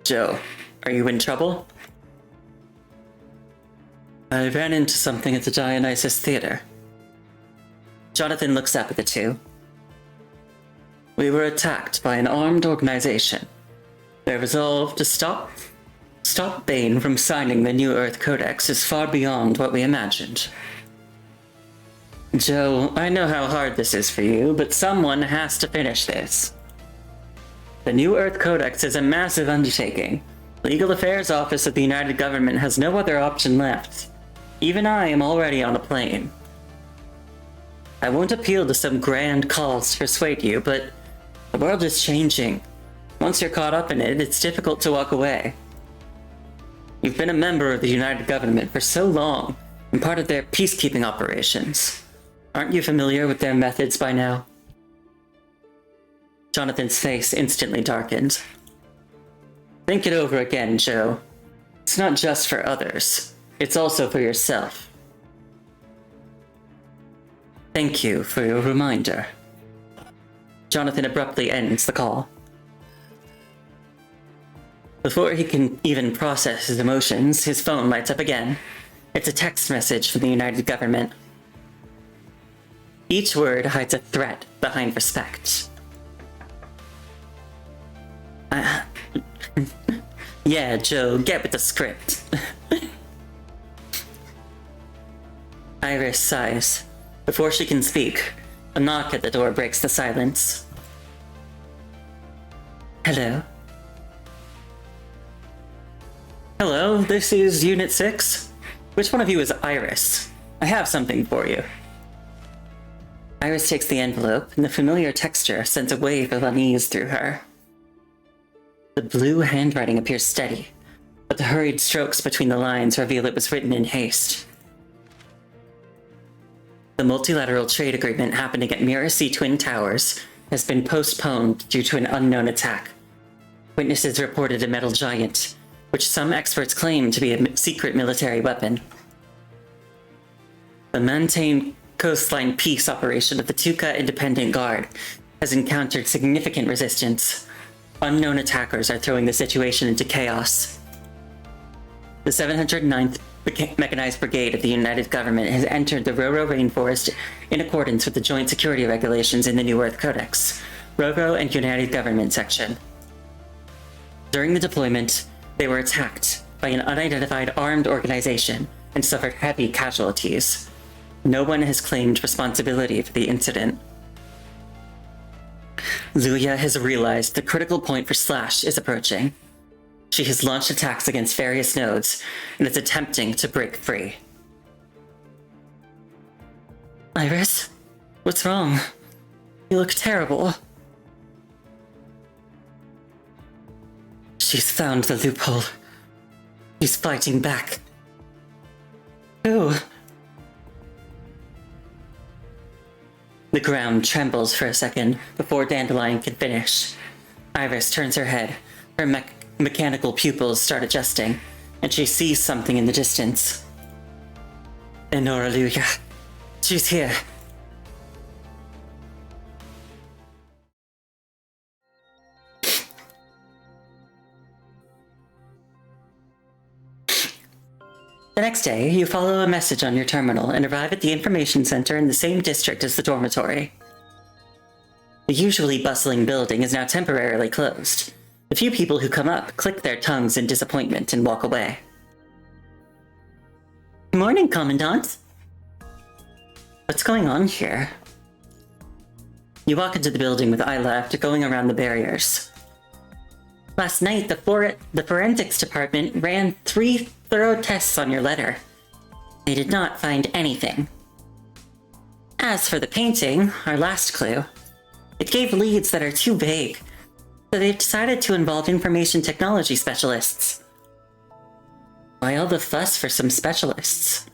Joe, are you in trouble? I ran into something at the Dionysus Theater. Jonathan looks up at the two. We were attacked by an armed organization. Their resolve to stop Bane from signing the New Earth Codex is far beyond what we imagined. Joe, I know how hard this is for you, but someone has to finish this. The New Earth Codex is a massive undertaking. Legal Affairs Office of the United Government has no other option left. Even I am already on a plane. I won't appeal to some grand cause to persuade you, but the world is changing. Once you're caught up in it, it's difficult to walk away. You've been a member of the United Government for so long, and part of their peacekeeping operations. Aren't you familiar with their methods by now? Jonathan's face instantly darkened. Think it over again, Joe. It's not just for others. It's also for yourself. Thank you for your reminder. Jonathan abruptly ends the call. Before he can even process his emotions, his phone lights up again. It's a text message from the United Government. Each word hides a threat behind respect. Yeah, Joe, get with the script. Iris sighs. Before she can speak, a knock at the door breaks the silence. Hello? Hello, this is Unit 6. Which one of you is Iris? I have something for you. Iris takes the envelope, and the familiar texture sends a wave of unease through her. The blue handwriting appears steady, but the hurried strokes between the lines reveal it was written in haste. The multilateral trade agreement happening at Miracy Twin Towers has been postponed due to an unknown attack. Witnesses reported a metal giant, which some experts claim to be a secret military weapon. The Maintain Coastline Peace operation of the Tuka Independent Guard has encountered significant resistance. Unknown attackers are throwing the situation into chaos. The 709th Mechanized Brigade of the United Government has entered the Roro Rainforest in accordance with the Joint Security Regulations in the New Earth Codex, Roro and United Government Section. During the deployment, they were attacked by an unidentified armed organization and suffered heavy casualties. No one has claimed responsibility for the incident. Zuya has realized the critical point for Slash is approaching. She has launched attacks against various nodes and is attempting to break free. Iris? What's wrong? You look terrible. She's found the loophole. She's fighting back. Who? The ground trembles for a second before Dandelion can finish. Iris turns her head. Her mechanical pupils start adjusting, and she sees something in the distance. Enora Luya. She's here. The next day, you follow a message on your terminal and arrive at the information center in the same district as the dormitory. The usually bustling building is now temporarily closed. The few people who come up click their tongues in disappointment and walk away. Good morning, Commandant. What's going on here? You walk into the building with Isla after going around the barriers. Last night, the forensics department ran 3 thorough tests on your letter. They did not find anything. As for the painting, our last clue, it gave leads that are too vague, so they decided to involve information technology specialists. Why all the fuss for some specialists?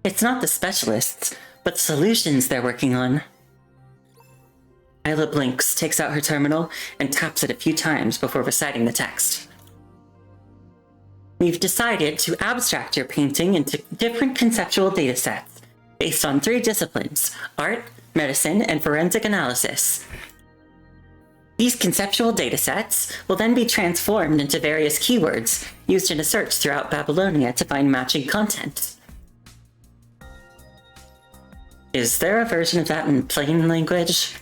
It's not the specialists, but the solutions they're working on. Isla blinks, takes out her terminal, and taps it a few times before reciting the text. We've decided to abstract your painting into different conceptual datasets based on 3 disciplines: art, medicine, and forensic analysis. These conceptual datasets will then be transformed into various keywords used in a search throughout Babylonia to find matching content. Is there a version of that in plain language?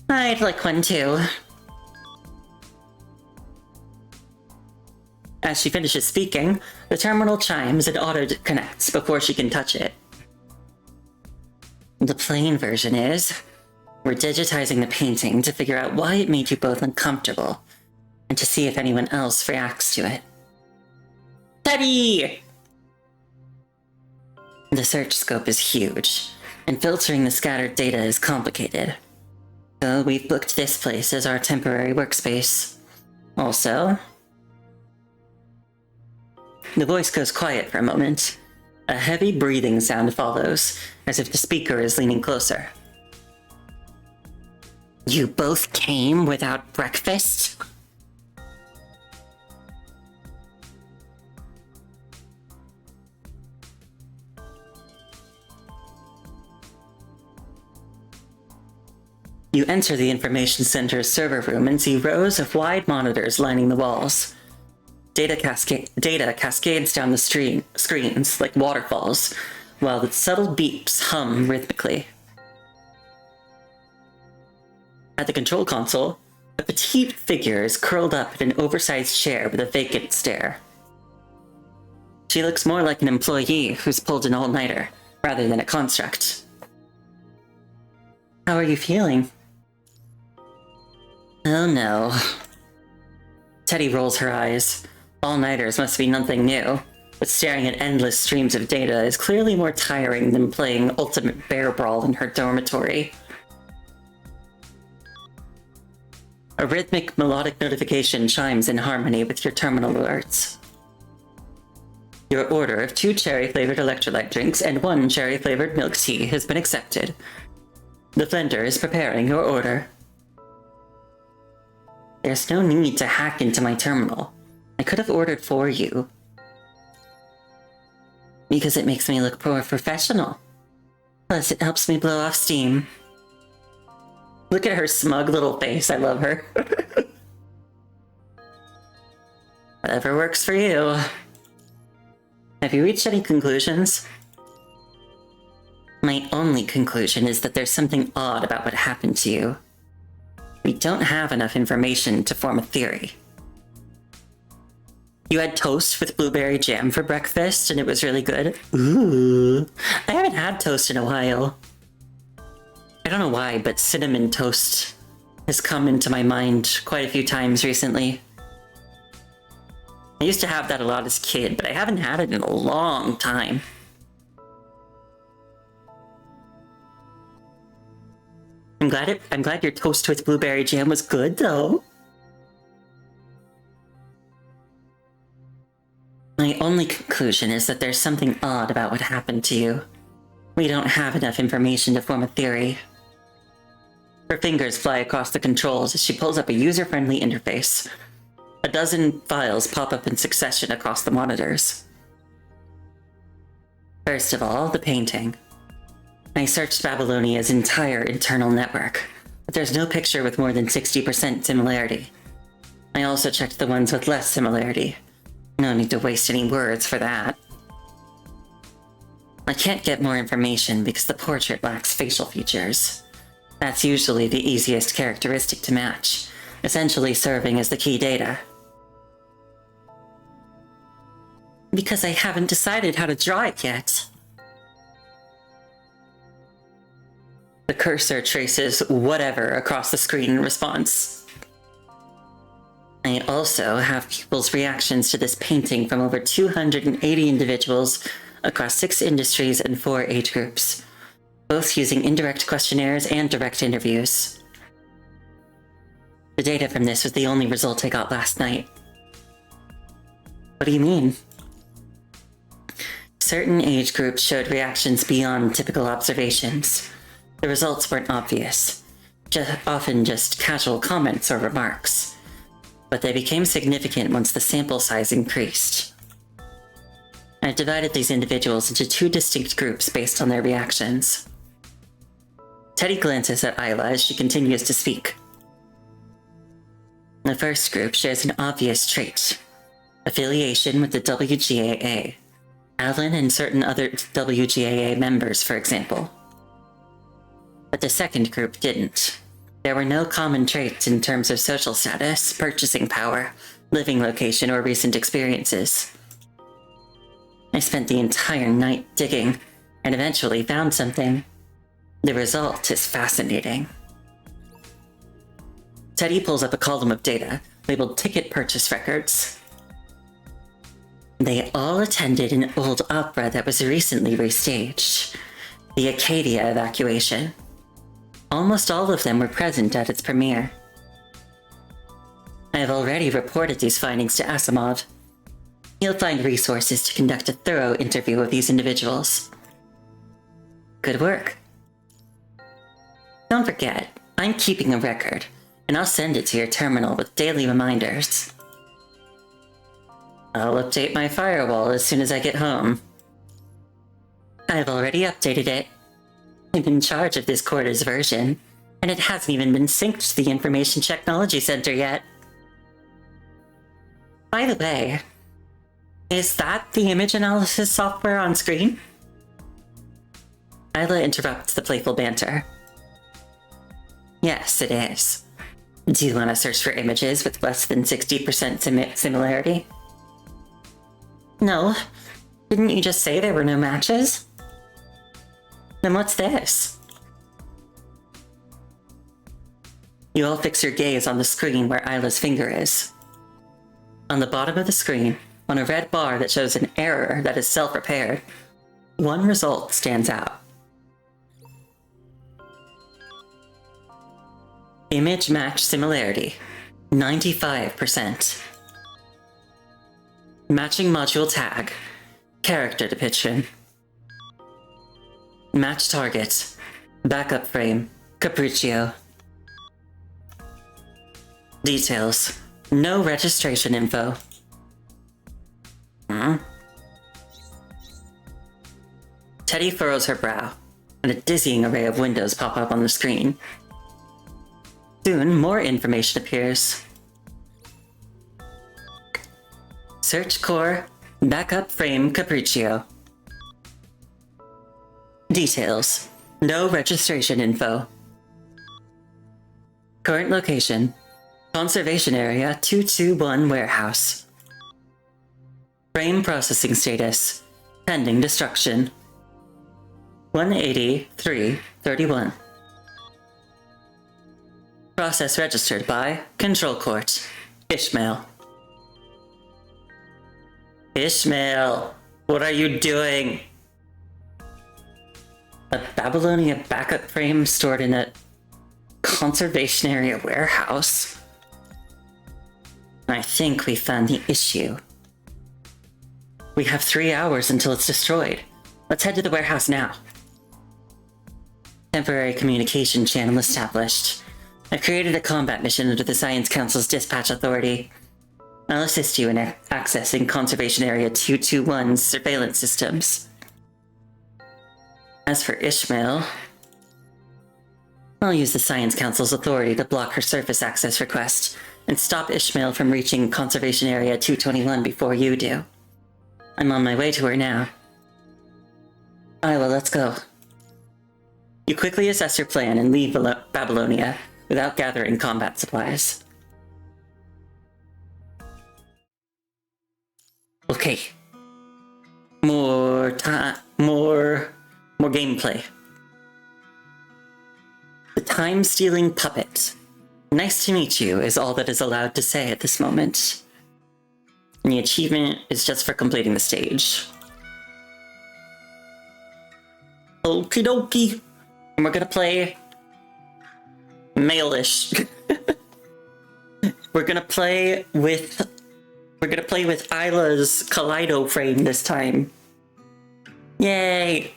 I'd like one too. As she finishes speaking, the terminal chimes and auto-connects before she can touch it. The plain version is, we're digitizing the painting to figure out why it made you both uncomfortable, and to see if anyone else reacts to it. Teddy! The search scope is huge, and filtering the scattered data is complicated. So we've booked this place as our temporary workspace. Also, the voice goes quiet for a moment. A heavy breathing sound follows, as if the speaker is leaning closer. You both came without breakfast? You enter the information center's server room and see rows of wide monitors lining the walls. Data cascades down the screens like waterfalls, while the subtle beeps hum rhythmically. At the control console, a petite figure is curled up in an oversized chair with a vacant stare. She looks more like an employee who's pulled an all-nighter, rather than a construct. How are you feeling? Oh no. Teddy rolls her eyes. All-nighters must be nothing new, but staring at endless streams of data is clearly more tiring than playing Ultimate Bear Brawl in her dormitory. A rhythmic, melodic notification chimes in harmony with your terminal alerts. Your order of 2 cherry-flavored electrolyte drinks and 1 cherry-flavored milk tea has been accepted. The vendor is preparing your order. There's no need to hack into my terminal. I could have ordered for you. Because it makes me look more professional. Plus, it helps me blow off steam. Look at her smug little face. I love her. Whatever works for you. Have you reached any conclusions? My only conclusion is that there's something odd about what happened to you. We don't have enough information to form a theory. You had toast with blueberry jam for breakfast and it was really good? Ooh. I haven't had toast in a while. I don't know why, but cinnamon toast has come into my mind quite a few times recently. I used to have that a lot as a kid, but I haven't had it in a long time. I'm glad your toast with blueberry jam was good, though. My only conclusion is that there's something odd about what happened to you. We don't have enough information to form a theory. Her fingers fly across the controls as she pulls up a user-friendly interface. A dozen files pop up in succession across the monitors. First of all, the painting. I searched Babylonia's entire internal network, but there's no picture with more than 60% similarity. I also checked the ones with less similarity. No need to waste any words for that. I can't get more information because the portrait lacks facial features. That's usually the easiest characteristic to match, essentially serving as the key data. Because I haven't decided how to draw it yet. The cursor traces whatever across the screen in response. I also have people's reactions to this painting from over 280 individuals across 6 industries and 4 age groups, both using indirect questionnaires and direct interviews. The data from this was the only result I got last night. What do you mean? Certain age groups showed reactions beyond typical observations. The results weren't obvious, often just casual comments or remarks, but they became significant once the sample size increased. I divided these individuals into 2 distinct groups based on their reactions. Teddy glances at Isla as she continues to speak. The first group shares an obvious trait: affiliation with the WGAA. Alan and certain other WGAA members, for example. But the second group didn't. There were no common traits in terms of social status, purchasing power, living location, or recent experiences. I spent the entire night digging, and eventually found something. The result is fascinating. Teddy pulls up a column of data, labeled Ticket Purchase Records. They all attended an old opera that was recently restaged, the Acadia Evacuation. Almost all of them were present at its premiere. I have already reported these findings to Asimov. He'll find resources to conduct a thorough interview of these individuals. Good work. Don't forget, I'm keeping a record, and I'll send it to your terminal with daily reminders. I'll update my firewall as soon as I get home. I've already updated it. I'm in charge of this quarter's version, and it hasn't even been synced to the Information Technology Center yet. By the way, is that the image analysis software on screen? Isla interrupts the playful banter. Yes, it is. Do you want to search for images with less than 60% similarity? No, Didn't you just say there were no matches? Then what's this? You all fix your gaze on the screen where Isla's finger is. On the bottom of the screen, on a red bar that shows an error that is self-repaired, one result stands out. Image match similarity, 95%. Matching module tag, character depiction. Match target, backup frame, Capriccio. Details, no registration info. Teddy furrows her brow, and a dizzying array of windows pop up on the screen. Soon, more information appears. Search core, backup frame Capriccio. Details, no registration info. Current location, Conservation Area 221 Warehouse. Frame processing status, pending destruction. 183:31. Process registered by Control Court, Ishmael. Ishmael, what are you doing? A Babylonia backup frame stored in a Conservation Area warehouse? I think we found the issue. We have 3 hours until it's destroyed. Let's head to the warehouse now. Temporary communication channel established. I've created a combat mission under the Science Council's dispatch authority. I'll assist you in accessing Conservation Area 221's surveillance systems. As for Ishmael, I'll use the Science Council's authority to block her surface access request and stop Ishmael from reaching Conservation Area 221 before you do. I'm on my way to her now. Isla, let's go. You quickly assess your plan and leave Babylonia without gathering combat supplies. Okay. More gameplay. The time-stealing puppet. Nice to meet you is all that is allowed to say at this moment. And the achievement is just for completing the stage. Okie dokie. And we're gonna play male-ish. We're gonna play with Isla's Kaleido frame this time. Yay!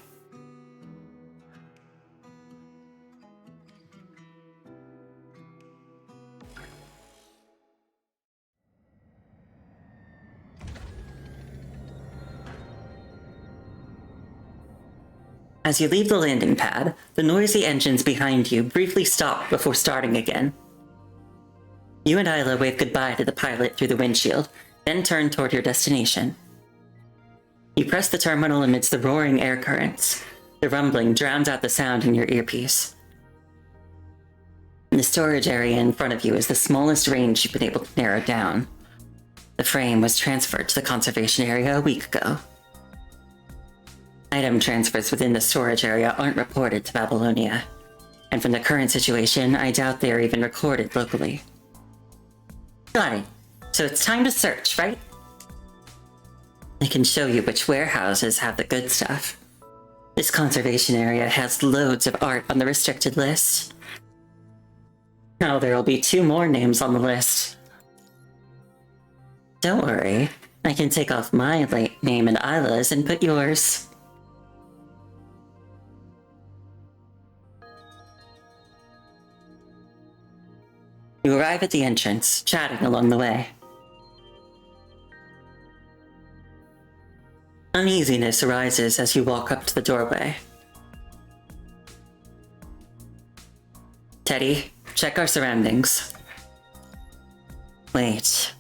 As you leave the landing pad, the noisy engines behind you briefly stop before starting again. You and Isla wave goodbye to the pilot through the windshield, then turn toward your destination. You press the terminal amidst the roaring air currents. The rumbling drowns out the sound in your earpiece. The storage area in front of you is the smallest range you've been able to narrow down. The frame was transferred to the conservation area a week ago. Item transfers within the storage area aren't reported to Babylonia, and from the current situation, I doubt they are even recorded locally. Got it. So it's time to search, right? I can show you which warehouses have the good stuff. This conservation area has loads of art on the restricted list. Now there'll be 2 more names on the list. Don't worry, I can take off my name and Isla's and put yours. You arrive at the entrance, chatting along the way. Uneasiness arises as you walk up to the doorway. Teddy, check our surroundings. Wait.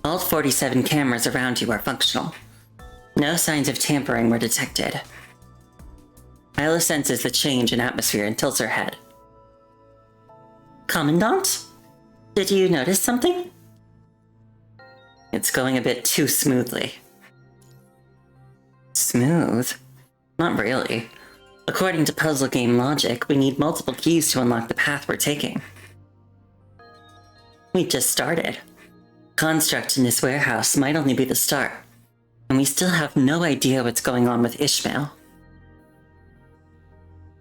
All 47 cameras around you are functional. No signs of tampering were detected. Isla senses the change in atmosphere and tilts her head. Commandant? Did you notice something? It's going a bit too smoothly. Smooth? Not really. According to puzzle game logic, we need multiple keys to unlock the path we're taking. We just started. Construct in this warehouse might only be the start, and we still have no idea what's going on with Ishmael.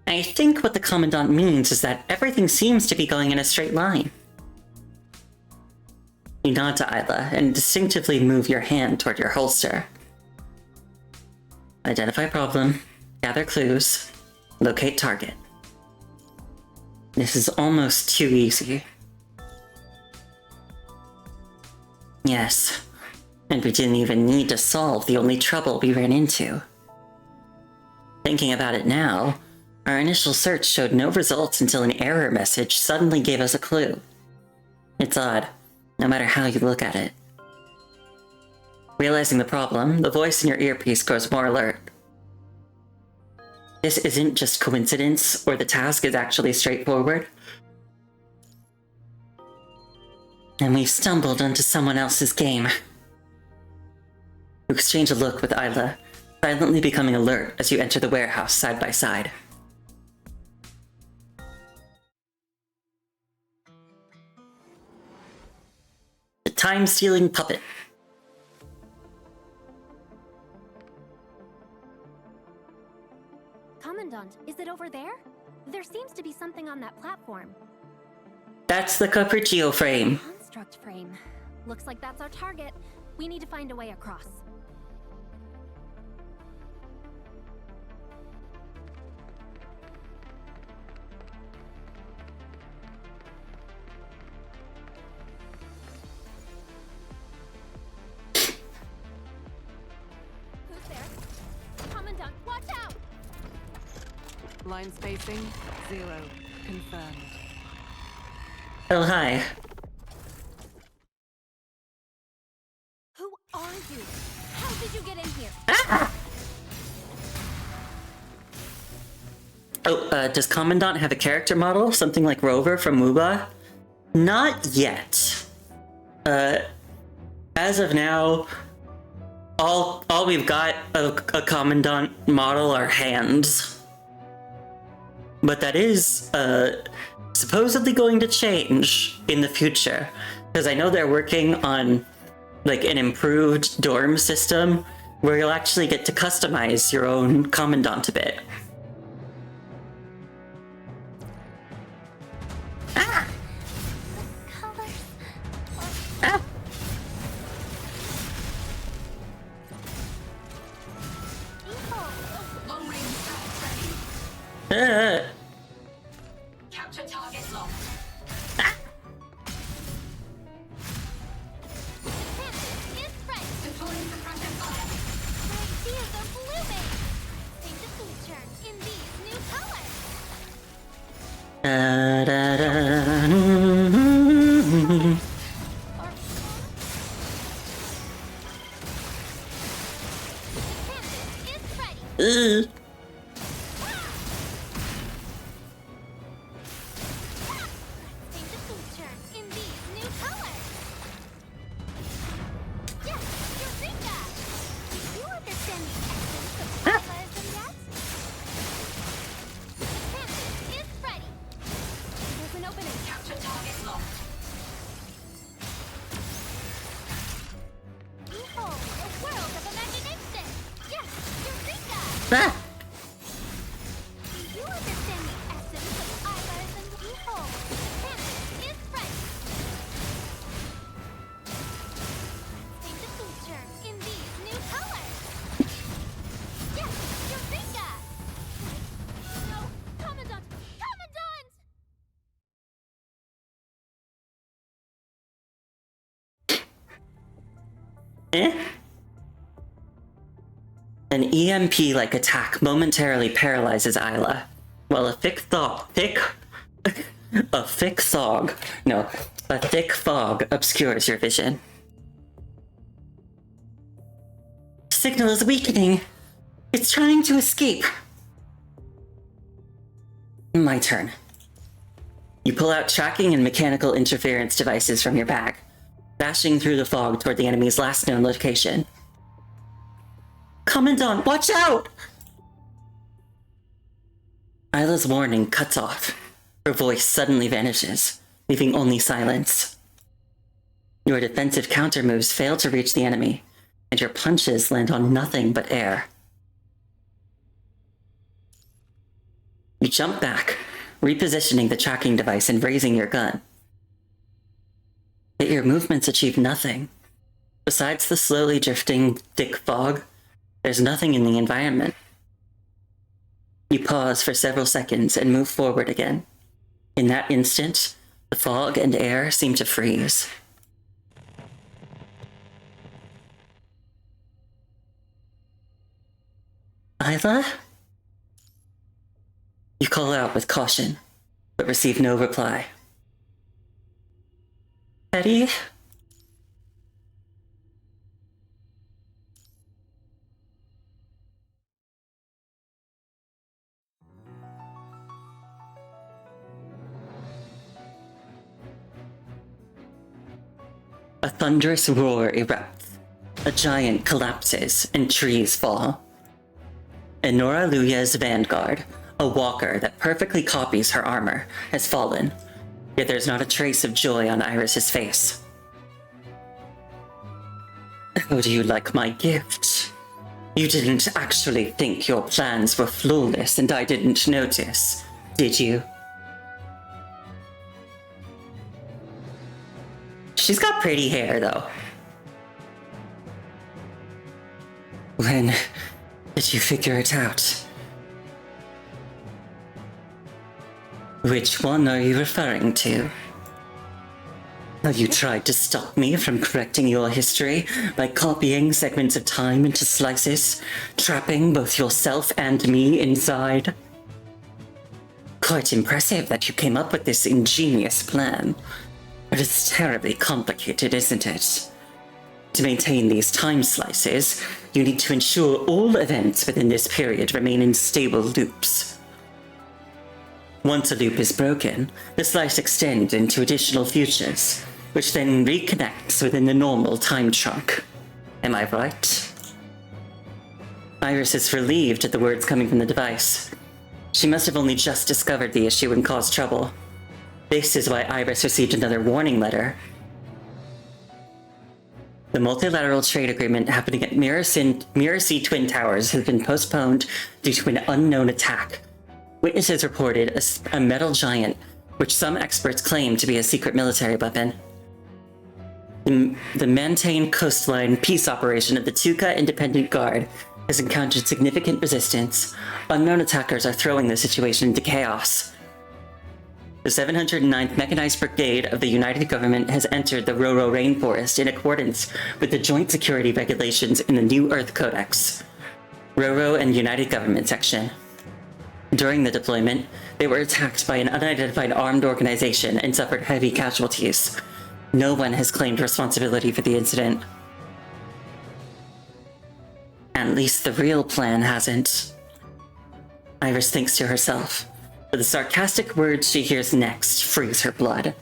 I think what the Commandant means is that everything seems to be going in a straight line. You nod to Isla and distinctively move your hand toward your holster. Identify problem, gather clues, locate target. This is almost too easy. Yes, and we didn't even need to solve the only trouble we ran into. Thinking about it now, our initial search showed no results until an error message suddenly gave us a clue. It's odd, no matter how you look at it. Realizing the problem, the voice in your earpiece grows more alert. This isn't just coincidence, or the task is actually straightforward. And we've stumbled onto someone else's game. You exchange a look with Isla, silently becoming alert as you enter the warehouse side by side. The time-stealing puppet. Commandant, is it over there? There seems to be something on that platform. That's the Capriccio frame. Construct frame. Looks like that's our target. We need to find a way across. Who's there? Commandant, watch out! Line spacing, 0. Confirmed. Oh, hi. Who are you? How did you get in here? Oh, does Commandant have a character model? Something like Rover from Mooba? Not yet. As of now, all we've got of a Commandant model are hands. But that is, supposedly going to change in the future. Because I know they're working on, like, an improved dorm system where you'll actually get to customize your own Commandant a bit. Ah! Colors. Ah! Capture target locked. Is fresh. Deploying suppressive fire. Ideas are blooming. Time to feature in these new colors. Da, da, da. Is ready. Ugh. Time to feature in these new colors. Yes, Eureka! Do you understand the essence of realism yet? Canvas is ready. There's an opening. Capture target locked. Behold, a world of imagination. Yes, Eureka! Ah! Do you understand the essence of realism? Behold, canvas is ready. Time to feature in these new colors. Yes, Eureka! No, Commandant! Commandant! Eh? An EMP-like attack momentarily paralyzes Isla, while a thick fog obscures your vision. Signal is weakening. It's trying to escape. My turn. You pull out tracking and mechanical interference devices from your bag, dashing through the fog toward the enemy's last known location. Commandant, watch out! Isla's warning cuts off. Her voice suddenly vanishes, leaving only silence. Your defensive counter moves fail to reach the enemy, and your punches land on nothing but air. You jump back, repositioning the tracking device and raising your gun. Yet your movements achieve nothing. Besides the slowly drifting, thick fog, there's nothing in the environment. You pause for several seconds and move forward again. In that instant, the fog and air seem to freeze. Isla? You call out with caution, but receive no reply. Eddie? A thunderous roar erupts. A giant collapses and trees fall. Enora Luya's vanguard, a walker that perfectly copies her armor, has fallen, yet there's not a trace of joy on Iris's face. How do you like my gift? You didn't actually think your plans were flawless and I didn't notice, did you? She's got pretty hair, though. When did you figure it out? Which one are you referring to? Have you tried to stop me from correcting your history by copying segments of time into slices, trapping both yourself and me inside? Quite impressive that you came up with this ingenious plan. But it's terribly complicated, isn't it? To maintain these time slices, you need to ensure all events within this period remain in stable loops. Once a loop is broken, the slice extends into additional futures, which then reconnects within the normal time trunk. Am I right? Iris is relieved at the words coming from the device. She must have only just discovered the issue and caused trouble. This is why Iris received another warning letter. The multilateral trade agreement happening at Mirror Sea Twin Towers has been postponed due to an unknown attack. Witnesses reported a metal giant, which some experts claim to be a secret military weapon. The Mantane coastline peace operation of the Tuka Independent Guard has encountered significant resistance. Unknown attackers are throwing the situation into chaos. The 709th Mechanized Brigade of the United Government has entered the Roro Rainforest in accordance with the joint security regulations in the New Earth Codex. Roro and United Government Section. During the deployment, they were attacked by an unidentified armed organization and suffered heavy casualties. No one has claimed responsibility for the incident. At least the real plan hasn't. Iris thinks to herself. But the sarcastic words she hears next freeze her blood.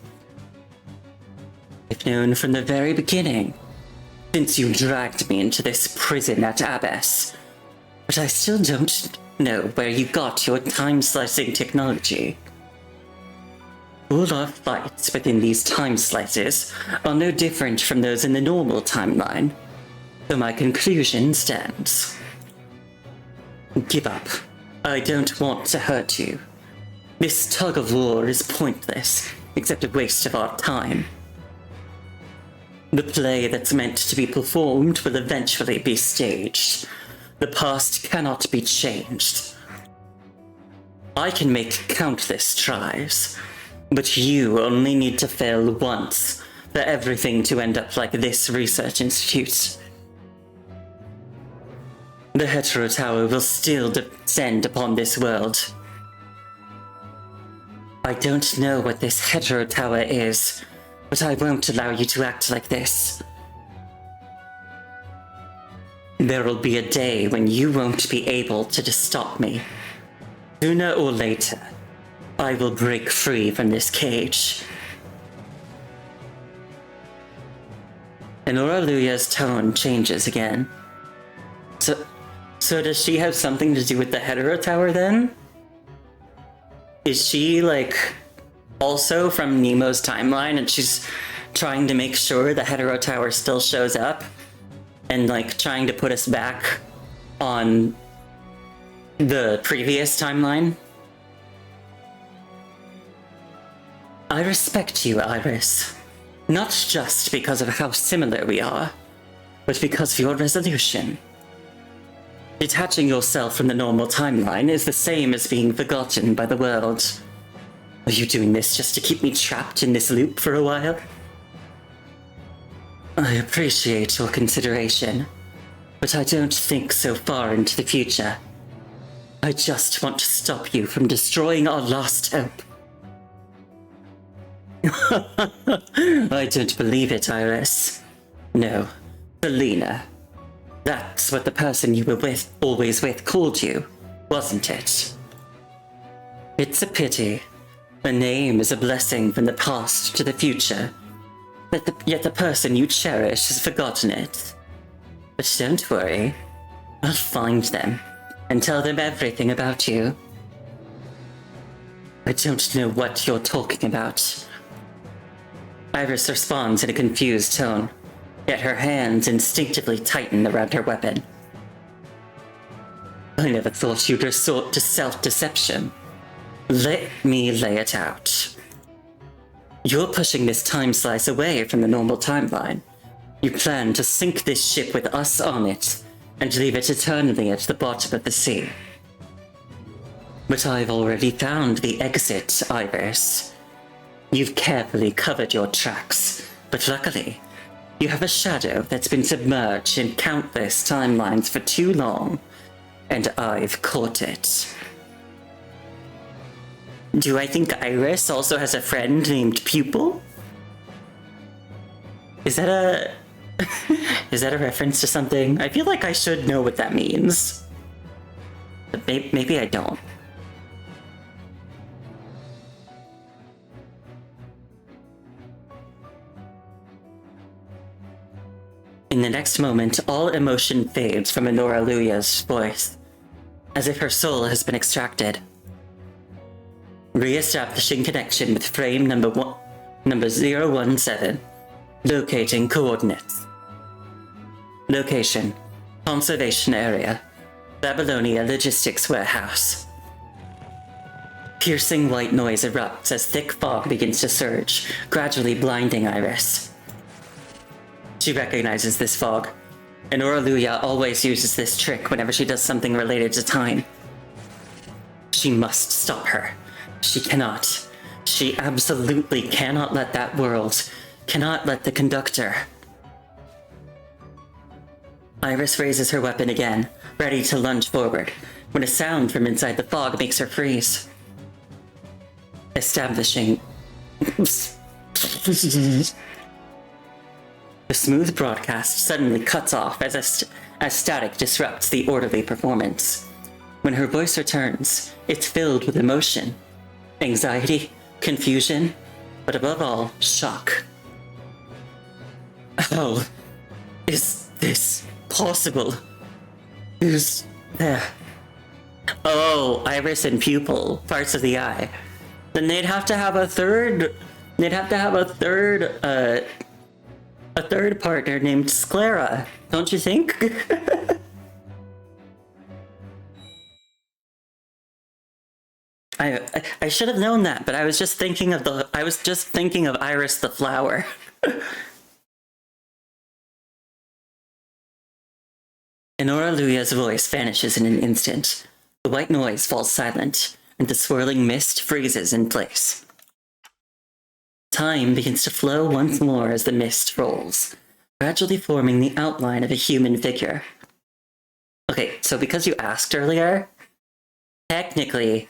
I've known from the very beginning, since you dragged me into this prison at Abbas, but I still don't know where you got your time-slicing technology. All our fights within these time slices are no different from those in the normal timeline, so my conclusion stands. Give up. I don't want to hurt you. This tug of war is pointless, except a waste of our time. The play that's meant to be performed will eventually be staged. The past cannot be changed. I can make countless tries, but you only need to fail once for everything to end up like this research institute. The Hetero Tower will still descend upon this world. I don't know what this Hetero Tower is, but I won't allow you to act like this. There'll be a day when you won't be able to stop me. Sooner or later, I will break free from this cage. And Oraluya's tone changes again. So does she have something to do with the Hetero Tower then? Is she, like, also from Nemo's timeline and she's trying to make sure the Hetero Tower still shows up? And, like, trying to put us back on the previous timeline? I respect you, Iris. Not just because of how similar we are, but because of your resolution. Detaching yourself from the normal timeline is the same as being forgotten by the world. Are you doing this just to keep me trapped in this loop for a while? I appreciate your consideration, but I don't think so far into the future. I just want to stop you from destroying our last hope. I don't believe it, Iris. No, Selena. That's what the person you were with, always with, called you, wasn't it? It's a pity. A name is a blessing from the past to the future, yet the person you cherish has forgotten it. But don't worry. I'll find them and tell them everything about you. I don't know what you're talking about. Iris responds in a confused tone, yet her hands instinctively tighten around her weapon. I never thought you'd resort to self-deception. Let me lay it out. You're pushing this time slice away from the normal timeline. You plan to sink this ship with us on it, and leave it eternally at the bottom of the sea. But I've already found the exit, Iris. You've carefully covered your tracks, but luckily, you have a shadow that's been submerged in countless timelines for too long, and I've caught it. Do I think Iris also has a friend named Pupil? Is that a... is that a reference to something? I feel like I should know what that means. But maybe I don't. In the next moment, all emotion fades from Oraluya's voice, as if her soul has been extracted. Re-establishing connection with frame number 017. Locating coordinates. Location: Conservation Area, Babylonia Logistics Warehouse. Piercing white noise erupts as thick fog begins to surge, gradually blinding Iris. She recognizes this fog, and Oraluya always uses this trick whenever she does something related to time. She must stop her. She cannot. She absolutely cannot let that world, cannot let the conductor. Iris raises her weapon again, ready to lunge forward, when a sound from inside the fog makes her freeze. Establishing... The smooth broadcast suddenly cuts off as static disrupts the orderly performance. When her voice returns, it's filled with emotion, anxiety, confusion, but above all, shock. How is this possible? Who's there? Oh, iris and pupil, parts of the eye. Then they'd have to have a third partner named Sclera, don't you think? I should have known that, but I was just thinking of Iris the flower. And Oraluya's voice vanishes in an instant. The white noise falls silent, and the swirling mist freezes in place. Time begins to flow once more as the mist rolls, gradually forming the outline of a human figure. Okay, so because you asked earlier, technically,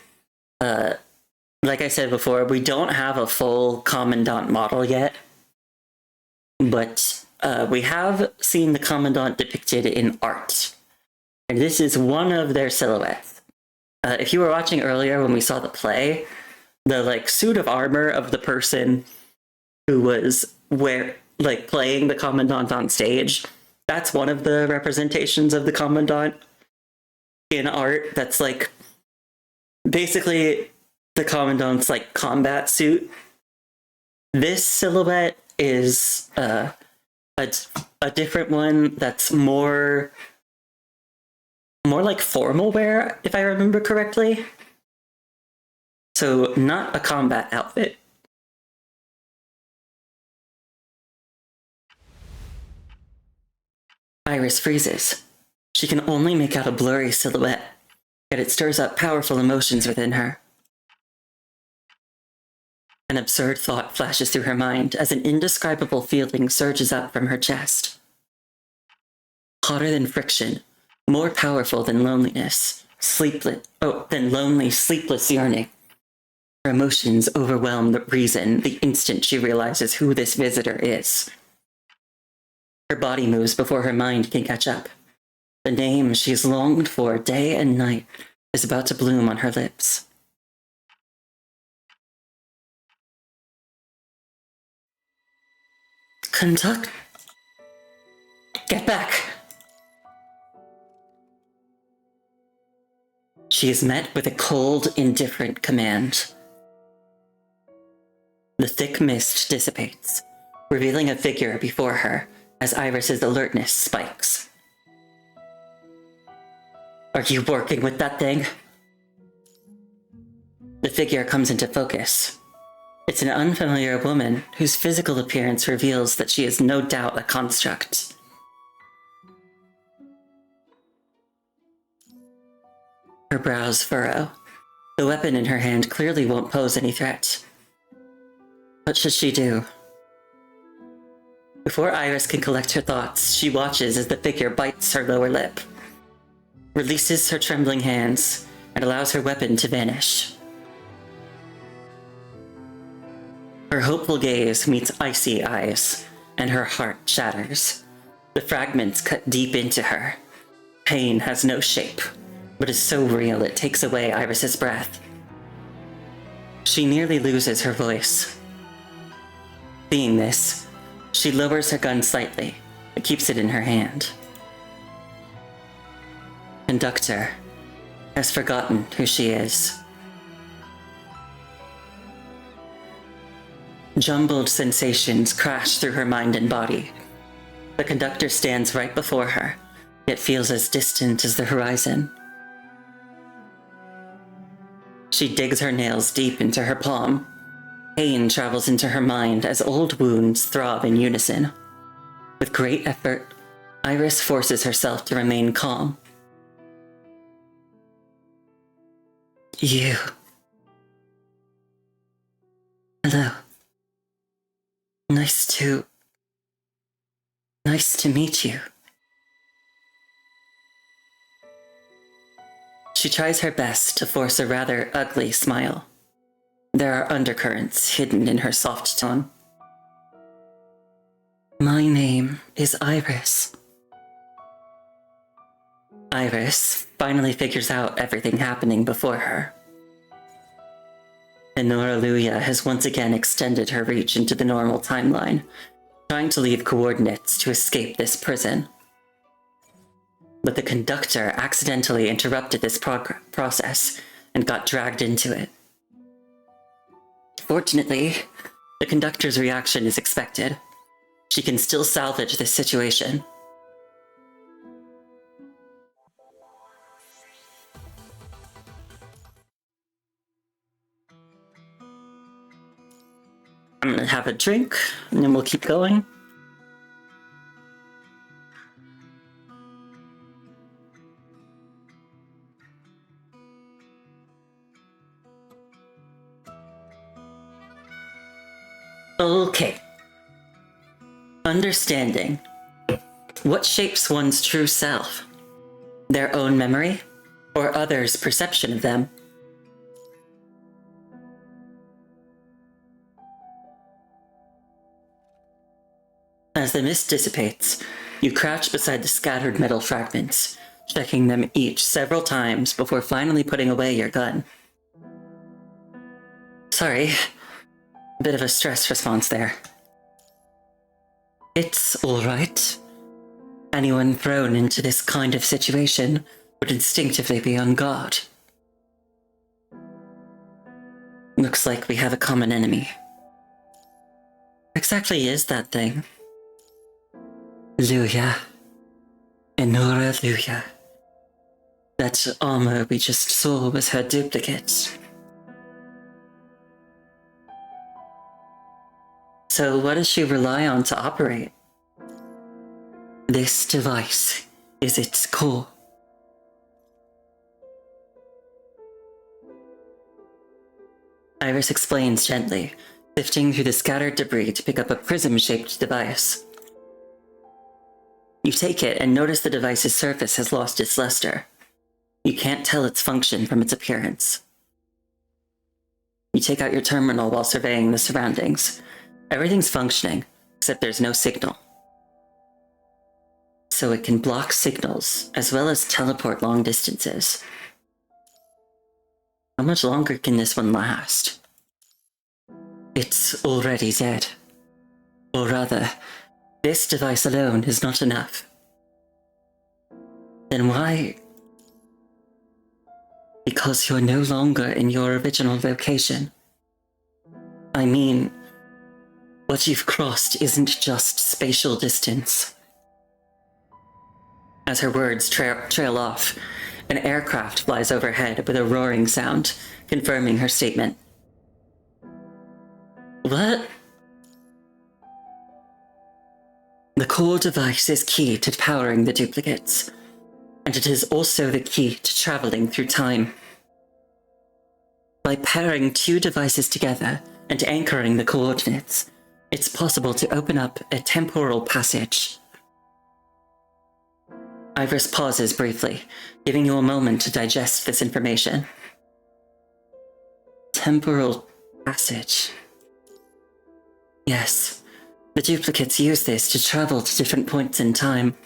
like I said before, we don't have a full Commandant model yet, but we have seen the Commandant depicted in art, and this is one of their silhouettes. If you were watching earlier when we saw the play, the like suit of armor of the person who was playing the commandant on stage. That's one of the representations of the commandant in art. That's like basically the commandant's like combat suit. This silhouette is a different one that's more like formal wear, if I remember correctly. So not a combat outfit. Iris freezes. She can only make out a blurry silhouette, yet it stirs up powerful emotions within her. An absurd thought flashes through her mind as an indescribable feeling surges up from her chest. Hotter than friction, more powerful than loneliness, than lonely, sleepless yearning. Her emotions overwhelm the reason the instant she realizes who this visitor is. Her body moves before her mind can catch up. The name she's longed for day and night is about to bloom on her lips. Get back! She is met with a cold, indifferent command. The thick mist dissipates, revealing a figure before her as Iris's alertness spikes. Are you working with that thing? The figure comes into focus. It's an unfamiliar woman whose physical appearance reveals that she is no doubt a construct. Her brows furrow. The weapon in her hand clearly won't pose any threat. What should she do? Before Iris can collect her thoughts, she watches as the figure bites her lower lip, releases her trembling hands, and allows her weapon to vanish. Her hopeful gaze meets icy eyes, and her heart shatters. The fragments cut deep into her. Pain has no shape, but is so real it takes away Iris's breath. She nearly loses her voice. Seeing this, she lowers her gun slightly, but keeps it in her hand. Conductor has forgotten who she is. Jumbled sensations crash through her mind and body. The conductor stands right before her, yet feels as distant as the horizon. She digs her nails deep into her palm. Pain travels into her mind as old wounds throb in unison. With great effort, Iris forces herself to remain calm. You. Hello. Nice to meet you. She tries her best to force a rather ugly smile. There are undercurrents hidden in her soft tone. My name is Iris. Iris finally figures out everything happening before her. Enora Luya has once again extended her reach into the normal timeline, trying to leave coordinates to escape this prison. But the conductor accidentally interrupted this process and got dragged into it. Fortunately, the conductor's reaction is expected. She can still salvage this situation. I'm gonna have a drink, and then we'll keep going. Okay. Understanding. What shapes one's true self? Their own memory, or others' perception of them? As the mist dissipates, you crouch beside the scattered metal fragments, checking them each several times before finally putting away your gun. Sorry. A bit of a stress response there. It's alright. Anyone thrown into this kind of situation would instinctively be on guard. Looks like we have a common enemy. What exactly is that thing? Luya. Enora Luya. That armor we just saw was her duplicate. So what does she rely on to operate? This device is its core. Iris explains gently, sifting through the scattered debris to pick up a prism-shaped device. You take it and notice the device's surface has lost its luster. You can't tell its function from its appearance. You take out your terminal while surveying the surroundings. Everything's functioning, except there's no signal. So it can block signals, as well as teleport long distances. How much longer can this one last? It's already dead. Or rather, this device alone is not enough. Then why? Because you're no longer in your original location. I mean, what you've crossed isn't just spatial distance. As her words trail off, an aircraft flies overhead with a roaring sound, confirming her statement. What? The core device is key to powering the duplicates, and it is also the key to traveling through time. By pairing two devices together and anchoring the coordinates, it's possible to open up a temporal passage. Iris pauses briefly, giving you a moment to digest this information. Temporal passage. Yes, the duplicates use this to travel to different points in time,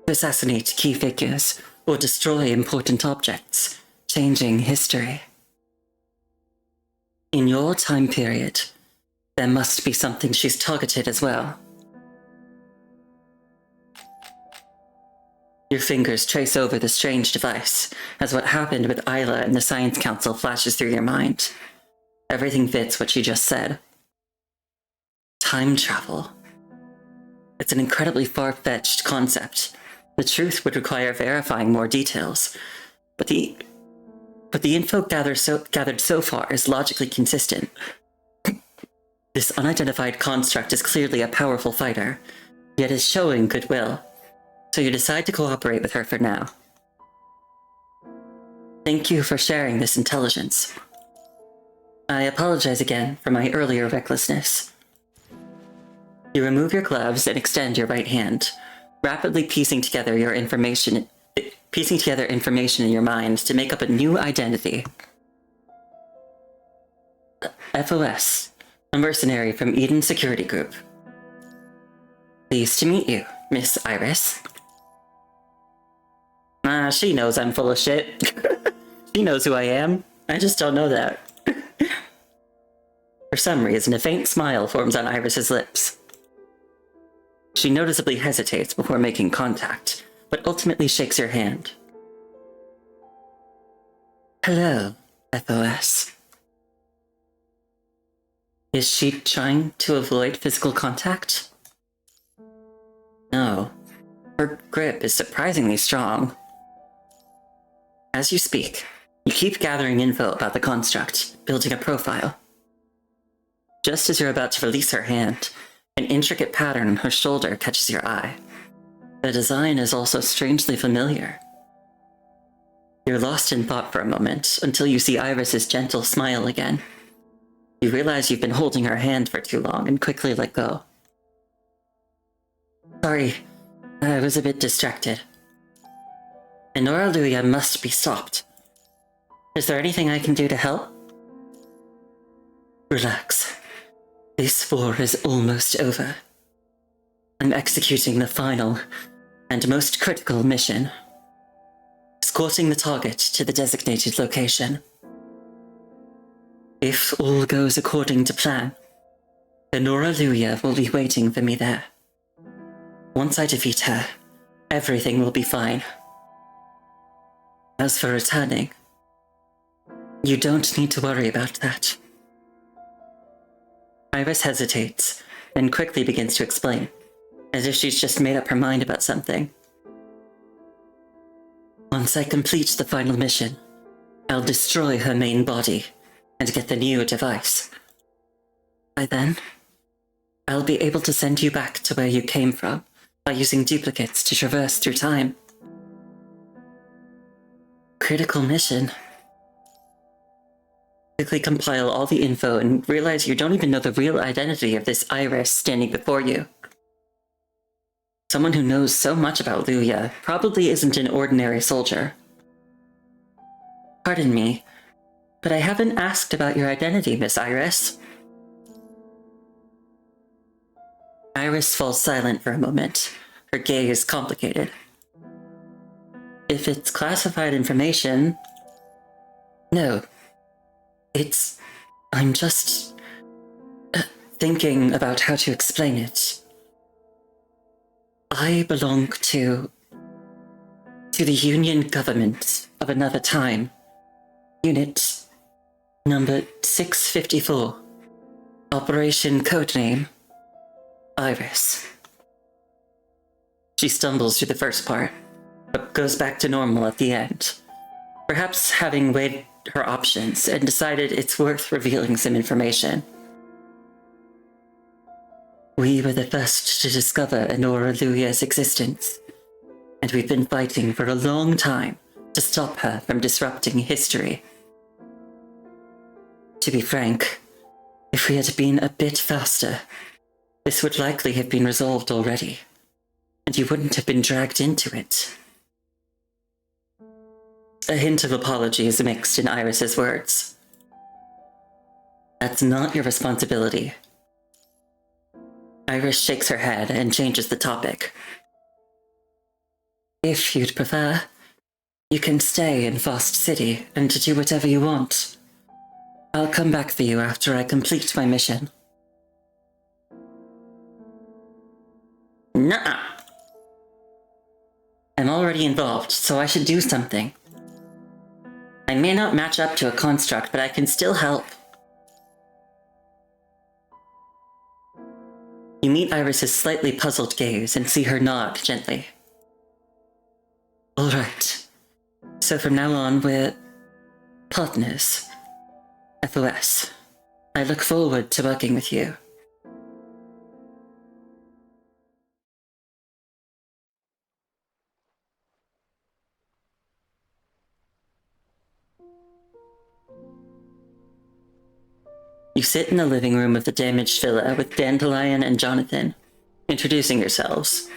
to assassinate key figures, or destroy important objects, changing history. In your time period, there must be something she's targeted as well. Your fingers trace over the strange device, as what happened with Isla and the Science Council flashes through your mind. Everything fits what she just said. Time travel. It's an incredibly far-fetched concept. The truth would require verifying more details, but the info gathered so far is logically consistent. This unidentified construct is clearly a powerful fighter, yet is showing goodwill. So you decide to cooperate with her for now. Thank you for sharing this intelligence. I apologize again for my earlier recklessness. You remove your gloves and extend your right hand, rapidly piecing together information in your mind to make up a new identity. FOS, a mercenary from Eden Security Group. Pleased to meet you, Miss Iris. She knows I'm full of shit. She knows who I am. I just don't know that. For some reason, a faint smile forms on Iris's lips. She noticeably hesitates before making contact, but ultimately shakes your hand. Hello, FOS. Is she trying to avoid physical contact? No. Her grip is surprisingly strong. As you speak, you keep gathering info about the construct, building a profile. Just as you're about to release her hand, an intricate pattern on her shoulder catches your eye. The design is also strangely familiar. You're lost in thought for a moment, until you see Iris's gentle smile again. You realize you've been holding her hand for too long and quickly let go. Sorry, I was a bit distracted. Enora Luya must be stopped. Is there anything I can do to help? Relax. This war is almost over. I'm executing the final and most critical mission. Escorting the target to the designated location. If all goes according to plan, Enora Luya will be waiting for me there. Once I defeat her, everything will be fine. As for returning, you don't need to worry about that. Iris hesitates, then quickly begins to explain, as if she's just made up her mind about something. Once I complete the final mission, I'll destroy her main body and get the new device. By then, I'll be able to send you back to where you came from by using duplicates to traverse through time. Critical mission. Quickly compile all the info and realize you don't even know the real identity of this Iris standing before you. Someone who knows so much about Luya probably isn't an ordinary soldier. Pardon me, but I haven't asked about your identity, Miss Iris. Iris falls silent for a moment, her gaze complicated. If it's classified information... No. I'm just... thinking about how to explain it. I belong to the Union government of another time. Unit number 654. Operation Codename Iris. She stumbles through the first part, but goes back to normal at the end. Perhaps having weighed her options and decided it's worth revealing some information. We were the first to discover Enora Luya's existence, and we've been fighting for a long time to stop her from disrupting history. To be frank, if we had been a bit faster, this would likely have been resolved already, and you wouldn't have been dragged into it. A hint of apology is mixed in Iris's words. That's not your responsibility. Iris shakes her head and changes the topic. If you'd prefer, you can stay in Fast City and do whatever you want. I'll come back for you after I complete my mission. Nuh-uh. I'm already involved, so I should do something. I may not match up to a construct, but I can still help. You meet Iris's slightly puzzled gaze and see her nod gently. All right. So from now on, we're partners. FOS. I look forward to working with you. You sit in the living room of the damaged villa with Dandelion and Jonathan, introducing yourselves.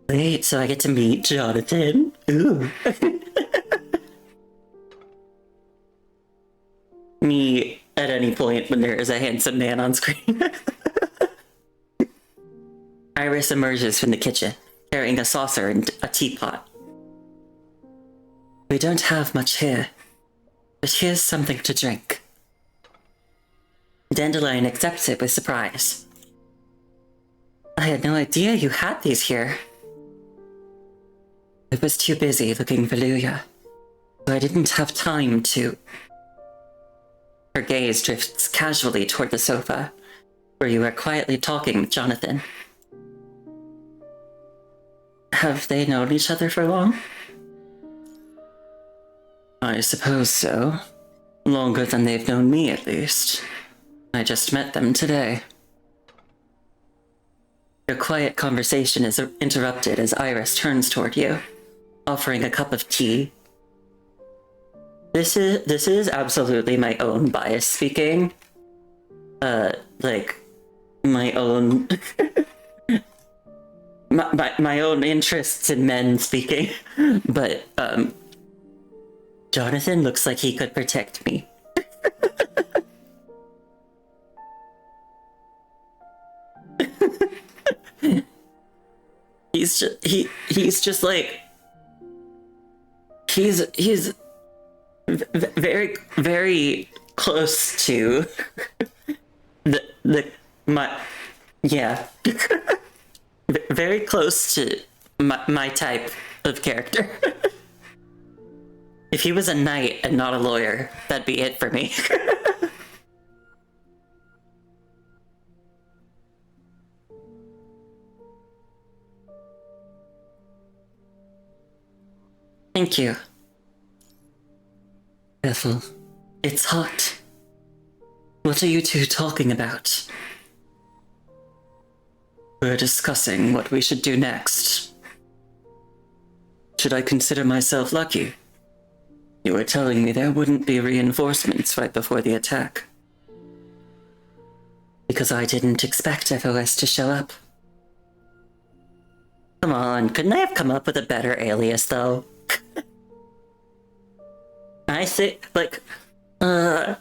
Wait, so I get to meet Jonathan? Ooh. Me at any point when there is a handsome man on screen. Iris emerges from the kitchen, carrying a saucer and a teapot. We don't have much here, but here's something to drink. Dandelion accepts it with surprise. I had no idea you had these here. I was too busy looking for Luya, so I didn't have time to... Her gaze drifts casually toward the sofa, where you are quietly talking with Jonathan. Have they known each other for long? I suppose so. Longer than they've known me, at least. I just met them today. Your quiet conversation is interrupted as Iris turns toward you, offering a cup of tea. This is absolutely my own bias speaking. Like, my own... my own interests in men speaking. But, Jonathan looks like he could protect me. He's just like... He's very, very close to my yeah, very close to my type of character. If he was a knight and not a lawyer, that'd be it for me. Thank you. Ethel, it's hot. What are you two talking about? We're discussing what we should do next. Should I consider myself lucky? You were telling me there wouldn't be reinforcements right before the attack. Because I didn't expect FOS to show up. Come on, couldn't I have come up with a better alias, though? I think, like, her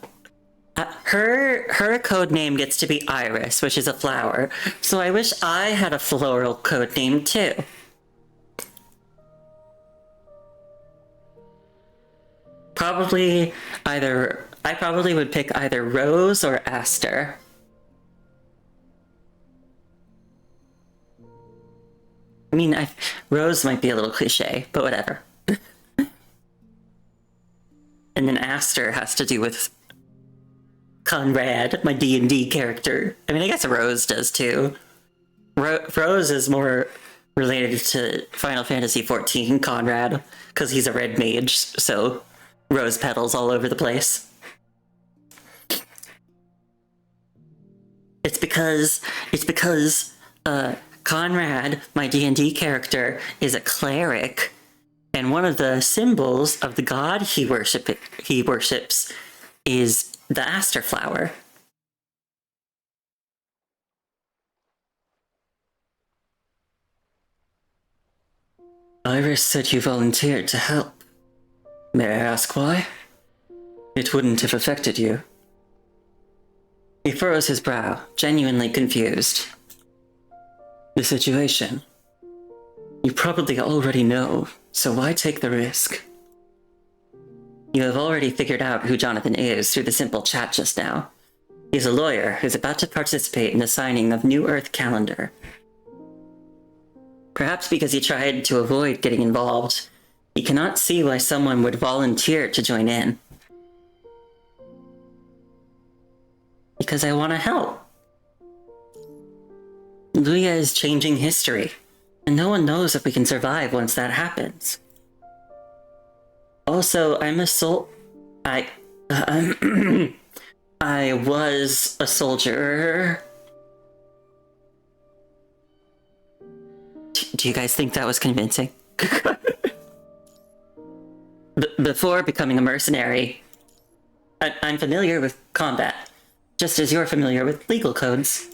code name gets to be Iris, which is a flower, so I wish I had a floral code name, too. I probably would pick either Rose or Aster. I mean, Rose might be a little cliche, but whatever. And then Aster has to do with Conrad, my D&D character. I mean, I guess Rose does too. Rose is more related to Final Fantasy XIV Conrad, because he's a red mage, so rose petals all over the place. It's because Conrad, my D&D character, is a cleric, and one of the symbols of the god he worships is the Aster flower. Iris said you volunteered to help. May I ask why? It wouldn't have affected you. He furrows his brow, genuinely confused. The situation. You probably already know, so why take the risk? You have already figured out who Jonathan is through the simple chat just now. He's a lawyer who's about to participate in the signing of New Earth Calendar. Perhaps because he tried to avoid getting involved, he cannot see why someone would volunteer to join in. Because I want to help. Luya is changing history, and no one knows if we can survive once that happens. Also, I was a soldier. Do you guys think that was convincing? Before becoming a mercenary, I'm familiar with combat, just as you're familiar with legal codes.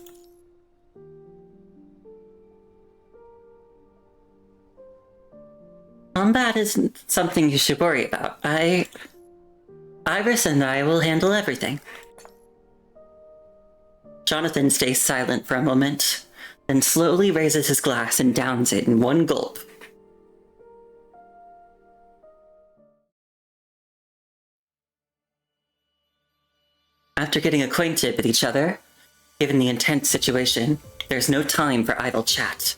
Combat isn't something you should worry about. Iris and I will handle everything. Jonathan stays silent for a moment, then slowly raises his glass and downs it in one gulp. After getting acquainted with each other, given the intense situation, there's no time for idle chat.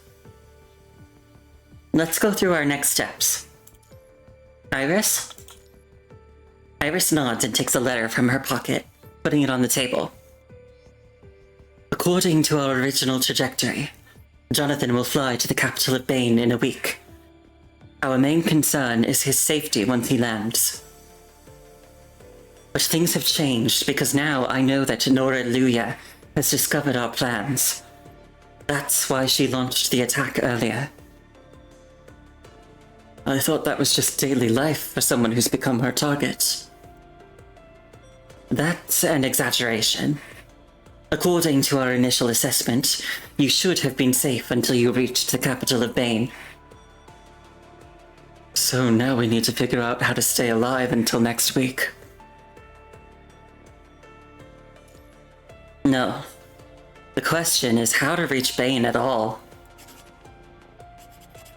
Let's go through our next steps. Iris? Iris nods and takes a letter from her pocket, putting it on the table. According to our original trajectory, Jonathan will fly to the capital of Bane in a week. Our main concern is his safety once he lands. But things have changed because now I know that Nora Luya has discovered our plans. That's why she launched the attack earlier. I thought that was just daily life for someone who's become her target. That's an exaggeration. According to our initial assessment, you should have been safe until you reached the capital of Bane. So now we need to figure out how to stay alive until next week. No. The question is how to reach Bane at all.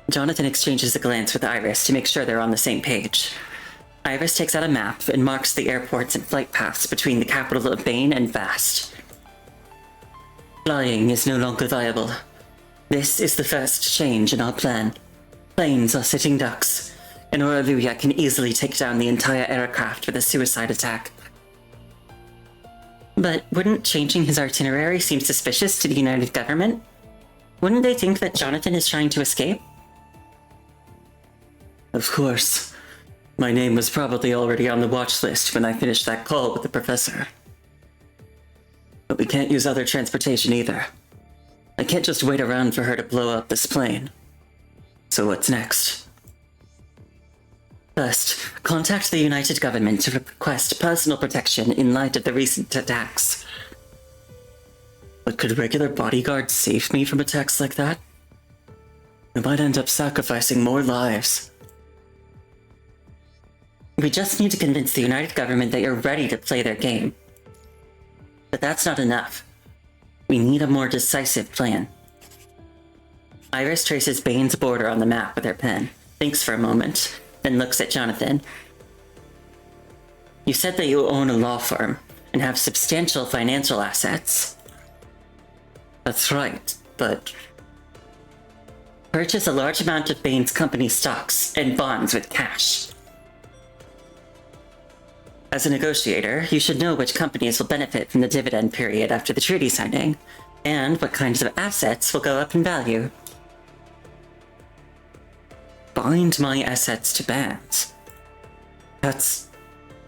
Jonathan exchanges a glance with Iris to make sure they're on the same page. Iris takes out a map and marks the airports and flight paths between the capital of Bane and Vast. Flying is no longer viable. This is the first change in our plan. Planes are sitting ducks, and Oraluya can easily take down the entire aircraft with a suicide attack. But wouldn't changing his itinerary seem suspicious to the United Government? Wouldn't they think that Jonathan is trying to escape? Of course. My name was probably already on the watch list when I finished that call with the professor. But we can't use other transportation either. I can't just wait around for her to blow up this plane. So what's next? First, contact the United Government to request personal protection in light of the recent attacks. But could regular bodyguards save me from attacks like that? I might end up sacrificing more lives. We just need to convince the United Government that you're ready to play their game. But that's not enough. We need a more decisive plan. Iris traces Bane's border on the map with her pen, thinks for a moment, then looks at Jonathan. You said that you own a law firm and have substantial financial assets. That's right, but... Purchase a large amount of Bane's company stocks and bonds with cash. As a negotiator, you should know which companies will benefit from the dividend period after the treaty signing, and what kinds of assets will go up in value. Bind my assets to bands. That's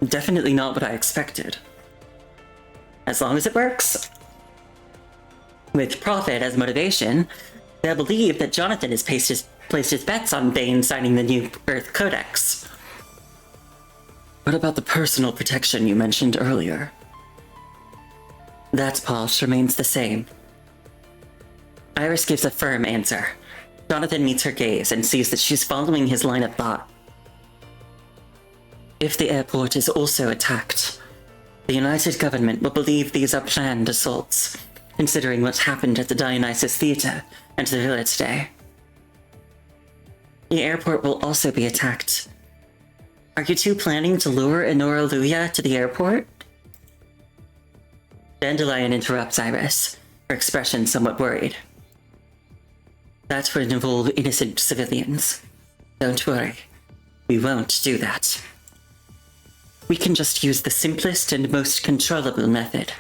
definitely not what I expected. As long as it works. With profit as motivation, they'll believe that Jonathan has placed his bets on Bane signing the New Earth Codex. What about the personal protection you mentioned earlier? That part remains the same. Iris gives a firm answer. Jonathan meets her gaze and sees that she's following his line of thought. If the airport is also attacked, the United Government will believe these are planned assaults, considering what happened at the Dionysus Theater and the villa today. The airport will also be attacked. Are you two planning to lure Enora Luya to the airport? Dandelion interrupts Iris, her expression somewhat worried. That would involve innocent civilians. Don't worry, we won't do that. We can just use the simplest and most controllable method.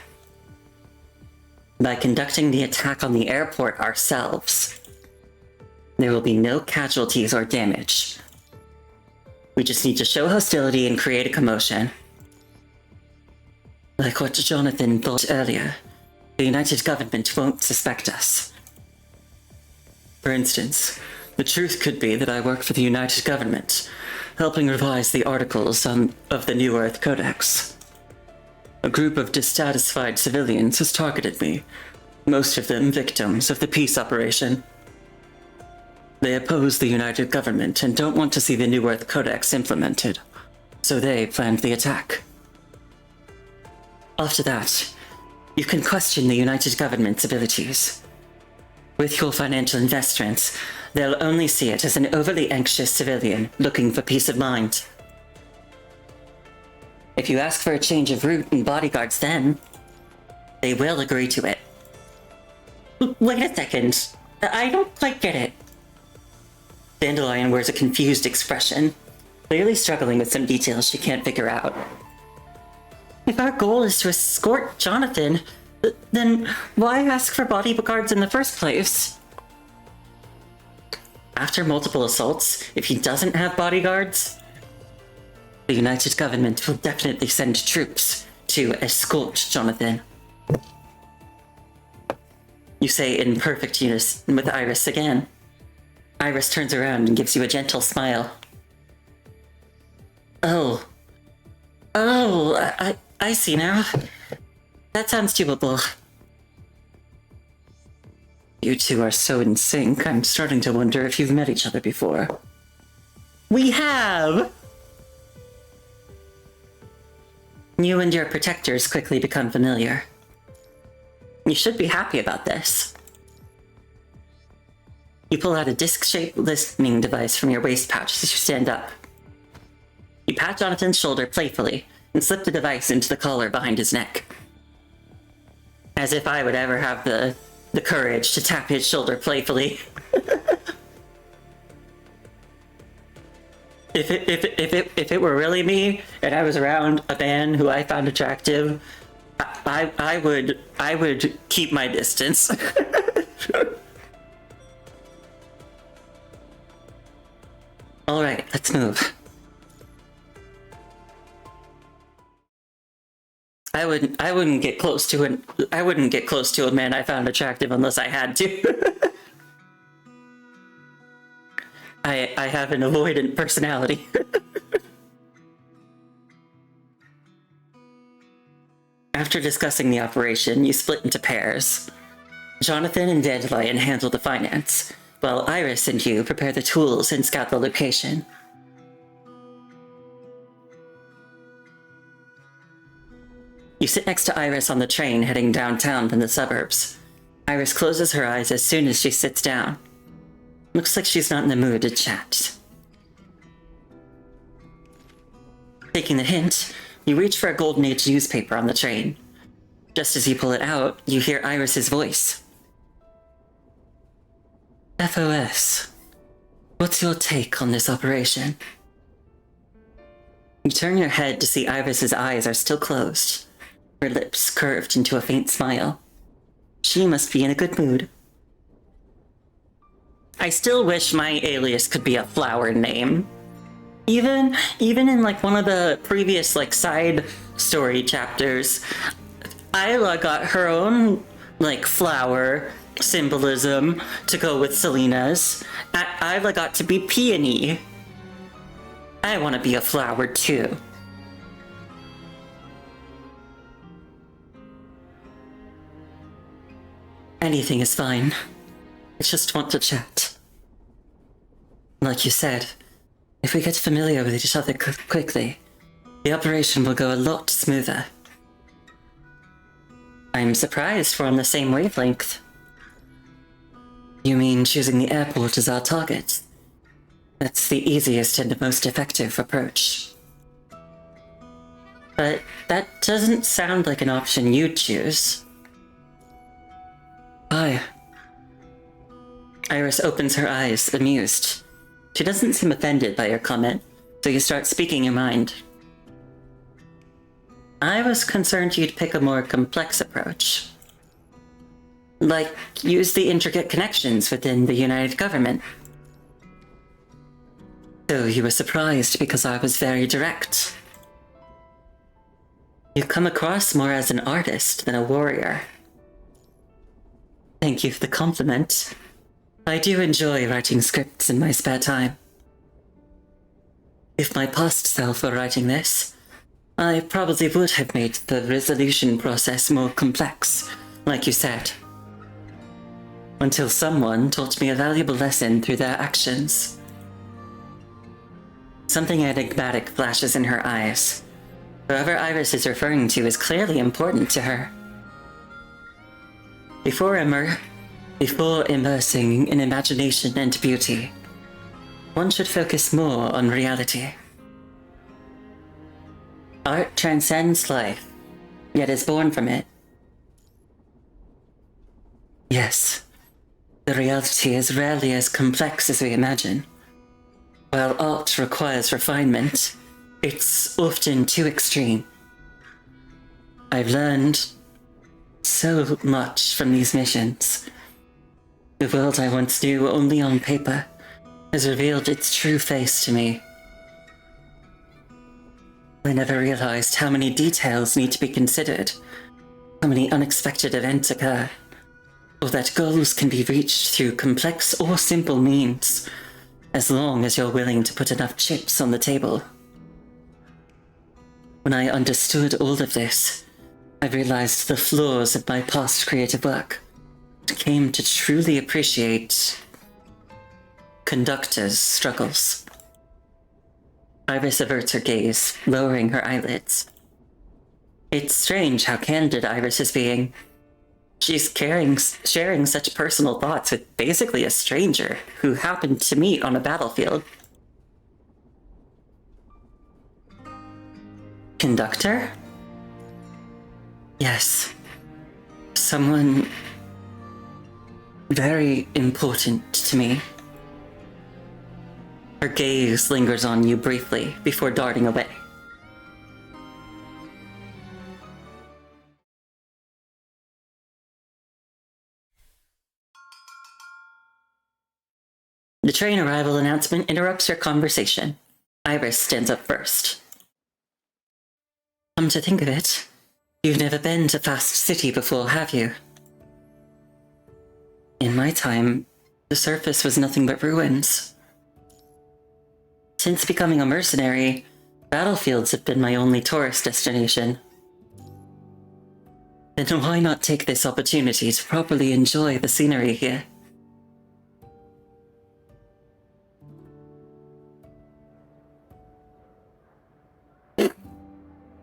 By conducting the attack on the airport ourselves. There will be no casualties or damage. We just need to show hostility and create a commotion. Like what Jonathan thought earlier, the United Government won't suspect us. For instance, the truth could be that I work for the United Government, helping revise the articles of the New Earth Codex. A group of dissatisfied civilians has targeted me, most of them victims of the peace operation. They oppose the United Government and don't want to see the New Earth Codex implemented, so they planned the attack. After that, you can question the United Government's abilities. With your financial investments, they'll only see it as an overly anxious civilian looking for peace of mind. If you ask for a change of route and bodyguards then, they will agree to it. Wait a second, I don't quite get it. Dandelion wears a confused expression, clearly struggling with some details she can't figure out. If our goal is to escort Jonathan, then why ask for bodyguards in the first place? After multiple assaults, if he doesn't have bodyguards, the United Government will definitely send troops to escort Jonathan. You say in perfect unison with Iris again. Iris turns around and gives you a gentle smile. Oh, I see now. That sounds doable. You two are so in sync, I'm starting to wonder if you've met each other before. We have! You and your protectors quickly become familiar. You should be happy about this. You pull out a disc-shaped listening device from your waist pouch as you stand up. You pat Jonathan's shoulder playfully and slip the device into the collar behind his neck. As if I would ever have the courage to tap his shoulder playfully. If it were really me and I was around a man who I found attractive, I would keep my distance. All right, let's move. I wouldn't get close to a man I found attractive unless I had to. I have an avoidant personality. After discussing the operation, you split into pairs. Jonathan and Dandelion handle the finance, while Iris and you prepare the tools and scout the location. You sit next to Iris on the train heading downtown from the suburbs. Iris closes her eyes as soon as she sits down. Looks like she's not in the mood to chat. Taking the hint, you reach for a Golden Age newspaper on the train. Just as you pull it out, you hear Iris's voice. FOS, what's your take on this operation? You turn your head to see Iris's eyes are still closed, her lips curved into a faint smile. She must be in a good mood. I still wish my alias could be a flower name. Even in like one of the previous like side story chapters, Isla got her own like flower symbolism to go with Selena's. Isla got to be peony. I want to be a flower too. Anything is fine. I just want to chat. Like you said, if we get familiar with each other quickly, the operation will go a lot smoother. I'm surprised we're on the same wavelength. You mean choosing the airport as our target? That's the easiest and most effective approach. But that doesn't sound like an option you'd choose. Why? Iris opens her eyes, amused. She doesn't seem offended by your comment, so you start speaking your mind. I was concerned you'd pick a more complex approach. Like, use the intricate connections within the United Government. So you were surprised because I was very direct. You come across more as an artist than a warrior. Thank you for the compliment. I do enjoy writing scripts in my spare time. If my past self were writing this, I probably would have made the resolution process more complex, like you said. Until someone taught me a valuable lesson through their actions. Something enigmatic flashes in her eyes. Whoever Iris is referring to is clearly important to her. Before immersing in imagination and beauty, one should focus more on reality. Art transcends life, yet is born from it. Yes, the reality is rarely as complex as we imagine. While art requires refinement, it's often too extreme. I've learned so much from these missions. The world I once knew only on paper has revealed its true face to me. I never realized how many details need to be considered, how many unexpected events occur, or that goals can be reached through complex or simple means, as long as you're willing to put enough chips on the table. When I understood all of this, I realized the flaws of my past creative work. I came to truly appreciate conductors' struggles. Iris averts her gaze, lowering her eyelids. It's strange how candid Iris is being. She's sharing such personal thoughts with basically a stranger who happened to meet on a battlefield. Conductor? Yes. Someone very important to me. Her gaze lingers on you briefly before darting away. The train arrival announcement interrupts your conversation. Iris stands up first. Come to think of it, you've never been to Fast City before, have you? In my time, the surface was nothing but ruins. Since becoming a mercenary, battlefields have been my only tourist destination. Then why not take this opportunity to properly enjoy the scenery here?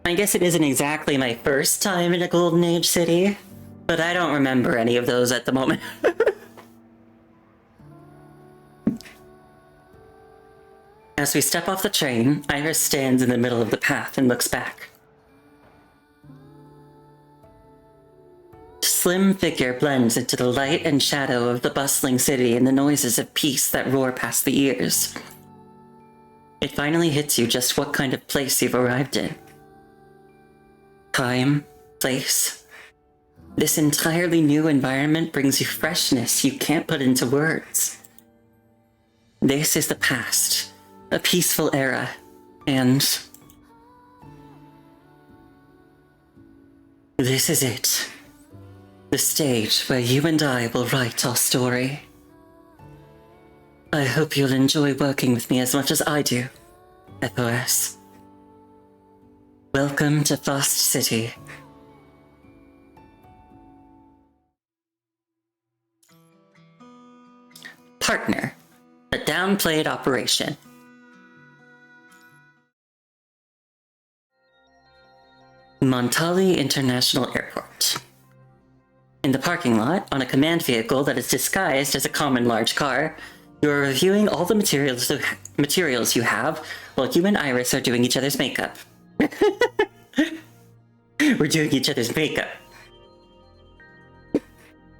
I guess it isn't exactly my first time in a Golden Age city, but I don't remember any of those at the moment. As we step off the train, Iris stands in the middle of the path and looks back. A slim figure blends into the light and shadow of the bustling city and the noises of peace that roar past the ears. It finally hits you just what kind of place you've arrived in. Time, place. This entirely new environment brings you freshness you can't put into words. This is the past, a peaceful era, and this is it. The stage where you and I will write our story. I hope you'll enjoy working with me as much as I do, FOS. Welcome to Fast City. Partner, a downplayed operation. Montali International Airport. In the parking lot, on a command vehicle that is disguised as a common large car, you are reviewing all the materials you have while you and Iris are doing each other's makeup. We're doing each other's makeup.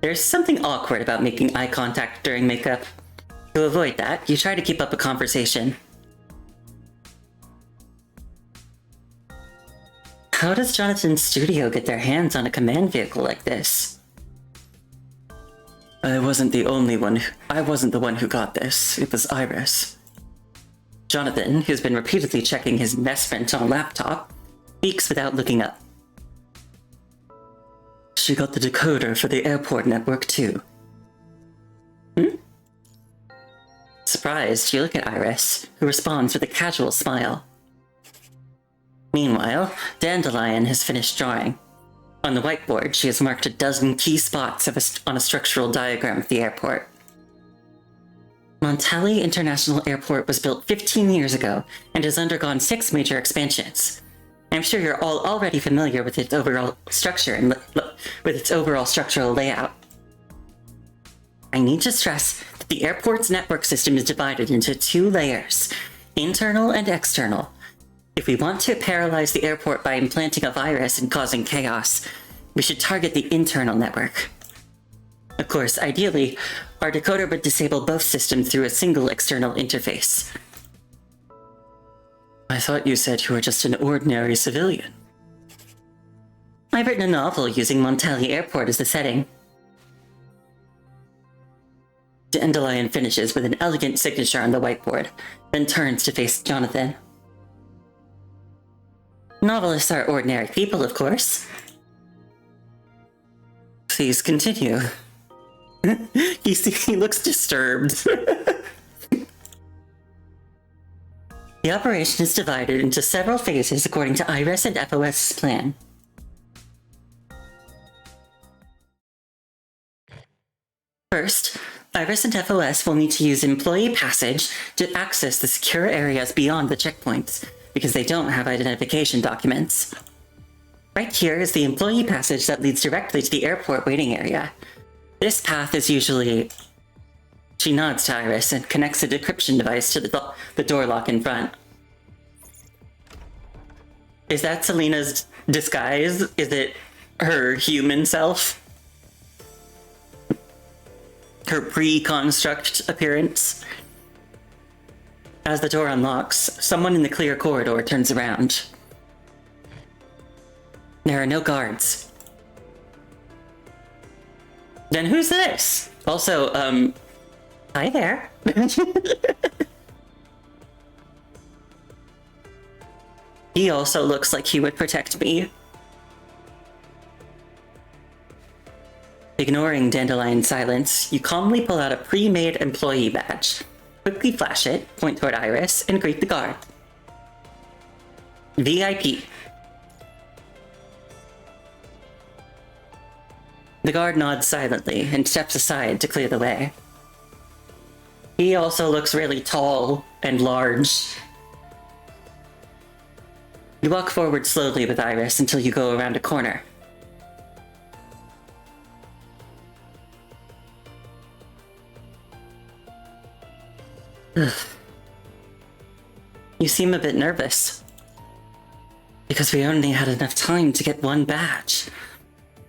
There's something awkward about making eye contact during makeup. To avoid that, you try to keep up a conversation. How does Jonathan's studio get their hands on a command vehicle like this? I wasn't the one who got this. It was Iris. Jonathan, who's been repeatedly checking his investment on a laptop, speaks without looking up. She got the decoder for the airport network too. Surprised, you look at Iris, who responds with a casual smile. Meanwhile, Dandelion has finished drawing. On the whiteboard, she has marked a dozen key spots on a structural diagram of the airport. Montali International Airport was built 15 years ago and has undergone 6 major expansions. I'm sure you're all already familiar with its overall structure and with its overall structural layout. I need to stress that the airport's network system is divided into 2 layers, internal and external. If we want to paralyze the airport by implanting a virus and causing chaos, we should target the internal network. Of course, ideally, our decoder would disable both systems through a single external interface. I thought you said you were just an ordinary civilian. I've written a novel using Montali Airport as the setting. Dandelion finishes with an elegant signature on the whiteboard, then turns to face Jonathan. Novelists are ordinary people, of course. Please continue. He looks disturbed. The operation is divided into several phases according to Iris and FOS's plan. First, Iris and FOS will need to use employee passage to access the secure areas beyond the checkpoints, because they don't have identification documents. Right here is the employee passage that leads directly to the airport waiting area. This path is usually... She nods to Iris and connects a decryption device to the door lock in front. Is that Selena's disguise? Is it her human self? Her pre-construct appearance? As the door unlocks, someone in the clear corridor turns around. There are no guards. Then who's this? Also, hi there. He also looks like he would protect me. Ignoring Dandelion's silence, you calmly pull out a pre-made employee badge. Quickly flash it, point toward Iris, and greet the guard. VIP. The guard nods silently and steps aside to clear the way. He also looks really tall and large. You walk forward slowly with Iris until you go around a corner. You seem a bit nervous. Because we only had enough time to get one badge.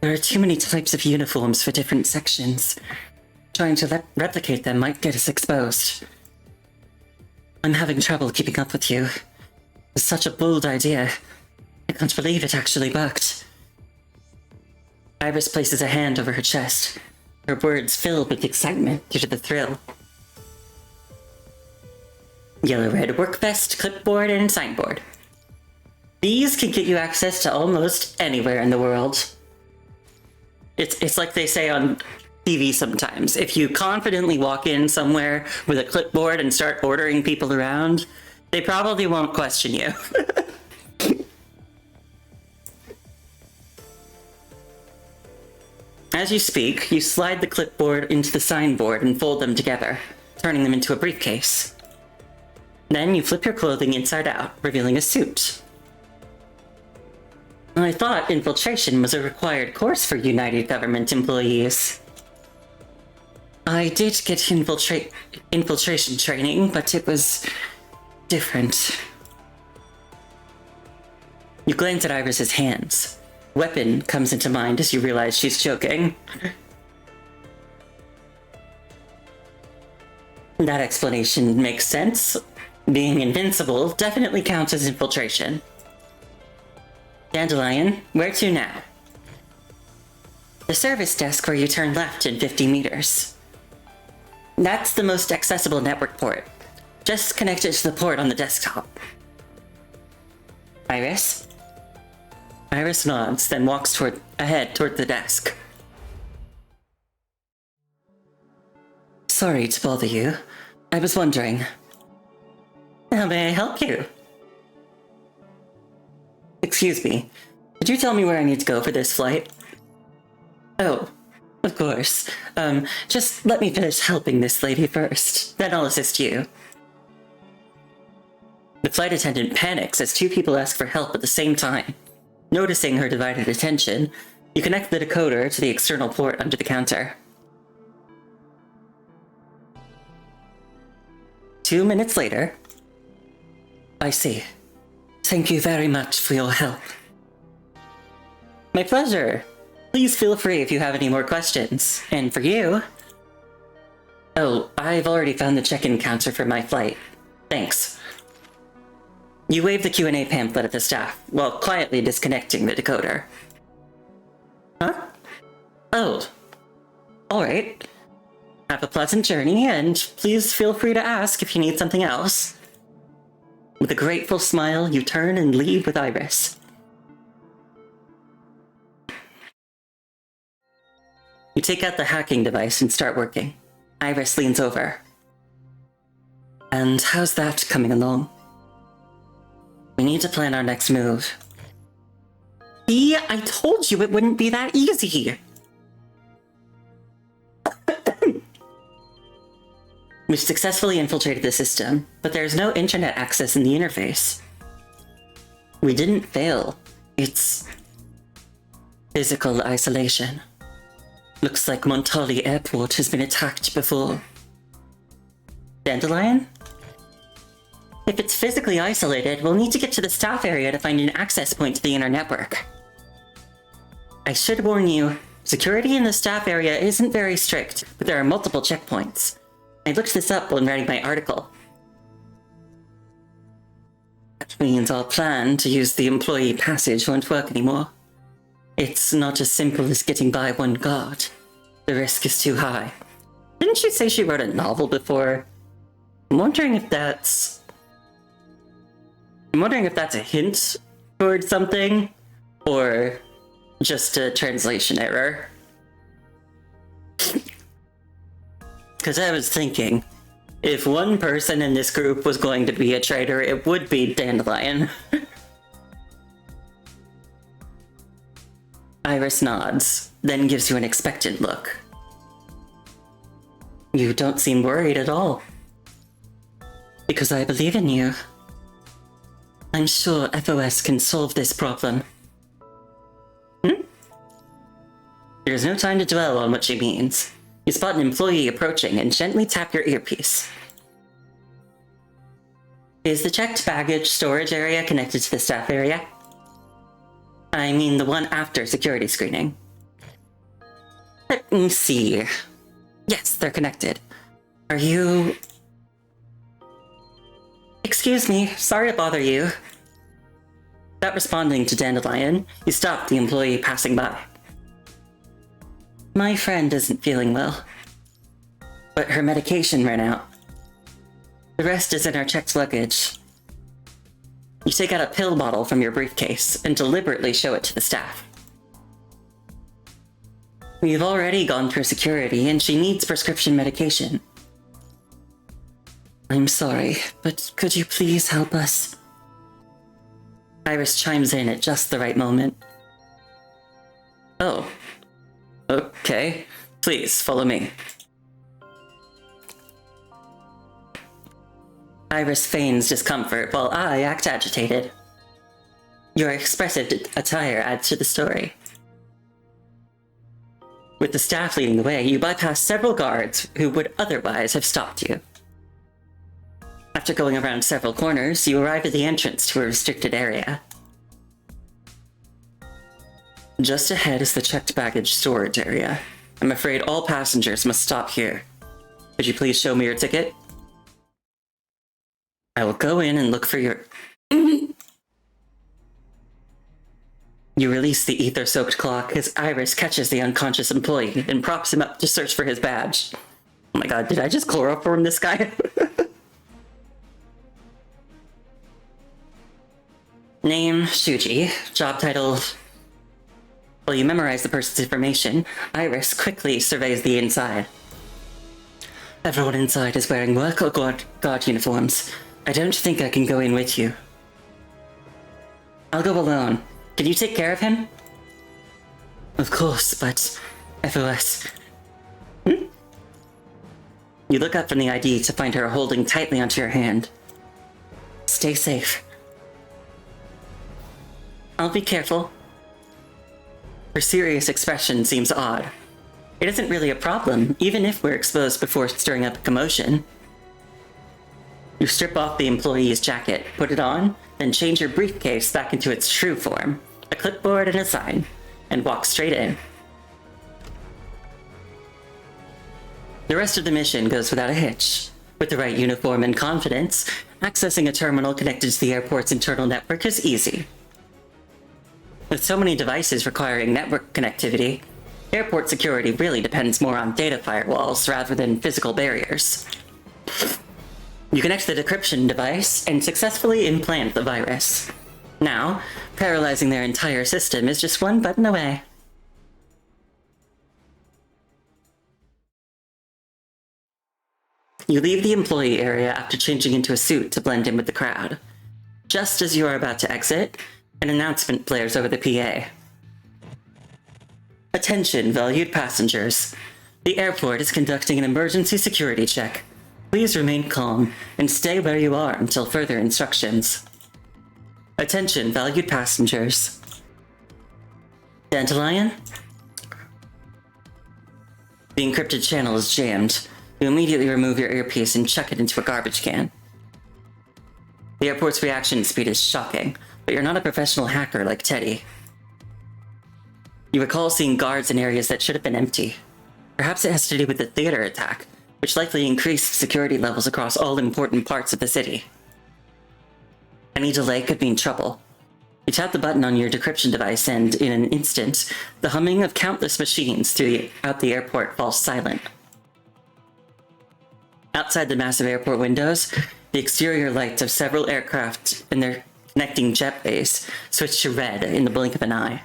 There are too many types of uniforms for different sections. Trying to replicate them might get us exposed. I'm having trouble keeping up with you. It's such a bold idea. I can't believe it actually worked. Iris places a hand over her chest, her words filled with excitement due to the thrill. Yellow-red work vest, clipboard, and signboard. These can get you access to almost anywhere in the world. It's like they say on TV sometimes. If you confidently walk in somewhere with a clipboard and start ordering people around, they probably won't question you. As you speak, you slide the clipboard into the signboard and fold them together, turning them into a briefcase. Then you flip your clothing inside out, revealing a suit. I thought infiltration was a required course for United Government employees. I did get infiltration training, but it was different. You glance at Iris's hands. Weapon comes into mind as you realize she's joking. That explanation makes sense. Being invincible definitely counts as infiltration. Dandelion, where to now? The service desk where you turn left in 50 meters. That's the most accessible network port. Just connect it to the port on the desktop. Iris? Iris nods, then walks ahead toward the desk. Sorry to bother you. I was wondering. How may I help you? Excuse me. Could you tell me where I need to go for this flight? Oh, of course. Just let me finish helping this lady first. Then I'll assist you. The flight attendant panics as two people ask for help at the same time. Noticing her divided attention, you connect the decoder to the external port under the counter. 2 minutes later. I see. Thank you very much for your help. My pleasure. Please feel free if you have any more questions. And for you... Oh, I've already found the check-in counter for my flight. Thanks. You wave the Q&A pamphlet at the staff, while quietly disconnecting the decoder. Huh? Oh. Alright. Have a pleasant journey, and please feel free to ask if you need something else. With a grateful smile, you turn and leave with Iris. You take out the hacking device and start working. Iris leans over. And how's that coming along? We need to plan our next move. See, I told you it wouldn't be that easy. We've successfully infiltrated the system, but there's no internet access in the interface. We didn't fail. It's physical isolation. Looks like Montali Airport has been attacked before. Dandelion? If it's physically isolated, we'll need to get to the staff area to find an access point to the inner network. I should warn you, security in the staff area isn't very strict, but there are multiple checkpoints. I looked this up when writing my article. That means our plan to use the employee passage won't work anymore. It's not as simple as getting by one guard. The risk is too high. Didn't she say she wrote a novel before? I'm wondering if that's a hint towards something, or just a translation error. Because I was thinking, if one person in this group was going to be a traitor, it would be Dandelion. Iris nods, then gives you an expectant look. You don't seem worried at all. Because I believe in you. I'm sure FOS can solve this problem. There's no time to dwell on what she means. You spot an employee approaching and gently tap your earpiece. Is the checked baggage storage area connected to the staff area? I mean the one after security screening. Let me see. Yes, they're connected. Are you... Excuse me, sorry to bother you. Without responding to Dandelion, you stop the employee passing by. My friend isn't feeling well, but her medication ran out. The rest is in our checked luggage. You take out a pill bottle from your briefcase and deliberately show it to the staff. We've already gone through security and she needs prescription medication. I'm sorry, but could you please help us? Iris chimes in at just the right moment. Oh. Okay. Please, follow me. Iris feigns discomfort while I act agitated. Your expressive attire adds to the story. With the staff leading the way, you bypass several guards who would otherwise have stopped you. After going around several corners, you arrive at the entrance to a restricted area. Just ahead is the checked baggage storage area. I'm afraid all passengers must stop here. Could you please show me your ticket? I will go in and look for your... You release the ether-soaked clock as Iris catches the unconscious employee and props him up to search for his badge. Oh my god, did I just chloroform this guy? Name, Shuji. Job title... While you memorize the person's information, Iris quickly surveys the inside. Everyone inside is wearing work or guard uniforms. I don't think I can go in with you. I'll go alone. Can you take care of him? Of course, but... FOS... You look up from the ID to find her holding tightly onto your hand. Stay safe. I'll be careful. Her serious expression seems odd. It isn't really a problem, even if we're exposed before stirring up a commotion. You strip off the employee's jacket, put it on, then change your briefcase back into its true form, a clipboard and a sign, and walk straight in. The rest of the mission goes without a hitch. With the right uniform and confidence, accessing a terminal connected to the airport's internal network is easy. With so many devices requiring network connectivity, airport security really depends more on data firewalls rather than physical barriers. You connect the decryption device and successfully implant the virus. Now, paralyzing their entire system is just one button away. You leave the employee area after changing into a suit to blend in with the crowd. Just as you are about to exit, an announcement blares over the PA. Attention, valued passengers. The airport is conducting an emergency security check. Please remain calm and stay where you are until further instructions. Attention, valued passengers. Dandelion? The encrypted channel is jammed. You immediately remove your earpiece and chuck it into a garbage can. The airport's reaction speed is shocking, but you're not a professional hacker like Teddy. You recall seeing guards in areas that should have been empty. Perhaps it has to do with the theater attack, which likely increased security levels across all important parts of the city. Any delay could mean trouble. You tap the button on your decryption device and, in an instant, the humming of countless machines throughout the airport falls silent. Outside the massive airport windows, the exterior lights of several aircraft and their connecting jetways switch to red in the blink of an eye.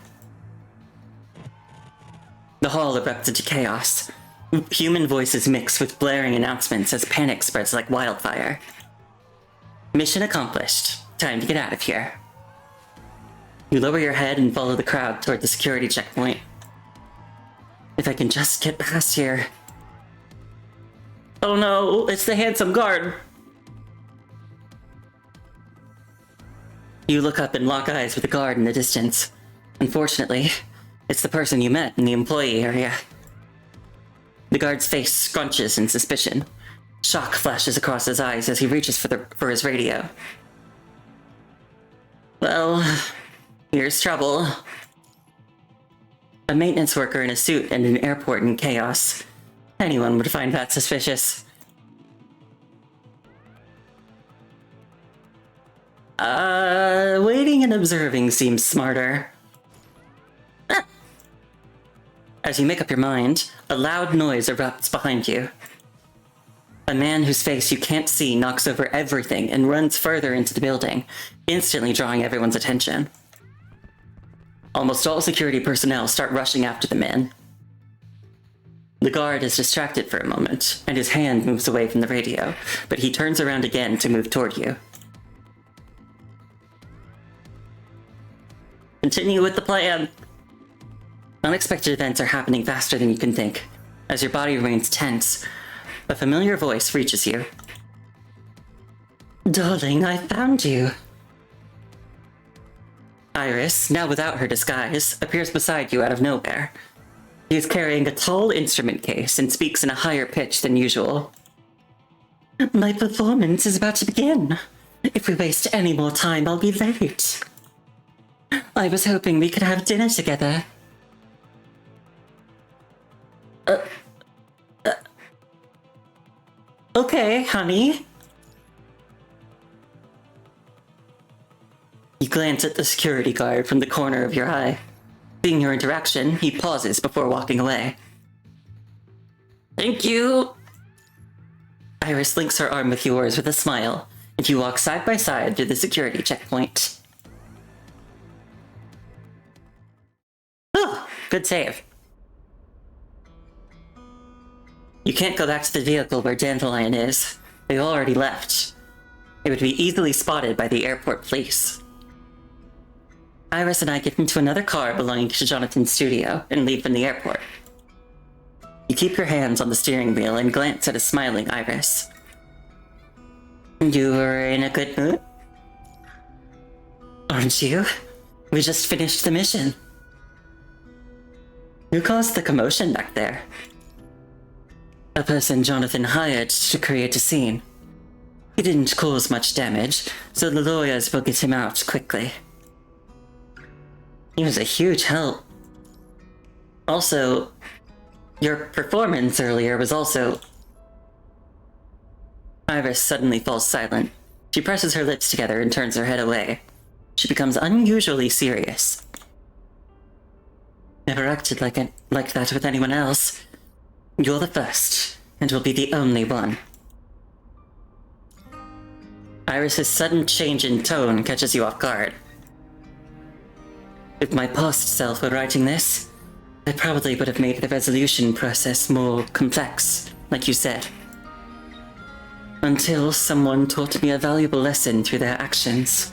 The hall erupts into chaos. Human voices mix with blaring announcements as panic spreads like wildfire. Mission accomplished. Time to get out of here. You lower your head and follow the crowd toward the security checkpoint. If I can just get past here. Oh no, it's the handsome guard. You look up and lock eyes with the guard in the distance. Unfortunately, it's the person you met in the employee area. The guard's face scrunches in suspicion. Shock flashes across his eyes as he reaches for his radio. Well, here's trouble. A maintenance worker in a suit and an airport in chaos. Anyone would find that suspicious. Waiting and observing seems smarter. As you make up your mind, a loud noise erupts behind you. A man whose face you can't see knocks over everything and runs further into the building, instantly drawing everyone's attention. Almost all security personnel start rushing after the man. The guard is distracted for a moment, and his hand moves away from the radio, but he turns around again to move toward you. Continue with the plan. Unexpected events are happening faster than you can think. As your body remains tense, a familiar voice reaches you. Darling, I found you. Iris, now without her disguise, appears beside you out of nowhere. He is carrying a tall instrument case and speaks in a higher pitch than usual. My performance is about to begin. If we waste any more time, I'll be late. I was hoping we could have dinner together. Okay, honey. You glance at the security guard from the corner of your eye. Seeing your interaction, he pauses before walking away. Thank you. Iris links her arm with yours with a smile, and you walk side by side through the security checkpoint. Oh, good save. You can't go back to the vehicle where Dandelion is. They already left. It would be easily spotted by the airport police. Iris and I get into another car belonging to Jonathan's studio and leave from the airport. You keep your hands on the steering wheel and glance at a smiling Iris. You are in a good mood? Aren't you? We just finished the mission. Who caused the commotion back there? A person Jonathan hired to create a scene. He didn't cause much damage, so the lawyers will get him out quickly. He was a huge help. Also, your performance earlier was also... Iris suddenly falls silent. She presses her lips together and turns her head away. She becomes unusually serious. Never acted like that with anyone else. You're the first, and will be the only one. Iris's sudden change in tone catches you off guard. If my past self were writing this, I probably would have made the resolution process more complex, like you said. Until someone taught me a valuable lesson through their actions.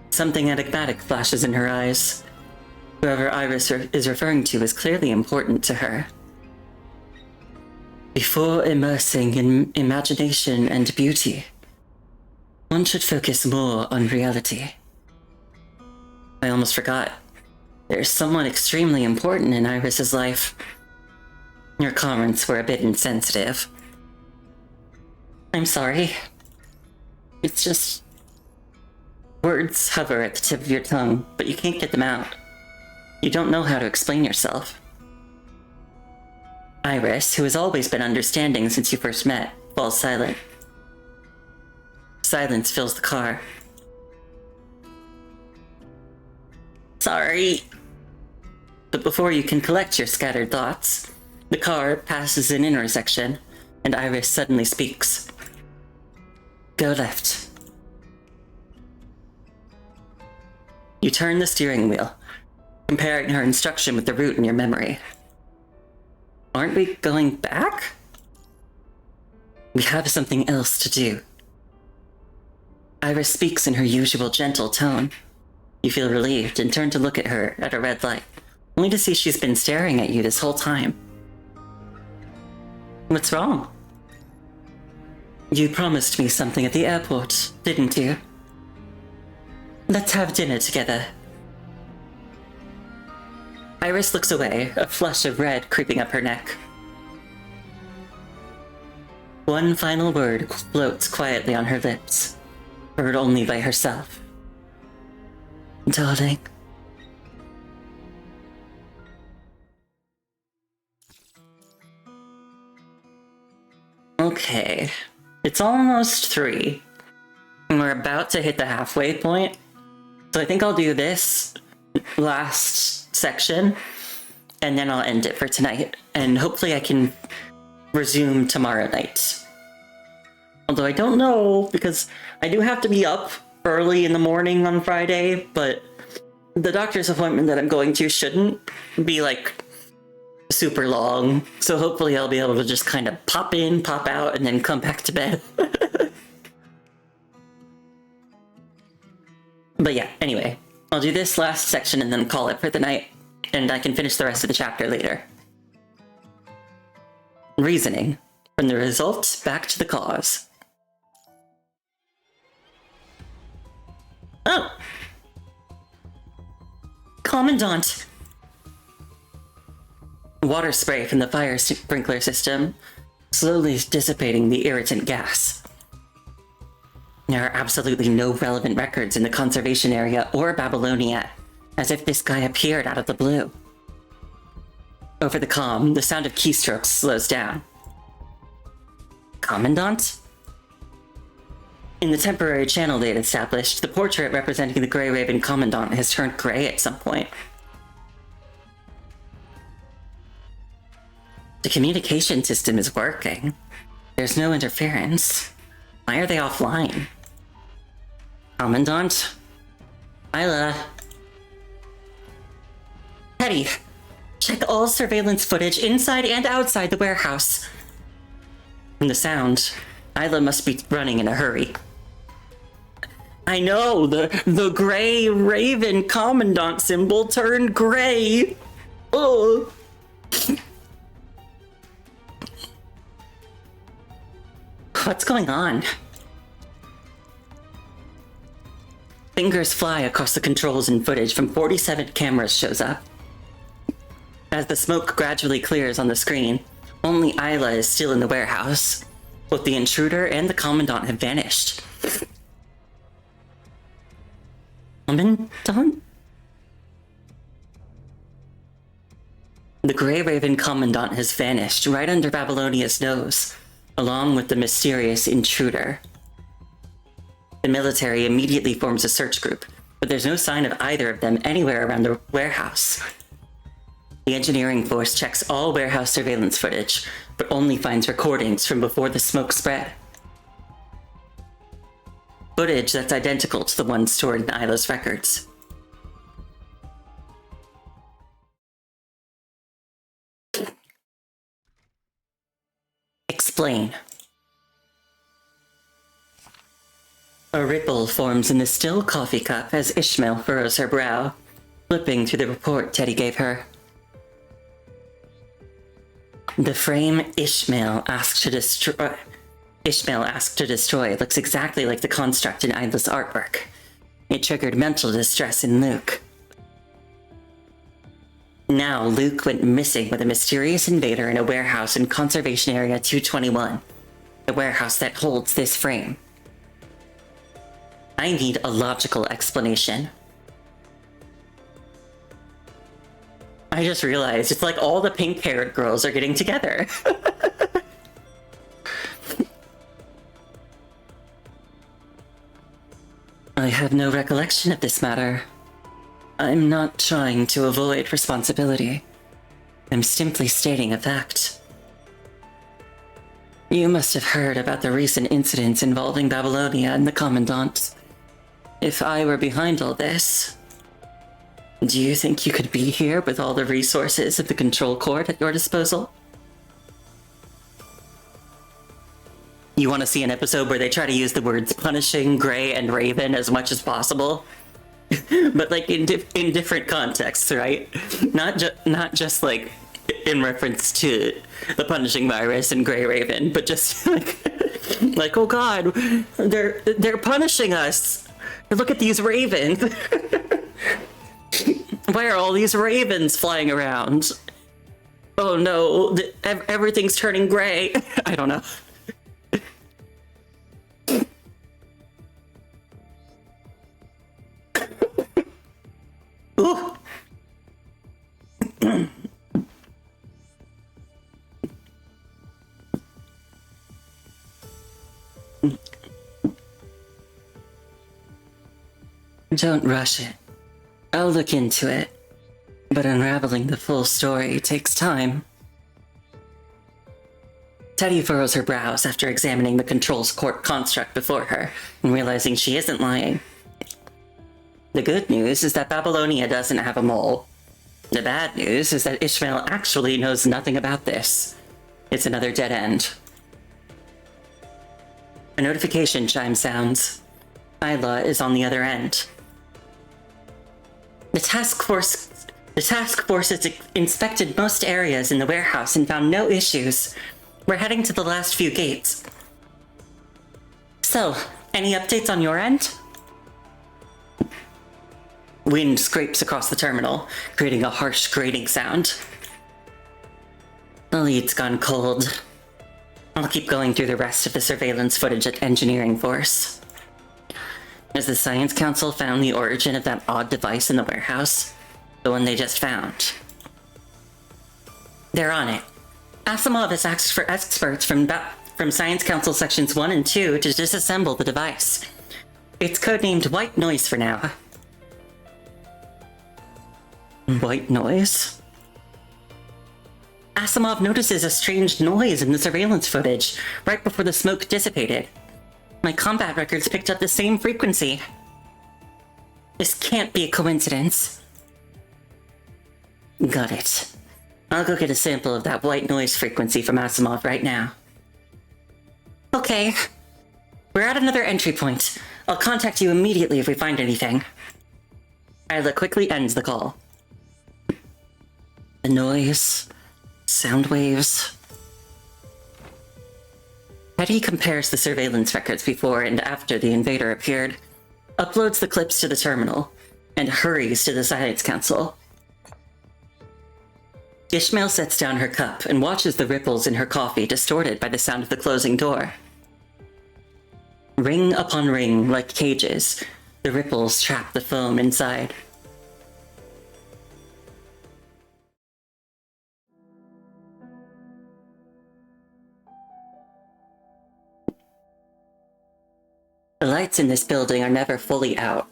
Something enigmatic flashes in her eyes. Whoever Iris is referring to is clearly important to her. Before immersing in imagination and beauty, one should focus more on reality. I almost forgot. There's someone extremely important in Iris's life. Your comments were a bit insensitive. I'm sorry. It's just... words hover at the tip of your tongue, but you can't get them out. You don't know how to explain yourself. Iris, who has always been understanding since you first met, falls silent. Silence fills the car. Sorry. But before you can collect your scattered thoughts, the car passes an intersection, and Iris suddenly speaks. Go left. You turn the steering wheel, comparing her instruction with the route in your memory. Aren't we going back? We have something else to do. Iris speaks in her usual gentle tone. You feel relieved and turn to look at her at a red light, only to see she's been staring at you this whole time. What's wrong? You promised me something at the airport, didn't you? Let's have dinner together. Iris looks away, a flush of red creeping up her neck. One final word floats quietly on her lips, heard only by herself. Darling. Okay, it's almost 3. And we're about to hit the halfway point. So I think I'll do this last section, and then I'll end it for tonight. And hopefully I can resume tomorrow night. Although I don't know, because I do have to be up early in the morning on Friday, but the doctor's appointment that I'm going to shouldn't be like super long. So hopefully I'll be able to just kind of pop in, pop out, and then come back to bed. But yeah, anyway, I'll do this last section and then call it for the night, and I can finish the rest of the chapter later. Reasoning. From the result back to the cause. Oh! Commandant! Water spray from the fire sprinkler system, slowly dissipating the irritant gas. There are absolutely no relevant records in the conservation area or Babylonia, as if this guy appeared out of the blue. Over the comm, the sound of keystrokes slows down. Commandant? In the temporary channel they had established, the portrait representing the Grey Raven Commandant has turned gray at some point. The communication system is working. There's no interference. Why are they offline? Commandant? Isla? Hetty, check all surveillance footage inside and outside the warehouse. From the sound, Isla must be running in a hurry. I know, the Grey Raven Commandant symbol turned gray. Oh. What's going on? Fingers fly across the controls and footage from 47 cameras shows up. As the smoke gradually clears on the screen, only Isla is still in the warehouse. Both the intruder and the Commandant have vanished. Commandant? The Grey Raven Commandant has vanished right under Babylonia's nose, along with the mysterious intruder. The military immediately forms a search group, but there's no sign of either of them anywhere around the warehouse. The engineering force checks all warehouse surveillance footage, but only finds recordings from before the smoke spread. Footage that's identical to the one stored in Isla's records. Explain. A ripple forms in the still coffee cup as Ishmael furrows her brow, flipping through the report Teddy gave her. The frame Ishmael asked to destroy looks exactly like the construct in Isla's artwork. It triggered mental distress in Luke. Now Luke went missing with a mysterious invader in a warehouse in Conservation Area 221, the warehouse that holds this frame. I need a logical explanation. I just realized it's like all the pink-haired girls are getting together. I have no recollection of this matter. I'm not trying to avoid responsibility. I'm simply stating a fact. You must have heard about the recent incidents involving Babylonia and the Commandant. If I were behind all this, do you think you could be here with all the resources of the Control Court at your disposal? You want to see an episode where they try to use the words punishing, Gray, and Raven as much as possible? But like in different contexts, right? Not just like in reference to the punishing virus and Gray Raven, but just like oh god, they're punishing us. Look at these ravens. Why are all these ravens flying around? Oh no, everything's turning gray. I don't know. Ooh. Don't rush it. I'll look into it, but unraveling the full story takes time. Teddy furrows her brows after examining the Control's Court construct before her and realizing she isn't lying. The good news is that Babylonia doesn't have a mole. The bad news is that Ishmael actually knows nothing about this. It's another dead end. A notification chime sounds. Isla is on the other end. The task force has inspected most areas in the warehouse and found no issues. We're heading to the last few gates. So, any updates on your end? Wind scrapes across the terminal, creating a harsh grating sound. The lead's gone cold. I'll keep going through the rest of the surveillance footage at Engineering Force. Has the Science Council found the origin of that odd device in the warehouse? The one they just found? They're on it. Asimov has asked for experts from Science Council Sections 1 and 2 to disassemble the device. It's codenamed White Noise for now. White noise? Asimov notices a strange noise in the surveillance footage right before the smoke dissipated. My combat records picked up the same frequency. This can't be a coincidence. Got it. I'll go get a sample of that white noise frequency from Asimov right now. Okay. We're at another entry point. I'll contact you immediately if we find anything. Isla quickly ends the call. The noise, sound waves. Hetty compares the surveillance records before and after the invader appeared, uploads the clips to the terminal, and hurries to the Science Council. Ishmael sets down her cup and watches the ripples in her coffee distorted by the sound of the closing door. Ring upon ring, like cages, the ripples trap the foam inside. The lights in this building are never fully out.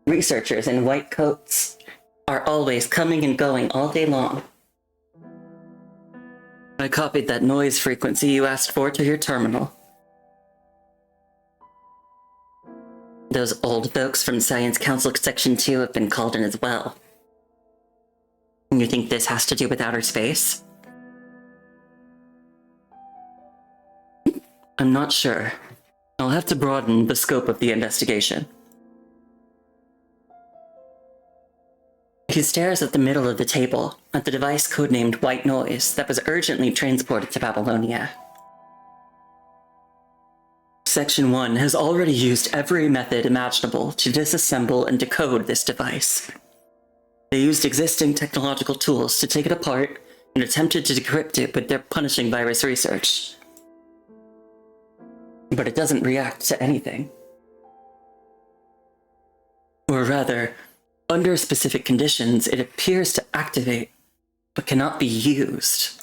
Researchers in white coats are always coming and going all day long. I copied that noise frequency you asked for to your terminal. Those old folks from Science Council Section 2 have been called in as well. You think this has to do with outer space? I'm not sure. I'll have to broaden the scope of the investigation. He stares at the middle of the table, at the device codenamed White Noise that was urgently transported to Babylonia. Section 1 has already used every method imaginable to disassemble and decode this device. They used existing technological tools to take it apart and attempted to decrypt it with their punishing virus research. But it doesn't react to anything. Or rather, under specific conditions, it appears to activate, but cannot be used.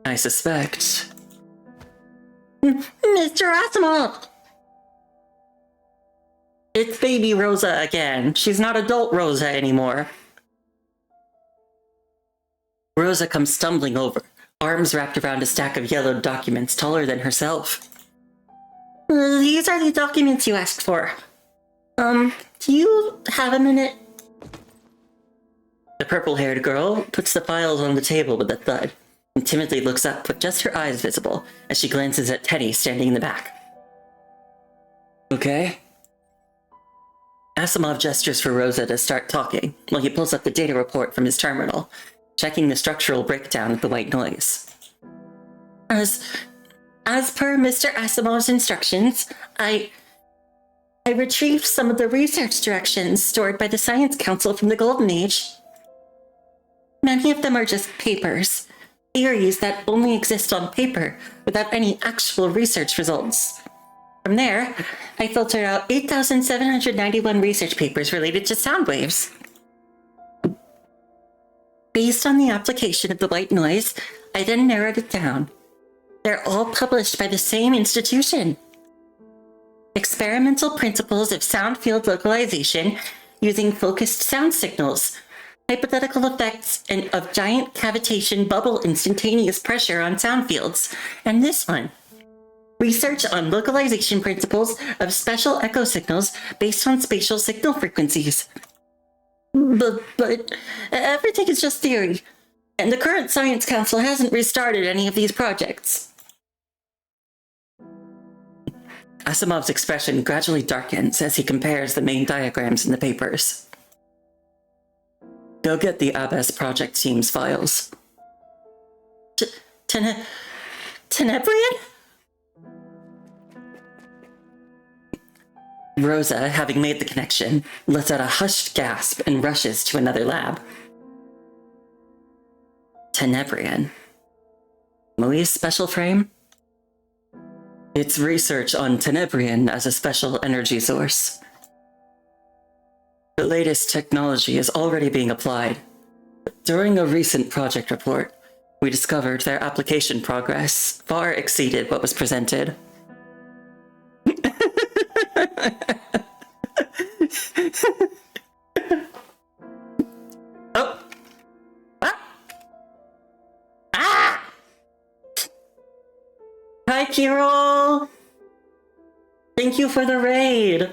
I suspect... Mr. Asimov! It's baby Rosa again. She's not adult Rosa anymore. Rosa comes stumbling over, arms wrapped around a stack of yellowed documents taller than herself. These are the documents you asked for. Do you have a minute? The purple-haired girl puts the files on the table with a thud, and timidly looks up with just her eyes visible as she glances at Teddy standing in the back. Okay? Asimov gestures for Rosa to start talking, while he pulls up the data report from his terminal, checking the structural breakdown of the white noise. As per Mr. Asimov's instructions, I retrieved some of the research directions stored by the Science Council from the Golden Age. Many of them are just papers, theories that only exist on paper, without any actual research results. From there, I filtered out 8,791 research papers related to sound waves. Based on the application of the white noise, I then narrowed it down. They're all published by the same institution. Experimental Principles of Sound Field Localization using Focused Sound Signals, Hypothetical Effects of Giant Cavitation Bubble Instantaneous Pressure on Sound Fields, and this one. Research on Localization Principles of Special Echo Signals based on Spatial Signal Frequencies. But everything is just theory, and the current Science Council hasn't restarted any of these projects. Asimov's expression gradually darkens as he compares the main diagrams in the papers. Go get the Abbas project team's files. Tenebrian? Rosa, having made the connection, lets out a hushed gasp and rushes to another lab. Tenebrian. Mui's special frame? It's research on Tenebrian as a special energy source. The latest technology is already being applied. During a recent project report, we discovered their application progress far exceeded what was presented. Oh! What? Ah! Hi, Kiro! Thank you for the raid.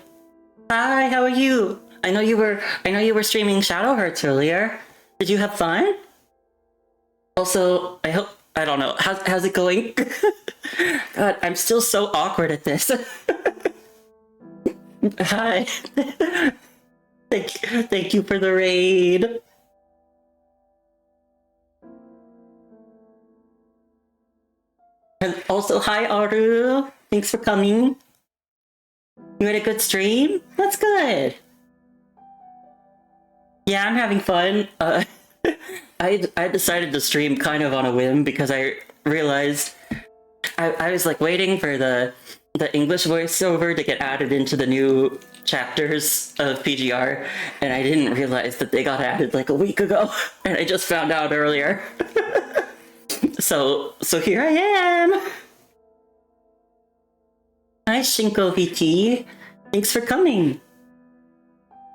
Hi, how are you? I know you were streaming Shadow Hearts earlier. Did you have fun? Also, I don't know, how's it going? God, I'm still so awkward at this. Hi. Thank you for the raid. And also, hi Aru. Thanks for coming. You had a good stream? That's good. Yeah, I'm having fun. I decided to stream kind of on a whim because I realized I was like waiting for the English voiceover to get added into the new chapters of PGR, and I didn't realize that they got added like a week ago, and I just found out earlier. So here I am. Hi Shinko VT. Thanks for coming.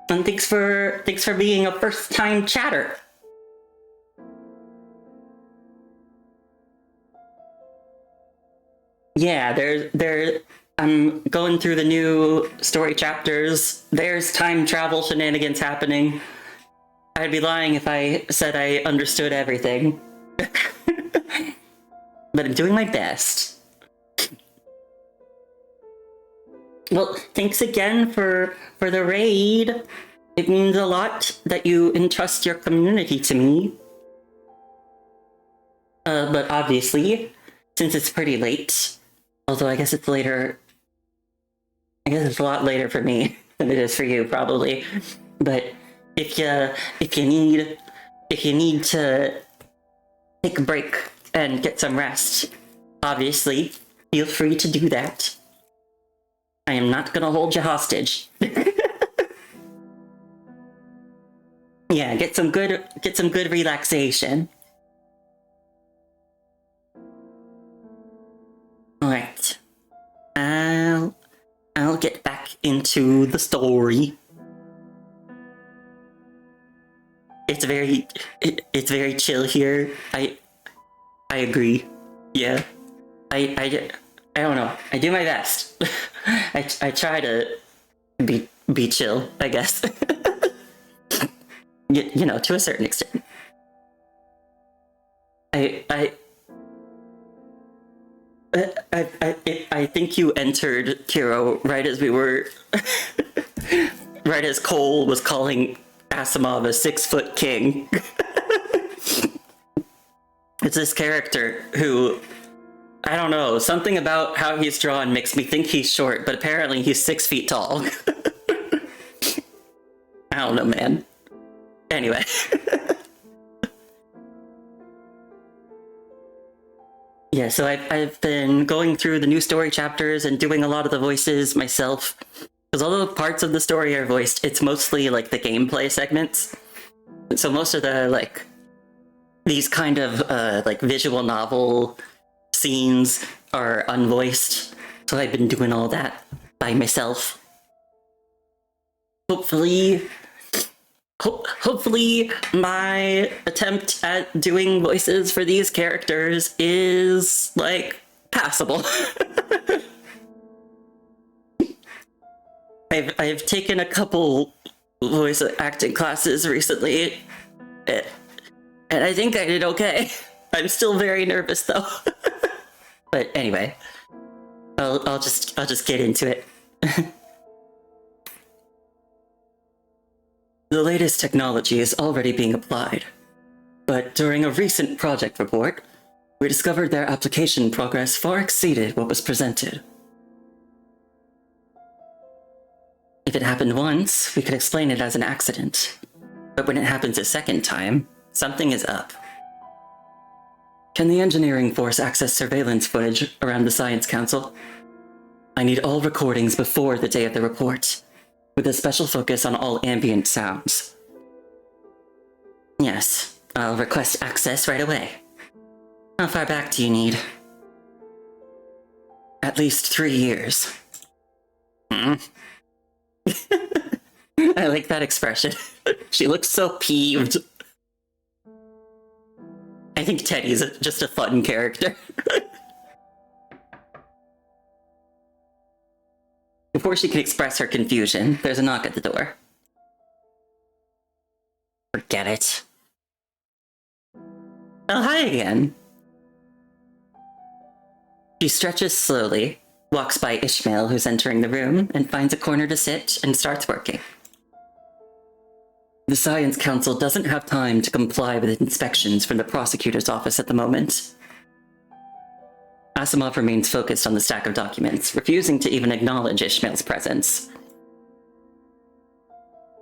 And thanks for being a first-time chatter. Yeah, I'm going through the new story chapters. There's time travel shenanigans happening. I'd be lying if I said I understood everything. But I'm doing my best. Well, thanks again for the raid. It means a lot that you entrust your community to me. But obviously, since it's pretty late, although I guess it's later, I guess it's a lot later for me than it is for you, probably. But if you need to take a break and get some rest, obviously, feel free to do that. I am not gonna hold you hostage. Yeah, get some good relaxation. Alright. I'll get back into the story. It's very chill here. I agree. Yeah. I don't know. I do my best. I try to be chill, I guess. You know, to a certain extent. I think you entered Kiro right as we were, right as Cole was calling Asimov a 6-foot king. It's this character who, I don't know, something about how he's drawn makes me think he's short, but apparently he's 6 feet tall. I don't know, man. Anyway. Yeah, so I've been going through the new story chapters and doing a lot of the voices myself. Because although parts of the story are voiced, it's mostly like the gameplay segments. So most of the like these kind of like visual novel scenes are unvoiced. So I've been doing all that by myself. Hopefully my attempt at doing voices for these characters is, like, passable. I've taken a couple voice acting classes recently, and I think I did okay. I'm still very nervous, though. But anyway, I'll just get into it. The latest technology is already being applied, but during a recent project report, we discovered their application progress far exceeded what was presented. If it happened once, we could explain it as an accident, but when it happens a second time, something is up. Can the engineering force access surveillance footage around the Science Council? I need all recordings before the day of the report, with a special focus on all ambient sounds. Yes, I'll request access right away. How far back do you need? At least 3 years. I like that expression. She looks so peeved. I think Teddy's just a fun character. Before she can express her confusion, there's a knock at the door. Forget it. Oh, hi again. She stretches slowly, walks by Ishmael, who's entering the room, and finds a corner to sit and starts working. The Science Council doesn't have time to comply with inspections from the prosecutor's office at the moment. Asimov remains focused on the stack of documents, refusing to even acknowledge Ishmael's presence.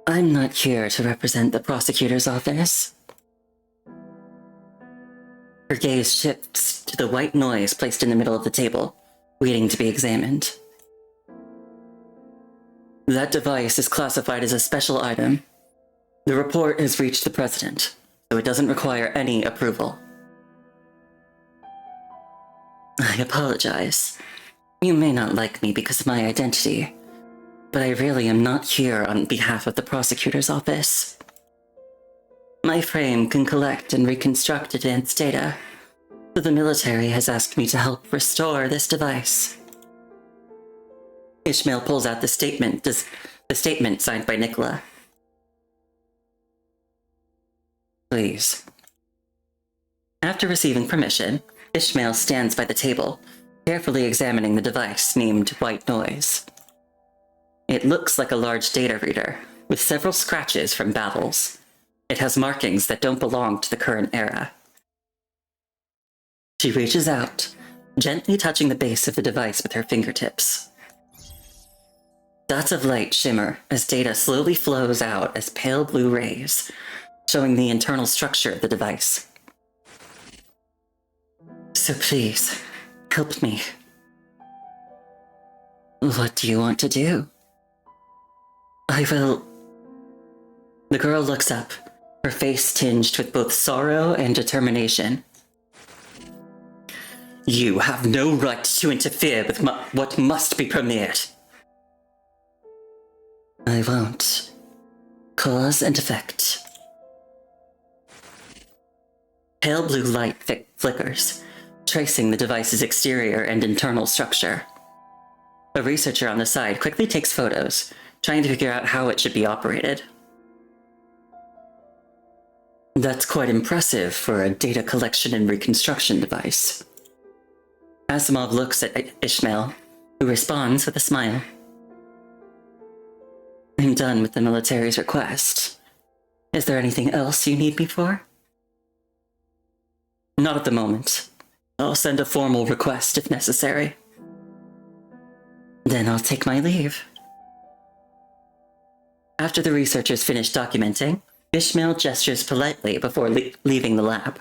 I'm not here to represent the prosecutor's office. Her gaze shifts to the white noise placed in the middle of the table, waiting to be examined. That device is classified as a special item. The report has reached the president, so it doesn't require any approval. I apologize. You may not like me because of my identity, but I really am not here on behalf of the prosecutor's office. My frame can collect and reconstruct advanced data, so the military has asked me to help restore this device. Ishmael pulls out the statement signed by Nicola. Please. After receiving permission, Ishmael stands by the table, carefully examining the device named White Noise. It looks like a large data reader, with several scratches from battles. It has markings that don't belong to the current era. She reaches out, gently touching the base of the device with her fingertips. Dots of light shimmer as data slowly flows out as pale blue rays, showing the internal structure of the device. So please, help me. What do you want to do? I will... The girl looks up, her face tinged with both sorrow and determination. You have no right to interfere with what must be premiered. I won't. Cause and effect. Pale blue light flickers, tracing the device's exterior and internal structure. A researcher on the side quickly takes photos, trying to figure out how it should be operated. That's quite impressive for a data collection and reconstruction device. Asimov looks at Ishmael, who responds with a smile. I'm done with the military's request. Is there anything else you need me for? Not at the moment. I'll send a formal request if necessary. Then I'll take my leave. After the researchers finish documenting, Ishmael gestures politely before leaving the lab.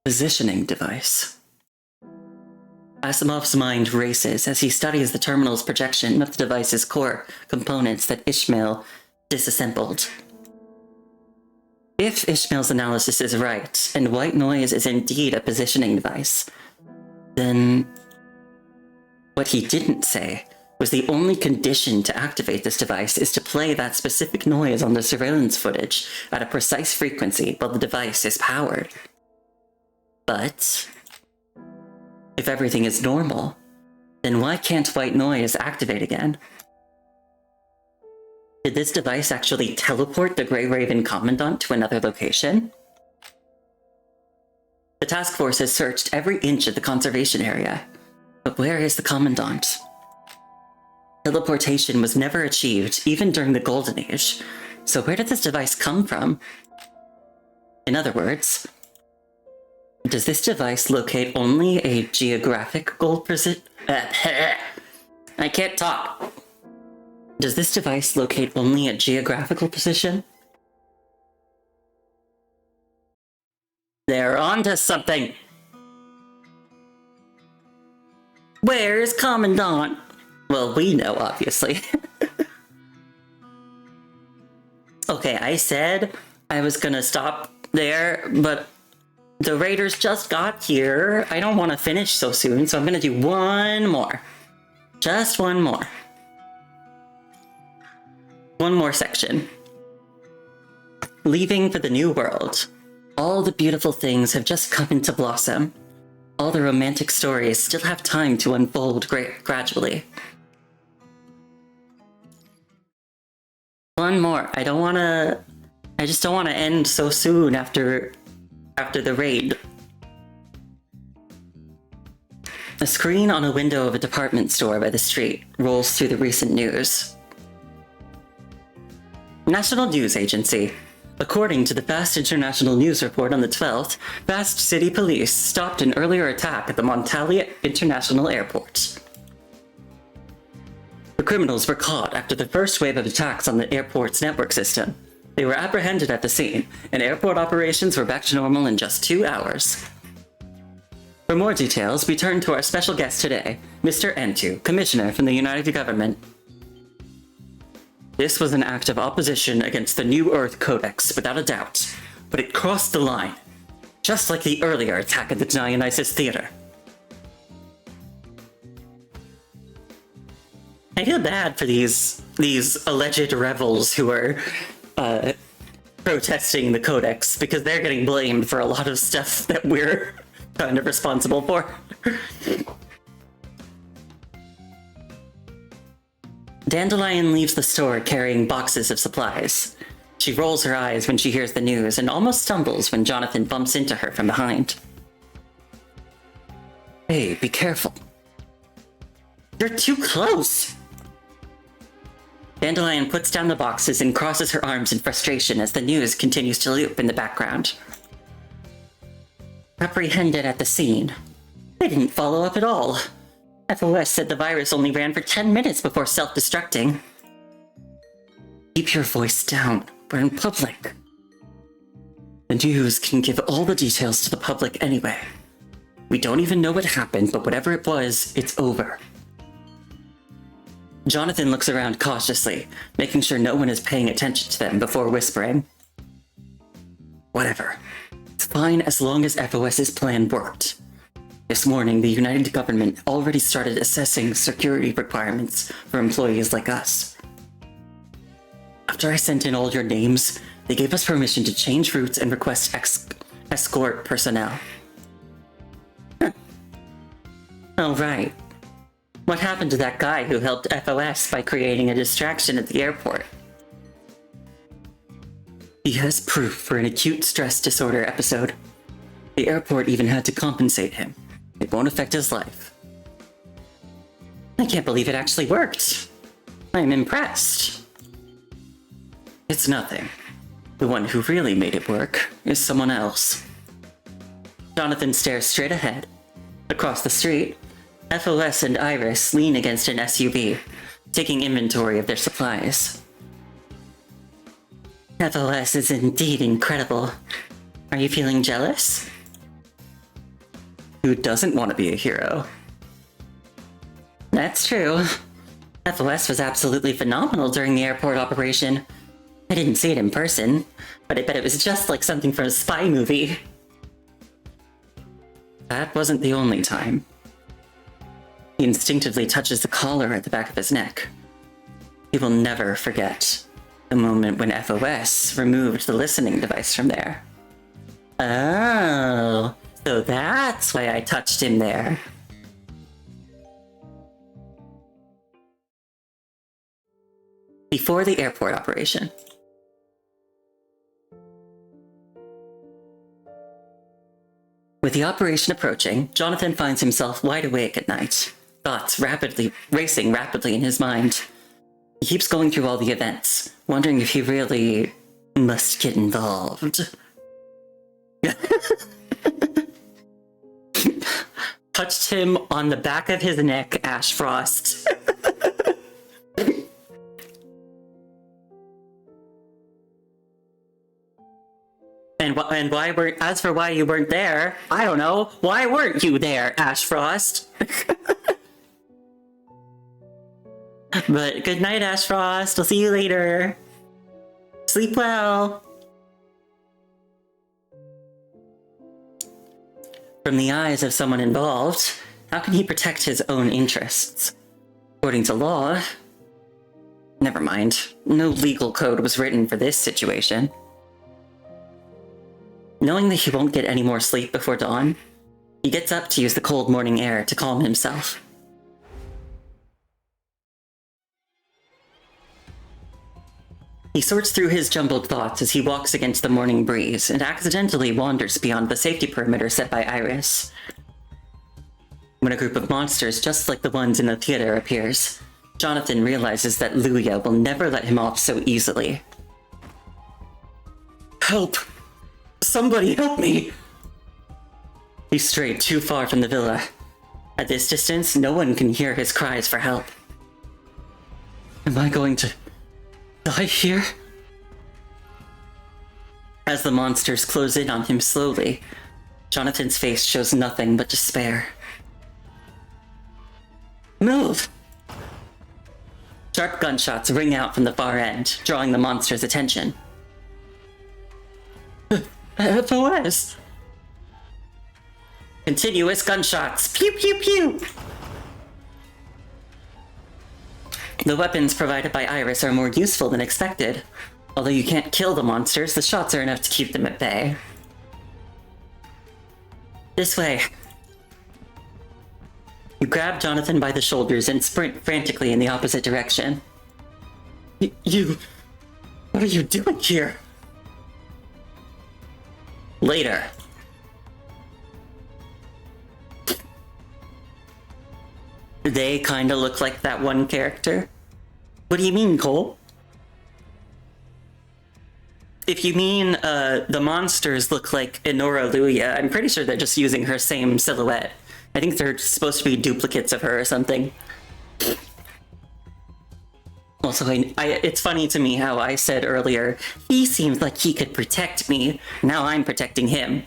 Positioning device. Asimov's mind races as he studies the terminal's projection of the device's core components that Ishmael disassembled. If Ishmael's analysis is right, and white noise is indeed a positioning device, then what he didn't say was the only condition to activate this device is to play that specific noise on the surveillance footage at a precise frequency while the device is powered. But if everything is normal, then why can't white noise activate again? Did this device actually teleport the Grey Raven Commandant to another location? The task force has searched every inch of the conservation area, but where is the Commandant? Teleportation was never achieved, even during the Golden Age, so where did this device come from? In other words, does this device locate only a geographic goal position? I can't talk. Does this device locate only a geographical position? They're onto something. Where's Commandant? Well, we know, obviously. Okay, I said I was gonna stop there, but the raiders just got here. I don't want to finish so soon, so I'm gonna do one more. Just one more. One more section. Leaving for the new world. All the beautiful things have just come into blossom. All the romantic stories still have time to unfold gradually. One more. I just don't want to end so soon after the raid. A screen on a window of a department store by the street rolls through the recent news. National News Agency. According to the Fast International News report on the 12th, Fast City Police stopped an earlier attack at the Montalia International Airport. The criminals were caught after the first wave of attacks on the airport's network system. They were apprehended at the scene, and airport operations were back to normal in just 2 hours. For more details, we turn to our special guest today, Mr. Entu, Commissioner from the United Government. This was an act of opposition against the New Earth Codex, without a doubt, but it crossed the line, just like the earlier attack at the Dionysus Theater. I feel bad for these alleged rebels who are protesting the Codex, because they're getting blamed for a lot of stuff that we're kind of responsible for. Dandelion leaves the store carrying boxes of supplies. She rolls her eyes when she hears the news and almost stumbles when Jonathan bumps into her from behind. Hey, be careful. You're too close! Dandelion puts down the boxes and crosses her arms in frustration as the news continues to loop in the background. Apprehended at the scene. They didn't follow up at all. FOS said the virus only ran for 10 minutes before self-destructing. Keep your voice down. We're in public. The news can give all the details to the public anyway. We don't even know what happened, but whatever it was, it's over. Jonathan looks around cautiously, making sure no one is paying attention to them before whispering. Whatever. It's fine as long as FOS's plan worked. This morning, the United Government already started assessing security requirements for employees like us. After I sent in all your names, they gave us permission to change routes and request escort personnel. Oh, right. What happened to that guy who helped FOS by creating a distraction at the airport? He has proof for an acute stress disorder episode. The airport even had to compensate him. It won't affect his life. I can't believe it actually worked. I'm impressed. It's nothing. The one who really made it work is someone else. Jonathan stares straight ahead. Across the street, FOS and Iris lean against an SUV, taking inventory of their supplies. FOS is indeed incredible. Are you feeling jealous? Who doesn't want to be a hero? That's true. FOS was absolutely phenomenal during the airport operation. I didn't see it in person, but I bet it was just like something from a spy movie. That wasn't the only time. He instinctively touches the collar at the back of his neck. He will never forget the moment when FOS removed the listening device from there. Oh, so that's why I touched him there. Before the airport operation. With the operation approaching, Jonathan finds himself wide awake at night, thoughts racing rapidly in his mind. He keeps going through all the events, wondering if he really must get involved. Touched him on the back of his neck, Ash Frost. And why you weren't there, I don't know. Why weren't you there, Ash Frost? But good night, Ash Frost. I'll see you later. Sleep well. From the eyes of someone involved, how can he protect his own interests? According to law... Never mind. No legal code was written for this situation. Knowing that he won't get any more sleep before dawn, he gets up to use the cold morning air to calm himself. He sorts through his jumbled thoughts as he walks against the morning breeze and accidentally wanders beyond the safety perimeter set by Iris. When a group of monsters just like the ones in the theater appears, Jonathan realizes that Luya will never let him off so easily. Help! Somebody help me! He strayed too far from the villa. At this distance, no one can hear his cries for help. Am I going to die here? As the monsters close in on him slowly, Jonathan's face shows nothing but despair. Move! Sharp gunshots ring out from the far end, drawing the monster's attention. FOS! Continuous gunshots! Pew pew pew! The weapons provided by Iris are more useful than expected. Although you can't kill the monsters, the shots are enough to keep them at bay. This way. You grab Jonathan by the shoulders and sprint frantically in the opposite direction. You... What are you doing here? Later. They kinda look like that one character. What do you mean, Cole? If you mean, the monsters look like Enora Luya, I'm pretty sure they're just using her same silhouette. I think they're supposed to be duplicates of her or something. Also, it's funny to me how I said earlier, he seems like he could protect me. Now I'm protecting him.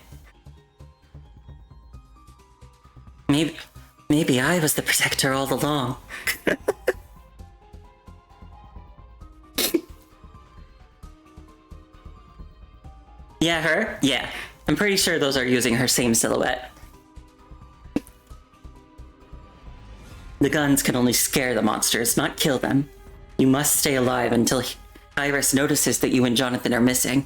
Maybe I was the protector all along. Yeah, her? Yeah. I'm pretty sure those are using her same silhouette. The guns can only scare the monsters, not kill them. You must stay alive until Iris notices that you and Jonathan are missing.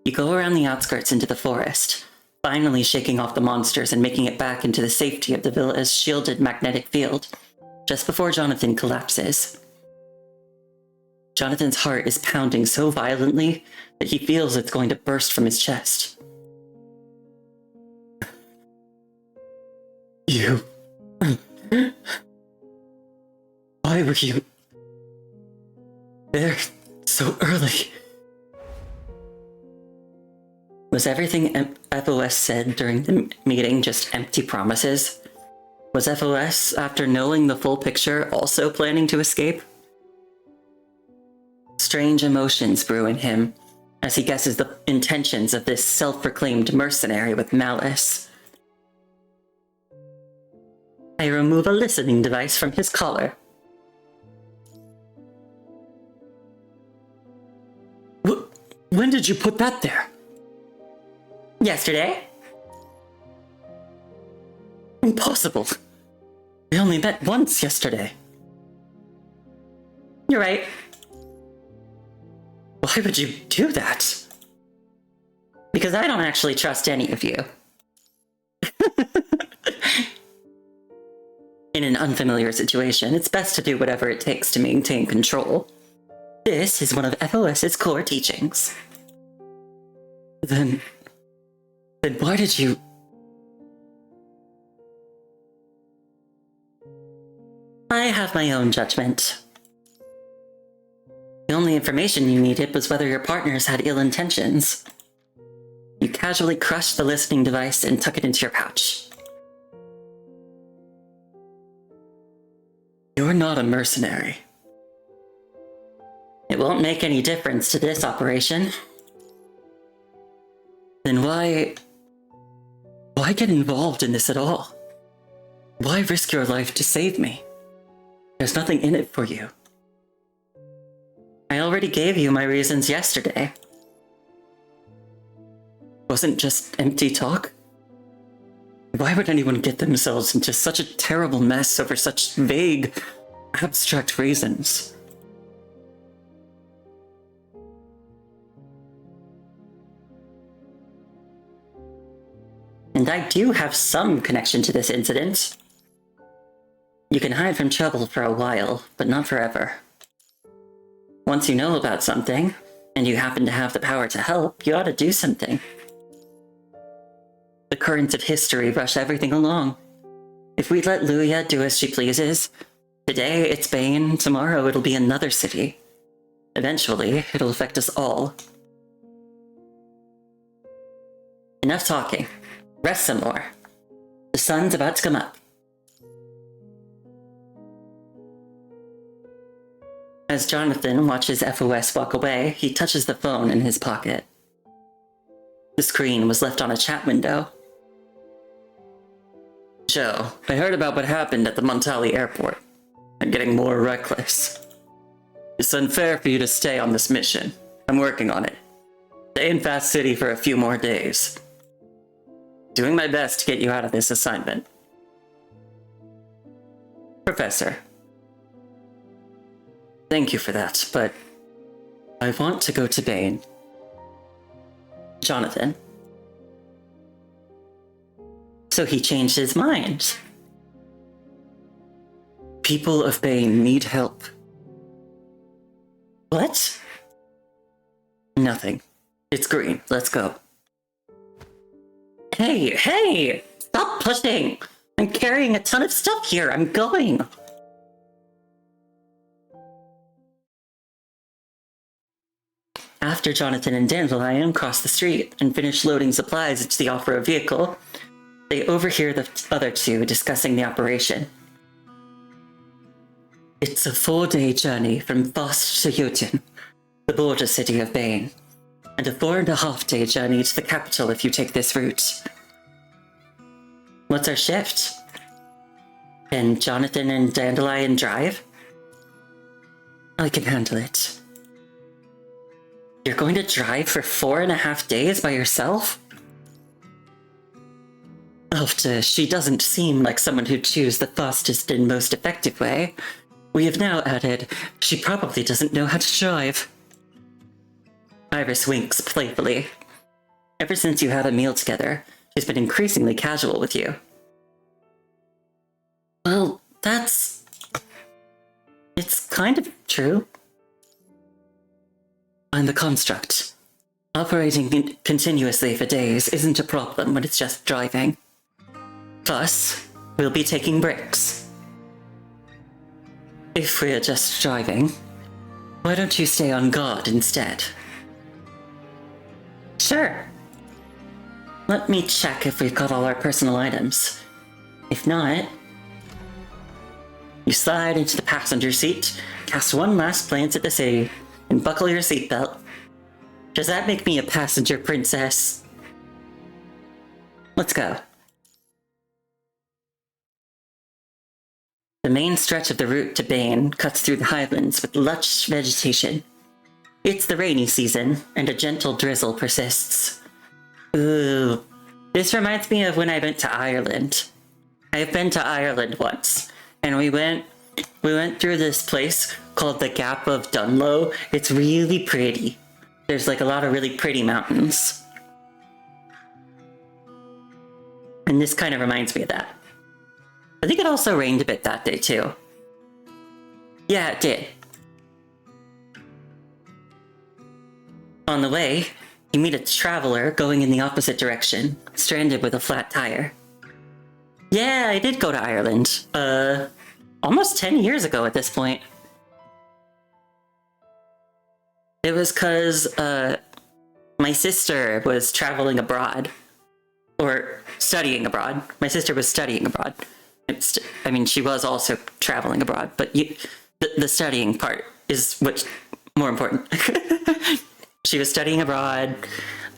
You go around the outskirts into the forest, finally shaking off the monsters and making it back into the safety of the villa's shielded magnetic field, just before Jonathan collapses. Jonathan's heart is pounding so violently that he feels it's going to burst from his chest. You... Why were you... there so early? Was everything FOS said during the meeting just empty promises? Was FOS, after knowing the full picture, also planning to escape? Strange emotions brew in him as he guesses the intentions of this self-proclaimed mercenary with malice. I remove a listening device from his collar. When did you put that there? Yesterday? Impossible. We only met once yesterday. You're right. Why would you do that? Because I don't actually trust any of you. In an unfamiliar situation, it's best to do whatever it takes to maintain control. This is one of FOS's core teachings. Then why did you... I have my own judgment. The only information you needed was whether your partners had ill intentions. You casually crushed the listening device and took it into your pouch. You're not a mercenary. It won't make any difference to this operation. Then why get involved in this at all? Why risk your life to save me? There's nothing in it for you. I already gave you my reasons yesterday. Wasn't just empty talk? Why would anyone get themselves into such a terrible mess over such vague, abstract reasons? And I do have some connection to this incident. You can hide from trouble for a while, but not forever. Once you know about something, and you happen to have the power to help, you ought to do something. The currents of history rush everything along. If we let Luya do as she pleases, today it's Bane, tomorrow it'll be another city. Eventually, it'll affect us all. Enough talking. Rest some more. The sun's about to come up. As Jonathan watches FOS walk away, he touches the phone in his pocket. The screen was left on a chat window. Joe, I heard about what happened at the Montali airport. I'm getting more reckless. It's unfair for you to stay on this mission. I'm working on it. Stay in Fast City for a few more days. Doing my best to get you out of this assignment. Professor. Thank you for that, but I want to go to Bane. Jonathan. So he changed his mind. People of Bane need help. What? Nothing. It's green. Let's go. Hey! Stop pushing! I'm carrying a ton of stuff here. I'm going. After Jonathan and Dandelion cross the street and finish loading supplies into the off-road vehicle, they overhear the other two discussing the operation. It's a 4-day journey from Vost to Jotun, the border city of Bane, and a 4.5-day journey to the capital if you take this route. What's our shift? Can Jonathan and Dandelion drive? I can handle it. You're going to drive for 4.5 days by yourself? Alfta, she doesn't seem like someone who'd choose the fastest and most effective way. We have now added, she probably doesn't know how to drive. Iris winks playfully. Ever since you had a meal together, she's been increasingly casual with you. Well, it's kind of true. I'm the construct. Operating continuously for days isn't a problem when it's just driving. Plus, we'll be taking breaks. If we're just driving, why don't you stay on guard instead? Sure. Let me check if we've got all our personal items. If not, you slide into the passenger seat, cast one last glance at the city, and buckle your seatbelt. Does that make me a passenger princess? Let's go. The main stretch of the route to Bane cuts through the highlands with lush vegetation. It's the rainy season, and a gentle drizzle persists. Ooh, this reminds me of when I went to Ireland. I've been to Ireland once, and we went through this place called the Gap of Dunlow. It's really pretty. There's like a lot of really pretty mountains. And this kind of reminds me of that. I think it also rained a bit that day too. Yeah, it did. On the way, you meet a traveler going in the opposite direction, stranded with a flat tire. Yeah, I did go to Ireland. Almost 10 years ago at this point. It was because, my sister was traveling abroad. Or studying abroad. My sister was studying abroad. She was also traveling abroad, but the studying part is what's more important. She was studying abroad,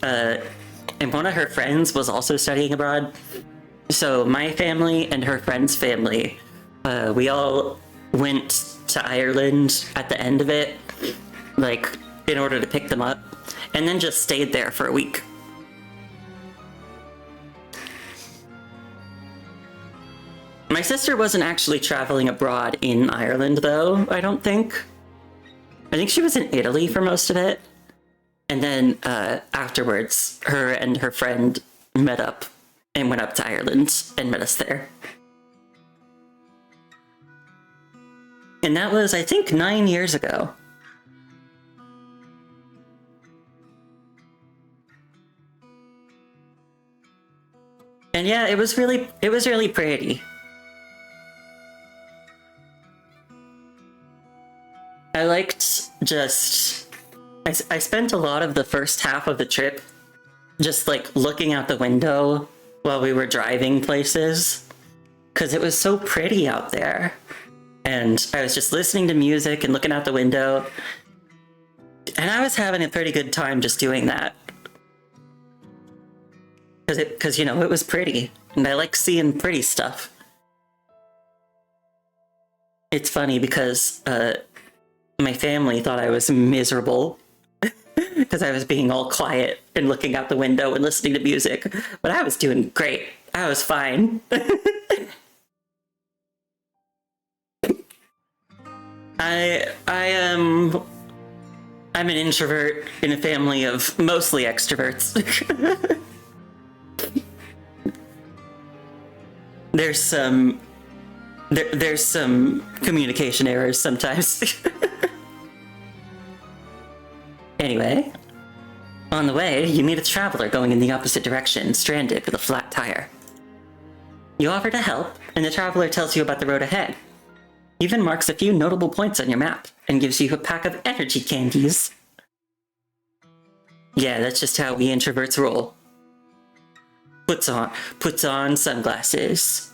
and one of her friends was also studying abroad. So my family and her friend's family, we all went to Ireland at the end of it, like, in order to pick them up, and then just stayed there for a week. My sister wasn't actually traveling abroad in Ireland, though, I don't think. I think she was in Italy for most of it. And then afterwards, her and her friend met up and went up to Ireland and met us there. And that was, I think, 9 years ago. And yeah, it was really pretty. I liked I spent a lot of the first half of the trip just like looking out the window while we were driving places, because it was so pretty out there. And I was just listening to music and looking out the window. And I was having a pretty good time just doing that. Because it was pretty. And I like seeing pretty stuff. It's funny because my family thought I was miserable because I was being all quiet and looking out the window and listening to music. But I was doing great. I was fine. I'm an introvert in a family of mostly extroverts. There's some communication errors sometimes. Anyway, on the way, you meet a traveler going in the opposite direction, stranded with a flat tire. You offer to help, and the traveler tells you about the road ahead. He even marks a few notable points on your map and gives you a pack of energy candies. Yeah, that's just how we introverts roll. Puts on sunglasses.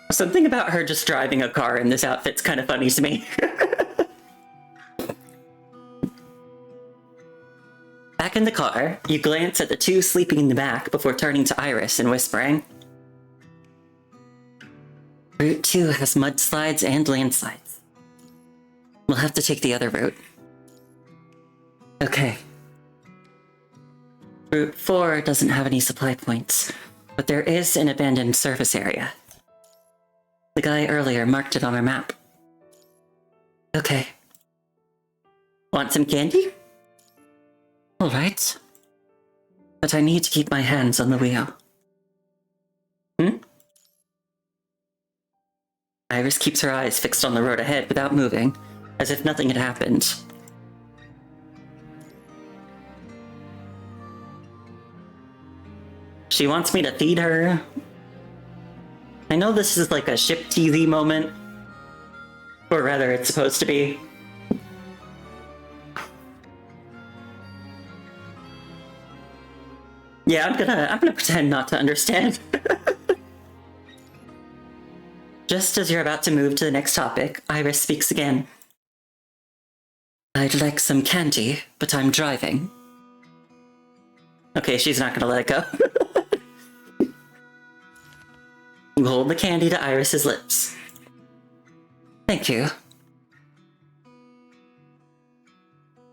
Something about her just driving a car in this outfit's kind of funny to me. Back in the car, you glance at the two sleeping in the back before turning to Iris and whispering, Route 2 has mudslides and landslides. We'll have to take the other route. Okay. Route 4 doesn't have any supply points, but there is an abandoned service area. The guy earlier marked it on our map. Okay. Want some candy? Alright. But I need to keep my hands on the wheel. Iris keeps her eyes fixed on the road ahead without moving, as if nothing had happened. She wants me to feed her. I know this is like a ship TV moment. Or rather, it's supposed to be. Yeah, I'm gonna pretend not to understand. Just as you're about to move to the next topic, Iris speaks again. I'd like some candy, but I'm driving. Okay, she's not gonna let it go. You hold the candy to Iris's lips. Thank you.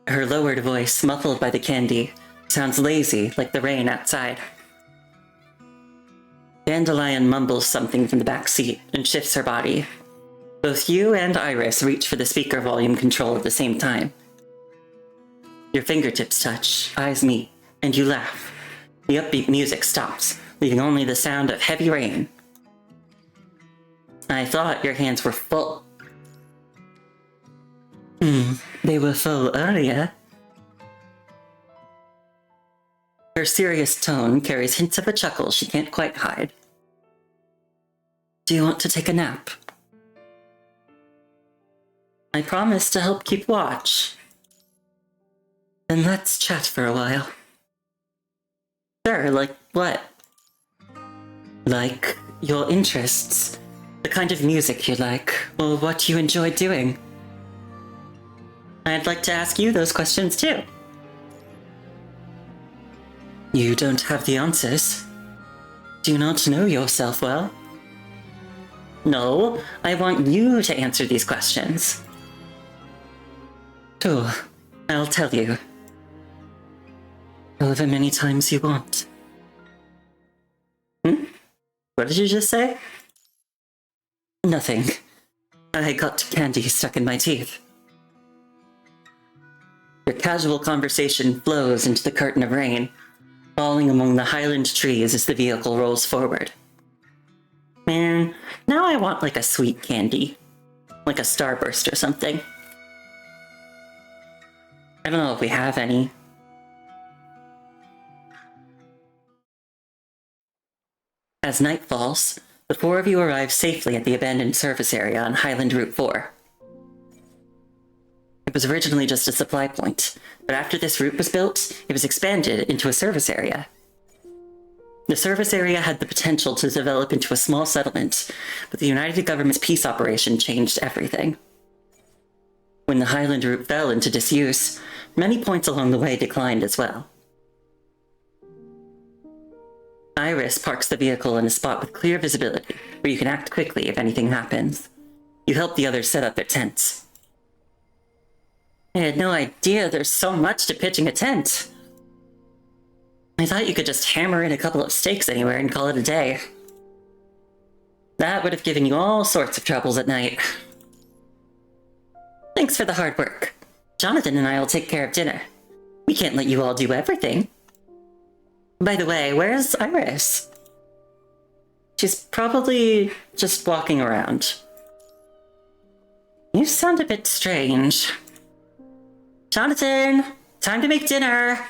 Her lowered voice, muffled by the candy, sounds lazy, like the rain outside. Dandelion mumbles something from the back seat and shifts her body. Both you and Iris reach for the speaker volume control at the same time. Your fingertips touch, eyes meet, and you laugh. The upbeat music stops, leaving only the sound of heavy rain. I thought your hands were full. They were full earlier. Her serious tone carries hints of a chuckle she can't quite hide. Do you want to take a nap? I promise to help keep watch. Then let's chat for a while. Sure, like what? Like your interests, the kind of music you like, or what you enjoy doing. I'd like to ask you those questions too. You don't have the answers. Do you not know yourself well? No, I want you to answer these questions. Sure, I'll tell you. However many times you want. What did you just say? Nothing. I got candy stuck in my teeth. Your casual conversation flows into the curtain of rain, falling among the highland trees as the vehicle rolls forward. Man, now I want like a sweet candy. Like a Starburst or something. I don't know if we have any. As night falls, the four of you arrive safely at the abandoned service area on Highland Route 4. It was originally just a supply point, but after this route was built, it was expanded into a service area. The service area had the potential to develop into a small settlement, but the United Government's peace operation changed everything. When the Highland route fell into disuse, many points along the way declined as well. Iris parks the vehicle in a spot with clear visibility, where you can act quickly if anything happens. You help the others set up their tents. I had no idea there's so much to pitching a tent. I thought you could just hammer in a couple of stakes anywhere and call it a day. That would have given you all sorts of troubles at night. Thanks for the hard work. Jonathan and I will take care of dinner. We can't let you all do everything. By the way, where's Iris? She's probably just walking around. You sound a bit strange. Jonathan, time to make dinner.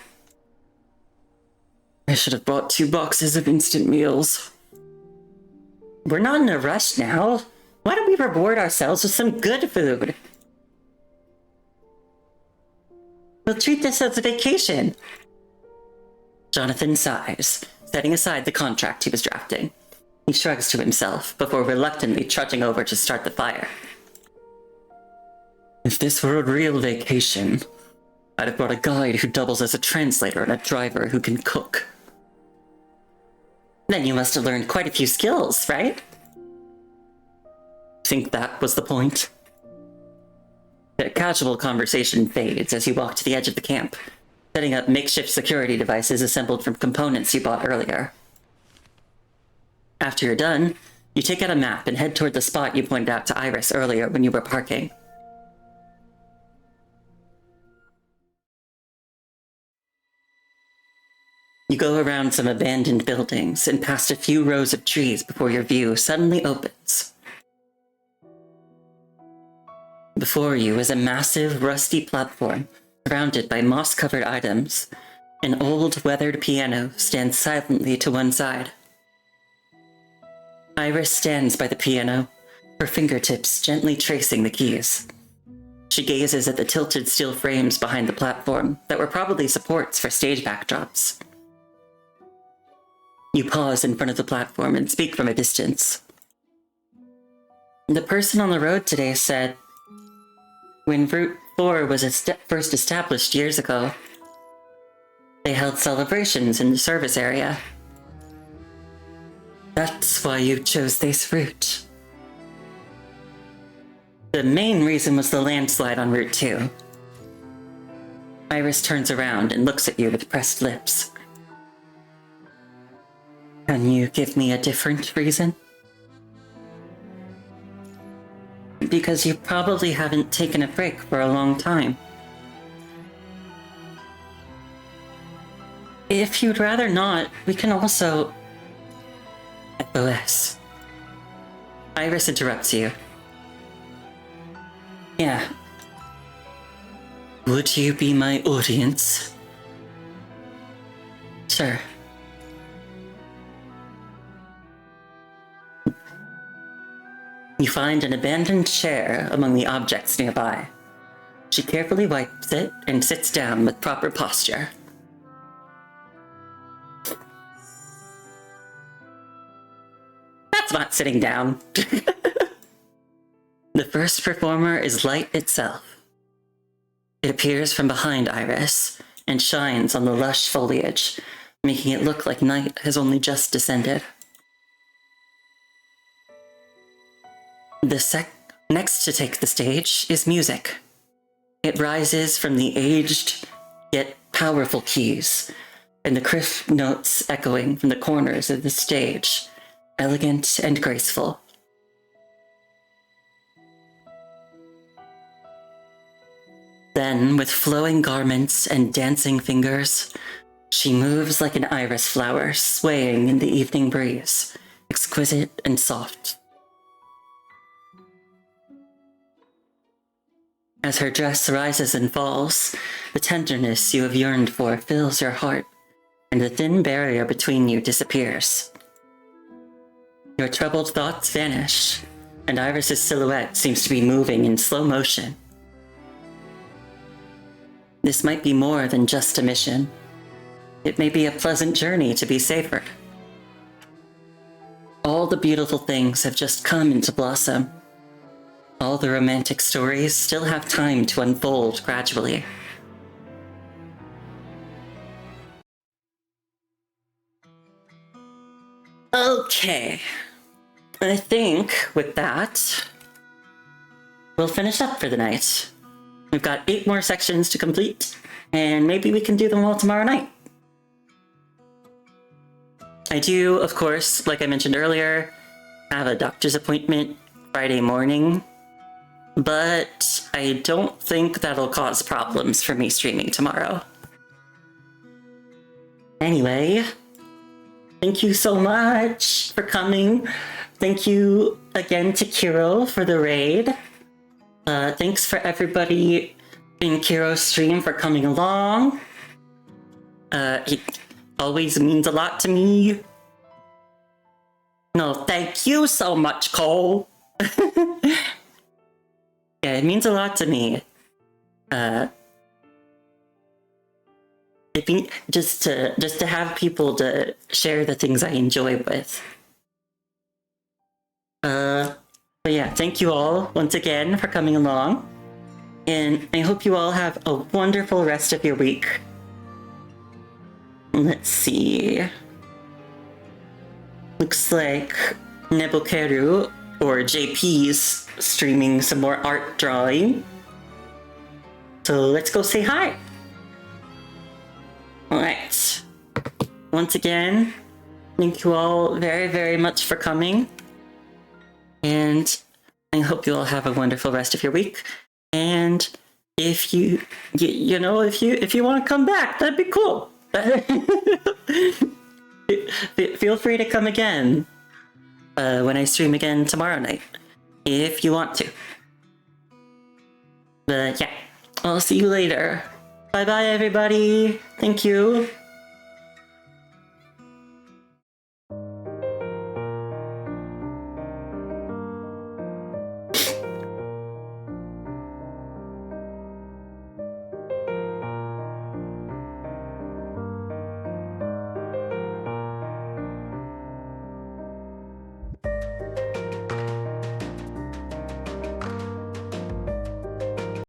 I should have brought 2 boxes of instant meals. We're not in a rush now. Why don't we reward ourselves with some good food? We'll treat this as a vacation. Jonathan sighs, setting aside the contract he was drafting. He shrugs to himself before reluctantly trudging over to start the fire. If this were a real vacation, I'd have brought a guide who doubles as a translator and a driver who can cook. Then you must have learned quite a few skills, right? Think that was the point? The casual conversation fades as you walk to the edge of the camp, setting up makeshift security devices assembled from components you bought earlier. After you're done, you take out a map and head toward the spot you pointed out to Iris earlier when you were parking. You go around some abandoned buildings and past a few rows of trees before your view suddenly opens. Before you is a massive, rusty platform surrounded by moss-covered items. An old, weathered piano stands silently to one side. Iris stands by the piano, her fingertips gently tracing the keys. She gazes at the tilted steel frames behind the platform that were probably supports for stage backdrops. You pause in front of the platform and speak from a distance. The person on the road today said, when Route 4 was first established years ago, they held celebrations in the service area. That's why you chose this route. The main reason was the landslide on Route 2. Iris turns around and looks at you with pressed lips. Can you give me a different reason? Because you probably haven't taken a break for a long time. If you'd rather not, we can also... FOS. Iris interrupts you. Yeah. Would you be my audience? Sure. You find an abandoned chair among the objects nearby. She carefully wipes it and sits down with proper posture. That's not sitting down. The first performer is light itself. It appears from behind Iris and shines on the lush foliage, making it look like night has only just descended. The next to take the stage is music. It rises from the aged yet powerful keys, and the crisp notes echoing from the corners of the stage, elegant and graceful. Then, with flowing garments and dancing fingers, she moves like an iris flower swaying in the evening breeze, exquisite and soft. As her dress rises and falls, the tenderness you have yearned for fills your heart, and the thin barrier between you disappears. Your troubled thoughts vanish, and Iris's silhouette seems to be moving in slow motion. This might be more than just a mission. It may be a pleasant journey to be savored. All the beautiful things have just come into blossom. All the romantic stories still have time to unfold gradually. Okay. I think with that, we'll finish up for the night. We've got 8 more sections to complete, and maybe we can do them all tomorrow night. I do, of course, like I mentioned earlier, have a doctor's appointment Friday morning, but I don't think that'll cause problems for me streaming tomorrow. Anyway, thank you so much for coming. Thank you again to Kiro for the raid. Thanks for everybody in Kiro's stream for coming along. It always means a lot to me. No, thank you so much, Cole. Yeah, it means a lot to me. It means just to have people to share the things I enjoy with. But yeah, thank you all once again for coming along. And I hope you all have a wonderful rest of your week. Let's see. Looks like Nebokeru, or JP's, streaming some more art drawing. So let's go say hi. Alright. Once again, thank you all very, very much for coming. And I hope you all have a wonderful rest of your week. And if you know, if you want to come back, that'd be cool. Feel free to come again when I stream again tomorrow night, if you want to. But yeah, I'll see you later. Bye bye, everybody. Thank you.